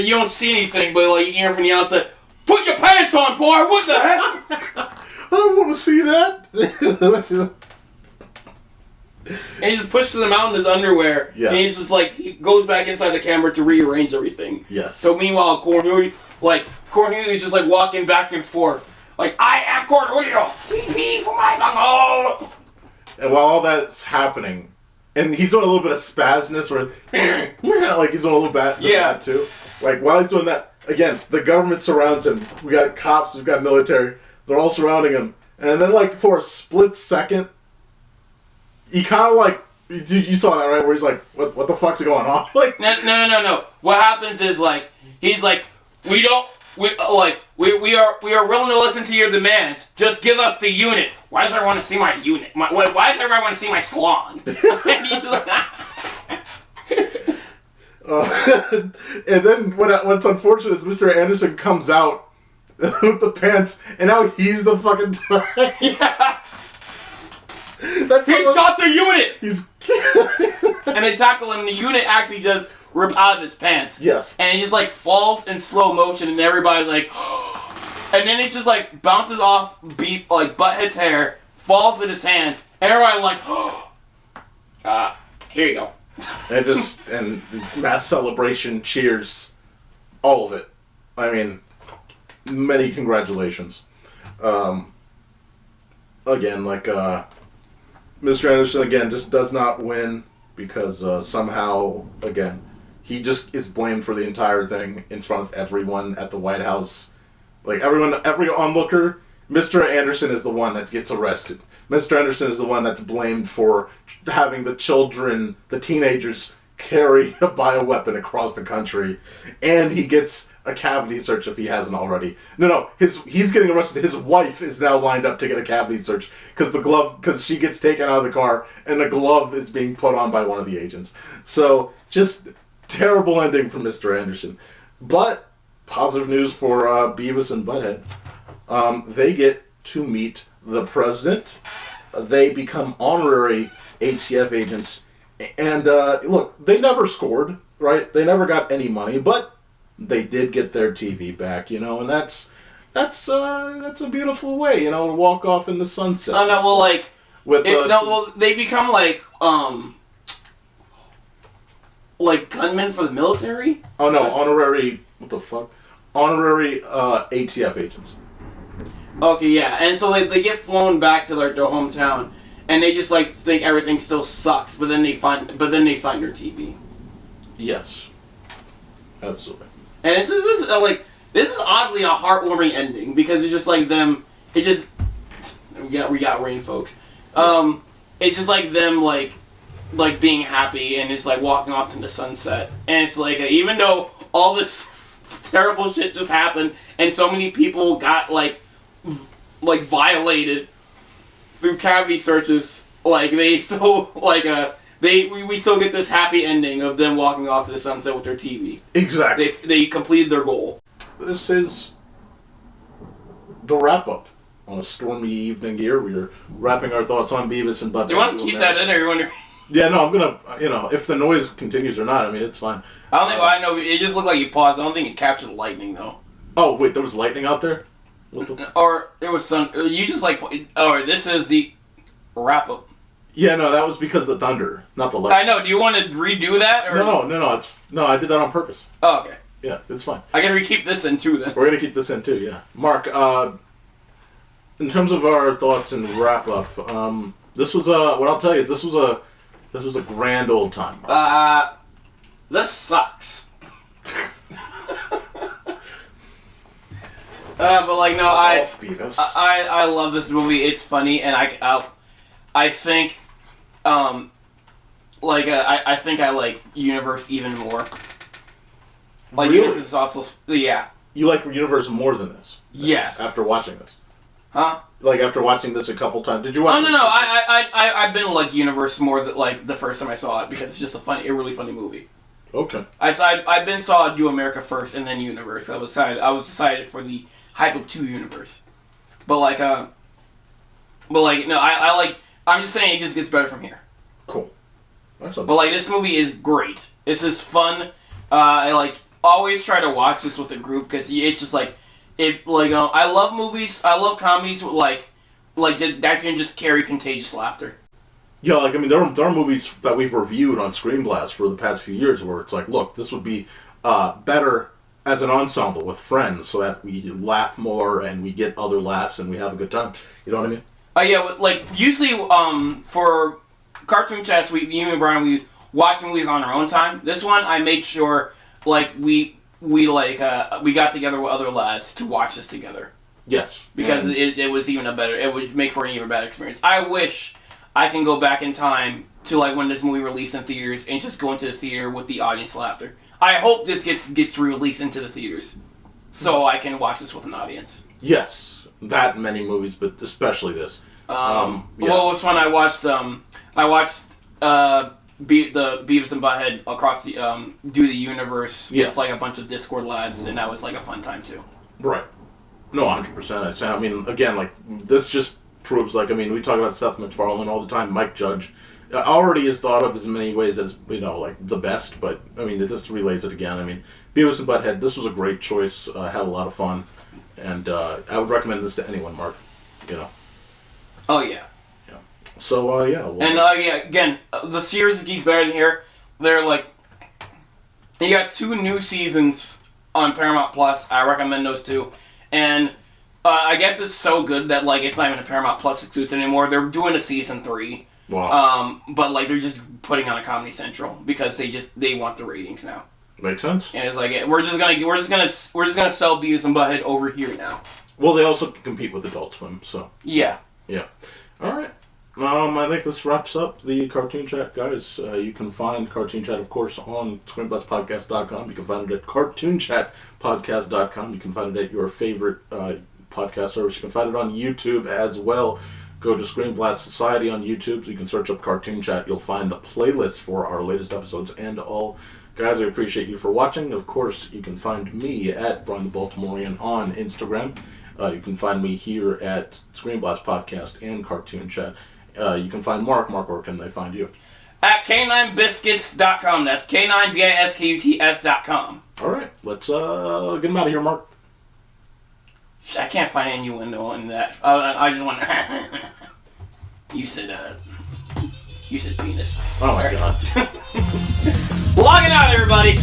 don't see anything, but like you can hear from the outside, "Put your pants on, boy! What the heck?" I don't want to see that. And he just pushes him out in his underwear. Yes. And he's just like, he goes back inside the camera to rearrange everything. Yes. So meanwhile, Cornelius is just like walking back and forth. Like, I am Cornelio! TP for my bunghole! And while all that's happening, and he's doing a little bit of spasness, where, like he's doing a little bit that too. Like, while he's doing that, again, the government surrounds him. We got cops, we've got military. They're all surrounding him. And then, like, for a split second, he kind of like, you saw that, right? Where he's like, what the fuck's going on? Like, no. What happens is, like, he's like, we are willing to listen to your demands. Just give us the unit. Why does everyone want to see my unit? Why does everyone want to see my Swann? And he's like, and then what's unfortunate is Mr. Anderson comes out with the pants, and now he's the fucking Yeah. That's He's got the unit! He's And they tackle him, and the unit actually does rip out of his pants. Yes. And he just like falls in slow motion, and everybody's like, and then it just like bounces off Butthead's hair, falls in his hands, and everybody's like, here you go. and mass celebration, cheers, all of it. I mean, many congratulations. Again, like, Mr. Anderson, again, just does not win because somehow, again, he just is blamed for the entire thing in front of everyone at the White House. Like, every onlooker, Mr. Anderson is the one that gets arrested. Mr. Anderson is the one that's blamed for having the children, the teenagers, carry a bioweapon across the country. And he gets a cavity search if he hasn't already. No, he's getting arrested. His wife is now lined up to get a cavity search because she gets taken out of the car and the glove is being put on by one of the agents. So, just terrible ending for Mr. Anderson. But, positive news for Beavis and Butthead. They get to meet the president. They become honorary ATF agents. And, look, they never scored, right? They never got any money, but they did get their TV back, and that's a beautiful way, to walk off in the sunset. Oh, no, well, they become, gunmen for the military? Oh, no, honorary, what the fuck? Honorary, ATF agents. Okay, yeah, and so they get flown back to their hometown, and they just think everything still sucks, but then they find their TV. Yes, absolutely. And this is oddly a heartwarming ending because it's just like them. We got rain, folks. It's just like them like being happy and it's like walking off to the sunset, and it's like even though all this terrible shit just happened and so many people got violated through cavity searches, they still we still get this happy ending of them walking off to the sunset with their TV. Exactly. They completed their goal. This is the wrap up on a stormy evening here. We're wrapping our thoughts on Beavis and Butthead. You want to keep that in, or you wonder? Yeah, no, I'm gonna. If the noise continues or not, I mean, it's fine. I don't think. I know it just looked like you paused. I don't think it captured lightning though. Oh wait, there was lightning out there. What the? Or there was some. You just or this is the wrap up. Yeah, no, that was because of the thunder, not the lightning. I know. Do you want to redo that? Or? No. I did that on purpose. Oh, okay. Yeah, it's fine. I gotta keep this in too then. We're gonna keep this in too. Yeah, Mark. In terms of our thoughts and wrap up, this was what I'll tell you is this was a grand old time. Mark. This sucks. But no, I love this movie. It's funny, and I think, I think I like Universe even more. Really? Universe is also yeah. You like Universe more than this? Yes. After watching this. Huh? After watching this a couple times, did you watch? Oh no! I've been Universe more than the first time I saw it because it's just a really funny movie. Okay. I've saw Do America first and then Universe. I was decided for the hype of 2 Universe, no, I'm just saying it just gets better from here. Cool. That's but this movie is great. This is fun. I always try to watch this with a group because it's just I love movies. I love comedies with that can just carry contagious laughter. Yeah, there are movies that we've reviewed on Screen Blast for the past few years where it's look, this would be better as an ensemble with friends so that we laugh more and we get other laughs and we have a good time. You know what I mean? Yeah, usually for Cartoon Chats, you and Brian, we watch movies on our own time. This one, I made sure we got together with other lads to watch this together. Yes. Because it was it would make for an even better experience. I wish I can go back in time to when this movie released in theaters and just go into the theater with the audience laughter. I hope this gets released into the theaters so I can watch this with an audience. Yes. That and many movies, but especially this. Yeah. Well, it was fun. I watched the Beavis and Butthead across the do the universe with a bunch of Discord lads, and that was a fun time too. Right. No, 100%. I mean, again, like, this just proves, like, I mean, we talk about Seth MacFarlane all the time. Mike Judge already is thought of as in many ways as, you know, like, the best, but, I mean, this relays it again. I mean, Beavis and Butthead, this was a great choice. Had a lot of fun. And I would recommend this to anyone, Mark. You know. Oh, yeah. Yeah. So, yeah. Well, And, yeah, again, the series keeps better than here. They're, like, you got 2 new seasons on Paramount Plus. I recommend those 2. And I guess it's so good that, like, it's not even a Paramount Plus exclusive anymore. They're doing a season 3. Wow. But, like, they're just putting on a Comedy Central because they want the ratings now. Makes sense. And it's like, we're just gonna sell Beavis and Butthead over here now. Well, they also compete with Adult Swim, so. Yeah. Yeah. All right. I think this wraps up the Cartoon Chat, guys. You can find Cartoon Chat, of course, on screenblastpodcast.com. You can find it at CartoonChatPodcast.com. You can find it at your favorite podcast service. You can find it on YouTube as well. Go to Screen Blast Society on YouTube, so you can search up Cartoon Chat. You'll find the playlist for our latest episodes and all. Guys, I appreciate you for watching. Of course, you can find me at Bryan the Baltimorean on Instagram. You can find me here at Screen Blast Podcast and Cartoon Chat. You can find Mark. Mark, where can they find you? At K9biscuits.com. That's K9biscuits.com. All right, let's get him out of here, Mark. I can't find any innuendo in that. I just want to... You said penis. Oh my god. Logging out, everybody!